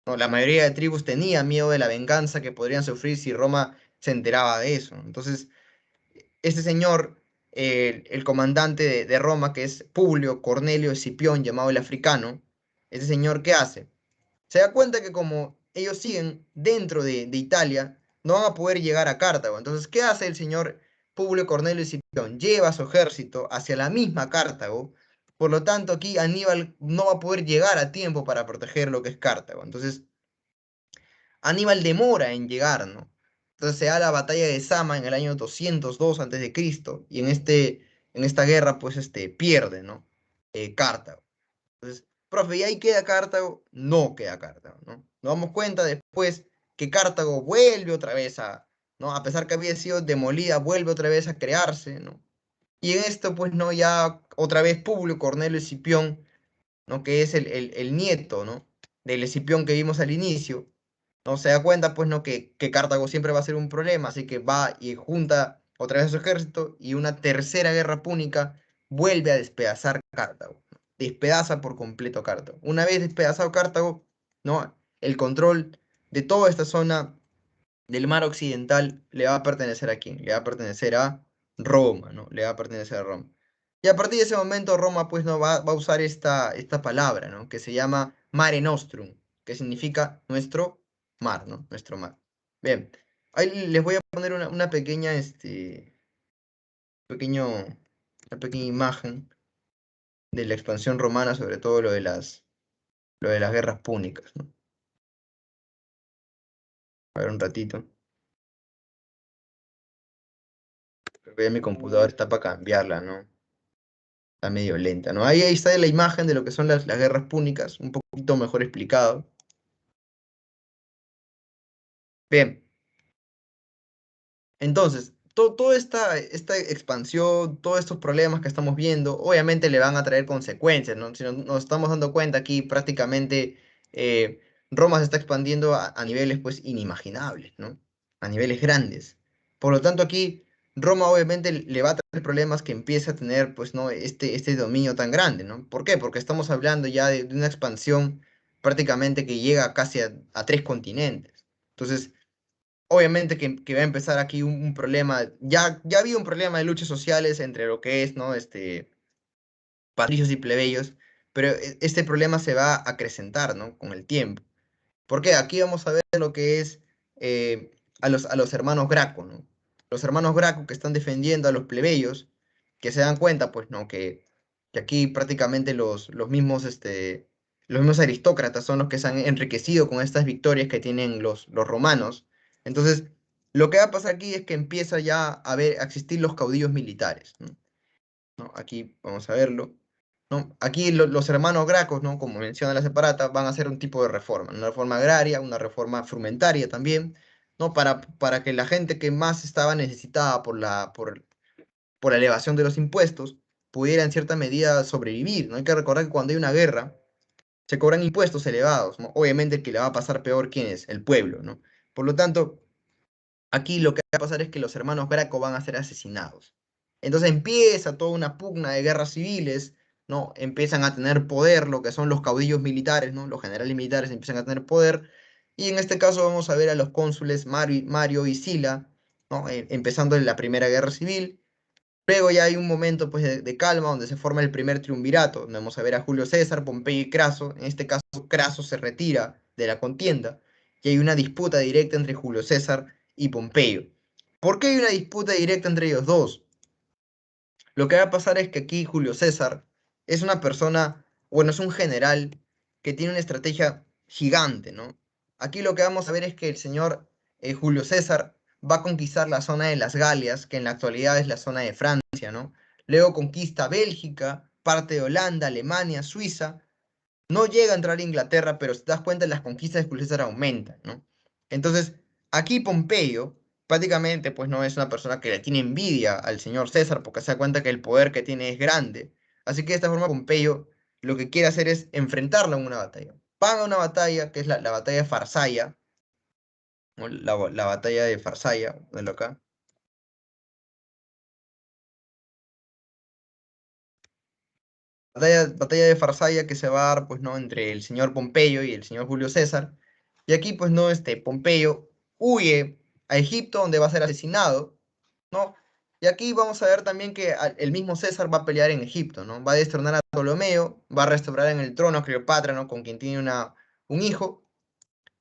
¿no? La mayoría de tribus tenía miedo de la venganza que podrían sufrir si Roma se enteraba de eso. Entonces, este señor, el comandante de Roma, que es Publio Cornelio Escipión, llamado el Africano, este señor, ¿qué hace? Se da cuenta que como ellos siguen dentro de Italia, no van a poder llegar a Cartago. Entonces, ¿qué hace el señor Publio Cornelio Escipión? Lleva su ejército hacia la misma Cartago. Por lo tanto, aquí Aníbal no va a poder llegar a tiempo para proteger lo que es Cartago. Entonces, Aníbal demora en llegar, ¿no? Entonces se da la batalla de Sama en el año 202 a.C. y en esta guerra pues pierde, ¿no? Cartago. Entonces, profe, ¿y ahí queda Cartago? No queda Cartago, ¿no? Nos damos cuenta después que Cartago vuelve otra vez ¿no? A pesar que había sido demolida, vuelve otra vez a crearse, ¿no? Y en esto pues, ¿no? Ya otra vez Publio Cornelio Escipión, ¿no? Que es el nieto, ¿no? Del Escipión que vimos al inicio, no se da cuenta, pues, ¿no? Que Cartago siempre va a ser un problema, así que va y junta otra vez a su ejército y una tercera guerra púnica vuelve a despedazar Cartago. Despedaza por completo Cartago. Una vez despedazado Cartago, ¿no? El control de toda esta zona del mar occidental le va a pertenecer a quién? Le va a pertenecer a Roma, ¿no? Le va a pertenecer a Roma. Y a partir de ese momento Roma, pues, ¿no? va a usar esta palabra, ¿no? Que se llama Mare Nostrum, que significa nuestro mar, ¿no? Nuestro mar. Bien, Ahí les voy a poner una pequeña, una pequeña imagen de la expansión romana, sobre todo lo de las guerras púnicas, ¿no? A ver un ratito. Creo que ya mi computadora está para cambiarla, ¿no? Está medio lenta, ¿no? Ahí está la imagen de lo que son las guerras púnicas, un poquito mejor explicado. Bien. Entonces, toda esta expansión, todos estos problemas que estamos viendo, obviamente le van a traer consecuencias, ¿no? Si nos estamos dando cuenta aquí, prácticamente Roma se está expandiendo a niveles pues inimaginables, ¿no? A niveles grandes. Por lo tanto, aquí Roma obviamente le va a traer problemas que empieza a tener pues, ¿no? Este dominio tan grande, ¿no? ¿Por qué? Porque estamos hablando ya de una expansión prácticamente que llega casi a 3 continentes. Entonces, obviamente que va a empezar aquí un problema, ya había un problema de luchas sociales entre lo que es, ¿no? Patricios y plebeyos, pero este problema se va a acrecentar, ¿no? Con el tiempo. ¿Por qué? Aquí vamos a ver lo que es a los hermanos Graco, ¿no? Los hermanos Graco que están defendiendo a los plebeyos, que se dan cuenta, pues, ¿no? Que aquí prácticamente los mismos aristócratas son los que se han enriquecido con estas victorias que tienen los romanos. Entonces, lo que va a pasar aquí es que empieza ya a existir los caudillos militares, ¿no? ¿No? Aquí vamos a verlo. ¿No? Aquí los hermanos Gracos, ¿no? Como menciona la separata, van a hacer un tipo de reforma, una reforma agraria, una reforma frumentaria también, ¿no? Para que la gente que más estaba necesitada por la elevación de los impuestos pudiera en cierta medida sobrevivir, ¿no? Hay que recordar que cuando hay una guerra se cobran impuestos elevados, ¿no? Obviamente el que le va a pasar peor, ¿quién es? El pueblo, ¿no? Por lo tanto, aquí lo que va a pasar es que los hermanos Graco van a ser asesinados. Entonces empieza toda una pugna de guerras civiles, ¿no? Empiezan a tener poder lo que son los caudillos militares, ¿no? Los generales militares empiezan a tener poder. Y en este caso vamos a ver a los cónsules Mario y Sila, ¿no? Empezando en la Primera Guerra Civil. Luego ya hay un momento pues, de calma donde se forma el primer triunvirato, donde vamos a ver a Julio César, Pompeyo y Craso. En este caso, Craso se retira de la contienda y hay una disputa directa entre Julio César y Pompeyo. ¿Por qué hay una disputa directa entre ellos dos? Lo que va a pasar es que aquí Julio César es una persona, bueno, es un general que tiene una estrategia gigante, ¿no? Aquí lo que vamos a ver es que el señor Julio César va a conquistar la zona de las Galias, que en la actualidad es la zona de Francia, ¿no? Luego conquista Bélgica, parte de Holanda, Alemania, Suiza. No llega a entrar a Inglaterra, pero si te das cuenta, las conquistas de Julio César aumentan, ¿no? Entonces, aquí Pompeyo prácticamente pues no es una persona que le tiene envidia al señor César porque se da cuenta que el poder que tiene es grande. Así que de esta forma Pompeyo lo que quiere hacer es enfrentarlo en una batalla. Paga una batalla, que es la batalla de Farsalla, ¿no? La batalla de Farsalla, de acá. Batalla de Farsalla que se va a dar, pues, ¿no? Entre el señor Pompeyo y el señor Julio César. Y aquí, pues, ¿no? Pompeyo huye a Egipto, donde va a ser asesinado, ¿no? Y aquí vamos a ver también que el mismo César va a pelear en Egipto, ¿no? Va a destronar a Ptolomeo, va a restaurar en el trono a Cleopatra, ¿no? Con quien tiene un hijo.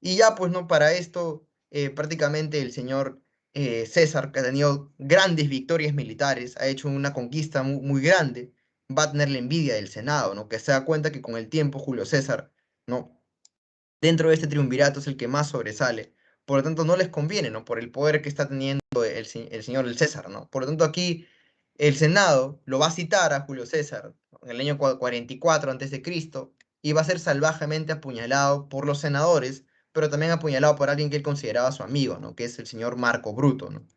Y ya, pues, ¿no? Para esto, prácticamente el señor César, que ha tenido grandes victorias militares, ha hecho una conquista muy, muy grande, va a tener la envidia del Senado, ¿no? Que se da cuenta que con el tiempo Julio César, ¿no? Dentro de este triunvirato es el que más sobresale. Por lo tanto, no les conviene, ¿no? Por el poder que está teniendo el señor el César, ¿no? Por lo tanto, aquí el Senado lo va a citar a Julio César en el año 44 a.C. y va a ser salvajemente apuñalado por los senadores, pero también apuñalado por alguien que él consideraba su amigo, ¿no? Que es el señor Marco Bruto, ¿no?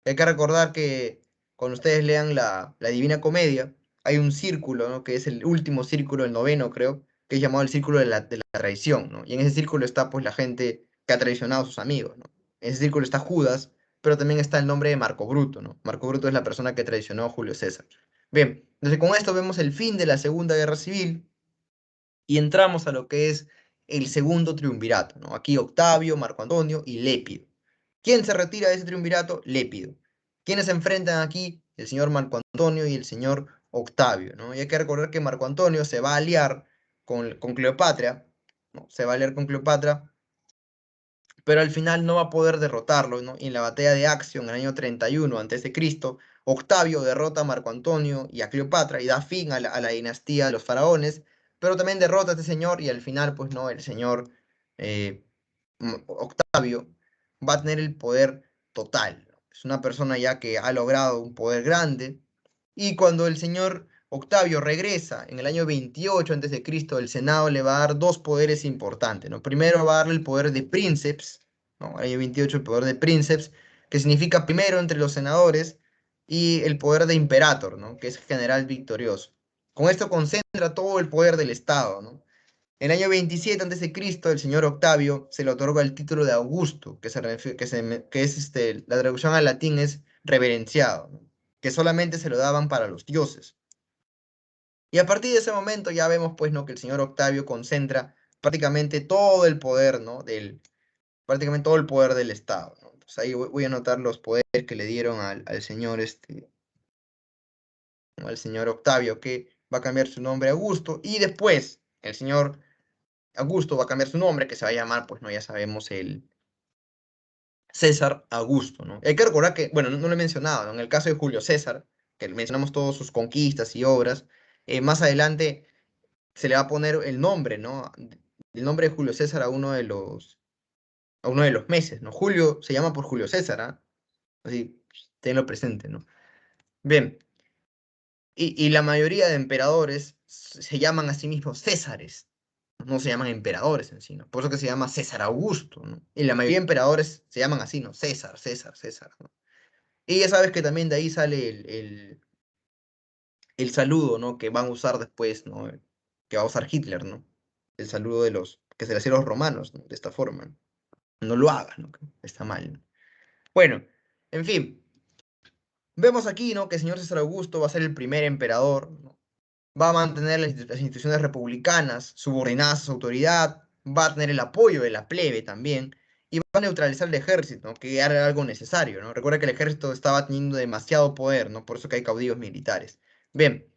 Hay que recordar que cuando ustedes lean la Divina Comedia, hay un círculo, ¿no? Que es el último círculo, el noveno, creo, que es llamado el círculo de la traición, ¿no? Y en ese círculo está, pues, la gente que ha traicionado a sus amigos, ¿no? En ese círculo está Judas, pero también está el nombre de Marco Bruto, ¿no? Marco Bruto es la persona que traicionó a Julio César. Bien, entonces con esto vemos el fin de la Segunda Guerra Civil y entramos a lo que es el segundo triunvirato, ¿no? Aquí Octavio, Marco Antonio y Lépido. ¿Quién se retira de ese triunvirato? Lépido. ¿Quiénes se enfrentan aquí? El señor Marco Antonio y el señor Octavio, ¿no? Y hay que recordar que Marco Antonio se va a aliar con Cleopatra, ¿no? Se va a aliar con Cleopatra pero al final no va a poder derrotarlo, ¿no? Y en la batalla de Accio, en el año 31 a.C., Octavio derrota a Marco Antonio y a Cleopatra y da fin a la dinastía de los faraones, pero también derrota a este señor y al final, pues no, el señor eh, Octavio va a tener el poder total. Es una persona ya que ha logrado un poder grande y cuando el señor Octavio regresa en el año 28 a.C., el Senado le va a dar dos poderes importantes, ¿no? Primero va a darle el poder de princeps, ¿no? En el año 28 el poder de princeps, que significa primero entre los senadores, y el poder de imperator, ¿no? Que es general victorioso. Con esto concentra todo el poder del Estado, ¿no? En el año 27 a.C., el señor Octavio se le otorga el título de Augusto, que es la traducción al latín es reverenciado, ¿no? Que solamente se lo daban para los dioses. Y a partir de ese momento ya vemos, pues, ¿no? Que el señor Octavio concentra prácticamente todo el poder, ¿no? Prácticamente todo el poder del Estado, ¿no? Entonces ahí voy a anotar los poderes que le dieron al señor, ¿no? Al señor Octavio, que va a cambiar su nombre a Augusto, y después el señor Augusto va a cambiar su nombre, que se va a llamar, pues, ¿no? Ya sabemos, el César Augusto, ¿no? Hay que recordar que, bueno, no lo he mencionado, ¿no? En el caso de Julio César, que mencionamos todas sus conquistas y obras, más adelante se le va a poner el nombre, ¿no? El nombre de Julio César a uno de los meses, ¿no? Julio se llama por Julio César, ¿ah? Así, tenlo presente, ¿no? Bien, y la mayoría de emperadores se llaman a sí mismos Césares, no se llaman emperadores en sí, ¿no? Por eso que se llama César Augusto, ¿no? Y la mayoría de emperadores se llaman así, ¿no? César, César, César, ¿no? Y ya sabes que también de ahí sale el saludo, ¿no? Que van a usar después, ¿no? Que va a usar Hitler, ¿no? El saludo que se le hacía a los romanos, ¿no? De esta forma, ¿no? No lo hagas, ¿no? Está mal, ¿no? Bueno, en fin, vemos aquí, ¿no? Que el señor César Augusto va a ser el primer emperador, ¿no? Va a mantener las instituciones republicanas subordinadas a su autoridad, va a tener el apoyo de la plebe también, y va a neutralizar el ejército, ¿no? Que era algo necesario, ¿no? Recuerda que el ejército estaba teniendo demasiado poder, ¿no? Por eso que hay caudillos militares. Bien,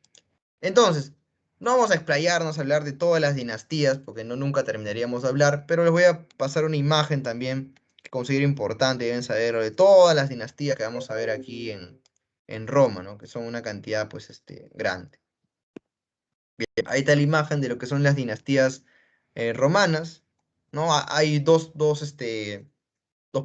entonces, no vamos a explayarnos a hablar de todas las dinastías, porque no nunca terminaríamos de hablar, pero les voy a pasar una imagen también que considero importante, deben saber, de todas las dinastías que vamos a ver aquí en Roma, ¿no? Que son una cantidad, pues, grande. Bien, ahí está la imagen de lo que son las dinastías romanas, ¿no? Hay dos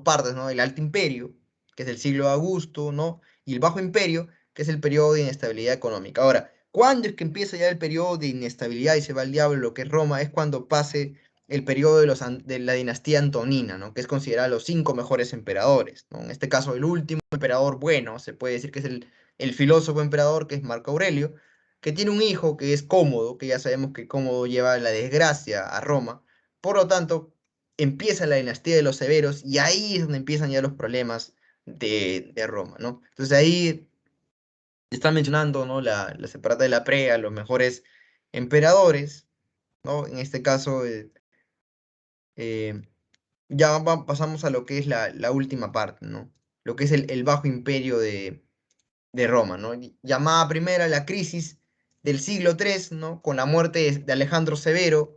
partes, ¿no? El Alto Imperio, que es el siglo de Augusto, ¿no? Y el Bajo Imperio, que es el periodo de inestabilidad económica. Ahora, ¿cuándo es que empieza ya el periodo de inestabilidad y se va al diablo lo que es Roma? Es cuando pase el periodo de la dinastía antonina, ¿no? Que es considerada los 5 mejores emperadores, ¿no? En este caso, el último emperador bueno, se puede decir que es el filósofo emperador, que es Marco Aurelio, que tiene un hijo que es Cómodo, que ya sabemos que Cómodo lleva la desgracia a Roma. Por lo tanto, empieza la dinastía de los Severos y ahí es donde empiezan ya los problemas de Roma, ¿no? Entonces ahí están mencionando, ¿no? La separata de la Prea, los mejores emperadores, ¿no? En este caso, eh, ya pasamos a lo que es la última parte, ¿no? Lo que es el Bajo Imperio de Roma, ¿no? Llamada primera la crisis del siglo III, ¿no? Con la muerte de Alejandro Severo,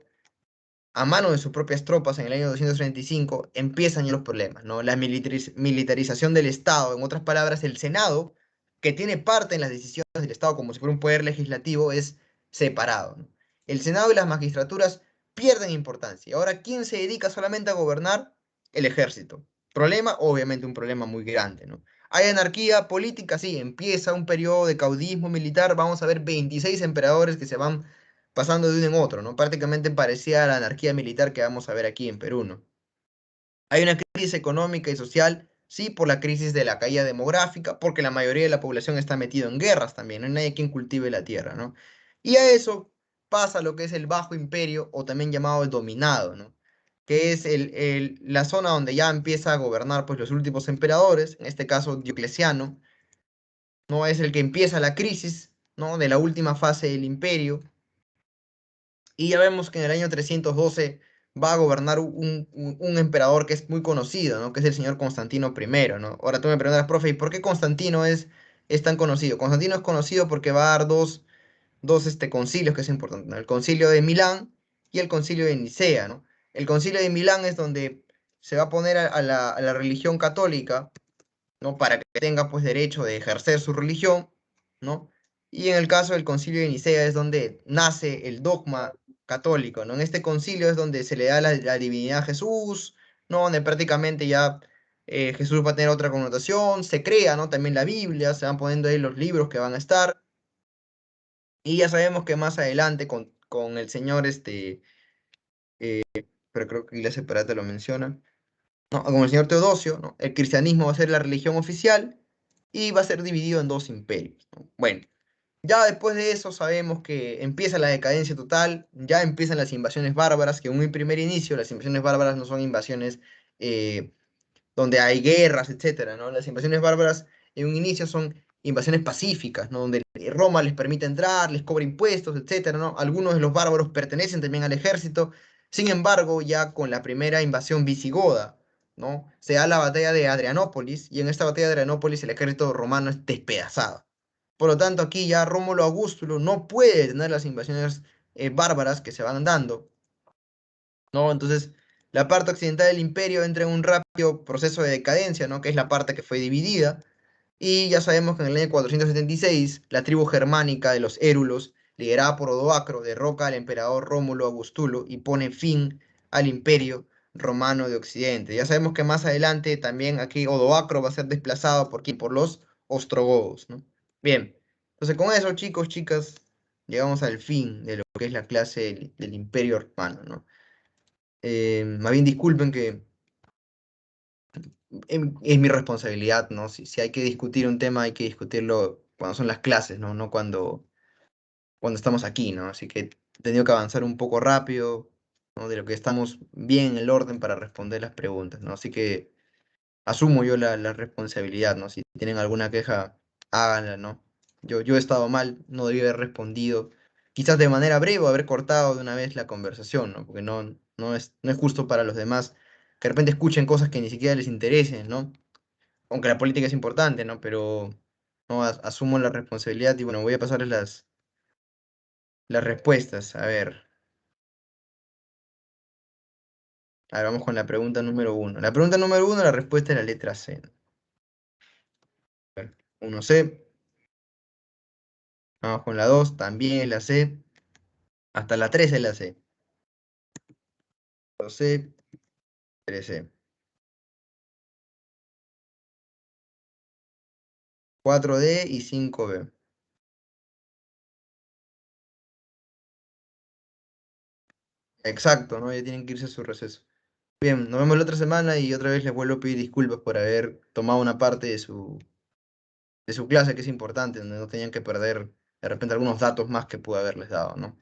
a mano de sus propias tropas en el año 235, empiezan ya los problemas, ¿no? La militarización del Estado, en otras palabras, el Senado, que tiene parte en las decisiones del Estado como si fuera un poder legislativo, es separado, ¿no? El Senado y las magistraturas pierden importancia. Ahora, ¿quién se dedica solamente a gobernar? El ejército. Problema, obviamente un problema muy grande, ¿no? Hay anarquía política, sí, empieza un periodo de caudillismo militar, vamos a ver 26 emperadores que se van pasando de uno en otro, ¿no? Prácticamente parecía la anarquía militar que vamos a ver aquí en Perú, ¿no? Hay una crisis económica y social, sí, por la crisis de la caída demográfica, porque la mayoría de la población está metido en guerras también, no hay nadie quien cultive la tierra, ¿no? Y a eso pasa lo que es el Bajo Imperio, o también llamado el Dominado, ¿no? Que es la zona donde ya empieza a gobernar, pues, los últimos emperadores, en este caso Diocleciano, ¿no? Es el que empieza la crisis, ¿no? De la última fase del imperio, y ya vemos que en el año 312 va a gobernar un emperador que es muy conocido, ¿no? Que es el señor Constantino I, ¿no? Ahora tú me preguntas, profe, ¿y por qué Constantino es tan conocido? Constantino es conocido porque va a dar dos concilios que es importante, ¿no? El concilio de Milán y el concilio de Nicea, ¿no? El concilio de Milán es donde se va a poner a la religión católica, ¿no? Para que tenga pues derecho de ejercer su religión, ¿no? Y en el caso del concilio de Nicea es donde nace el dogma católico, ¿no? En este concilio es donde se le da la divinidad a Jesús, ¿no? Donde prácticamente ya Jesús va a tener otra connotación, se crea, ¿no? También la Biblia, se van poniendo ahí los libros que van a estar, y ya sabemos que más adelante con el señor, pero creo que Iglesia Separata lo menciona, ¿no? Como el señor Teodosio, ¿no? El cristianismo va a ser la religión oficial y va a ser dividido en dos imperios, ¿no? Bueno, ya después de eso sabemos que empieza la decadencia total, ya empiezan las invasiones bárbaras, que en un primer inicio las invasiones bárbaras no son invasiones donde hay guerras, etcétera, ¿no? Las invasiones bárbaras en un inicio son invasiones pacíficas, ¿no? Donde Roma les permite entrar, les cobra impuestos, etcétera, ¿no? Algunos de los bárbaros pertenecen también al ejército. Sin embargo, ya con la primera invasión visigoda, ¿no? Se da la batalla de Adrianópolis, y en esta batalla de Adrianópolis el ejército romano es despedazado. Por lo tanto, aquí ya Rómulo Augustulo no puede detener las invasiones bárbaras que se van dando, ¿no? Entonces, la parte occidental del imperio entra en un rápido proceso de decadencia, ¿no? Que es la parte que fue dividida, y ya sabemos que en el año 476 la tribu germánica de los érulos, liderada por Odoacro, derroca al emperador Rómulo Augustulo y pone fin al imperio romano de Occidente. Ya sabemos que más adelante también aquí Odoacro va a ser desplazado por los ostrogodos, ¿no? Bien, entonces con eso, chicos, chicas, llegamos al fin de lo que es la clase del imperio romano, ¿no? Más bien disculpen que es mi responsabilidad, ¿no? Si hay que discutir un tema, hay que discutirlo cuando son las clases, ¿no? No cuando estamos aquí, ¿no? Así que he tenido que avanzar un poco rápido, ¿no? De lo que estamos bien en el orden para responder las preguntas, ¿no? Así que asumo yo la responsabilidad, ¿no? Si tienen alguna queja, háganla, ¿no? Yo he estado mal, no debí haber respondido, quizás de manera breve, o haber cortado de una vez la conversación, ¿no? Porque no es justo para los demás que de repente escuchen cosas que ni siquiera les interesen, ¿no? Aunque la política es importante, ¿no? Pero no, asumo la responsabilidad y bueno, voy a pasarles las respuestas. A ver, vamos con la pregunta número 1. La pregunta número 1, la respuesta es la letra C. A ver, 1C. Vamos con la 2, también es la C. Hasta la 3 es la C. 2C, 3C. 4D y 5B. Exacto, ¿no? Ya tienen que irse a su receso. Bien, nos vemos la otra semana y otra vez les vuelvo a pedir disculpas por haber tomado una parte de su clase, que es importante, donde no tenían que perder de repente algunos datos más que pude haberles dado, ¿no?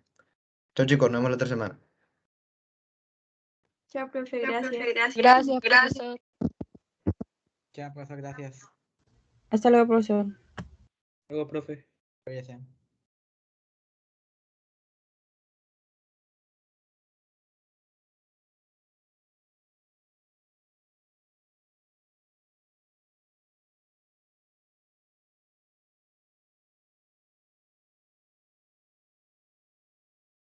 Chao chicos, nos vemos la otra semana. Chao, profe, gracias. Gracias, profesor. Ya, profesor, gracias. Hasta luego, profesor. Luego, profe. Ya sea.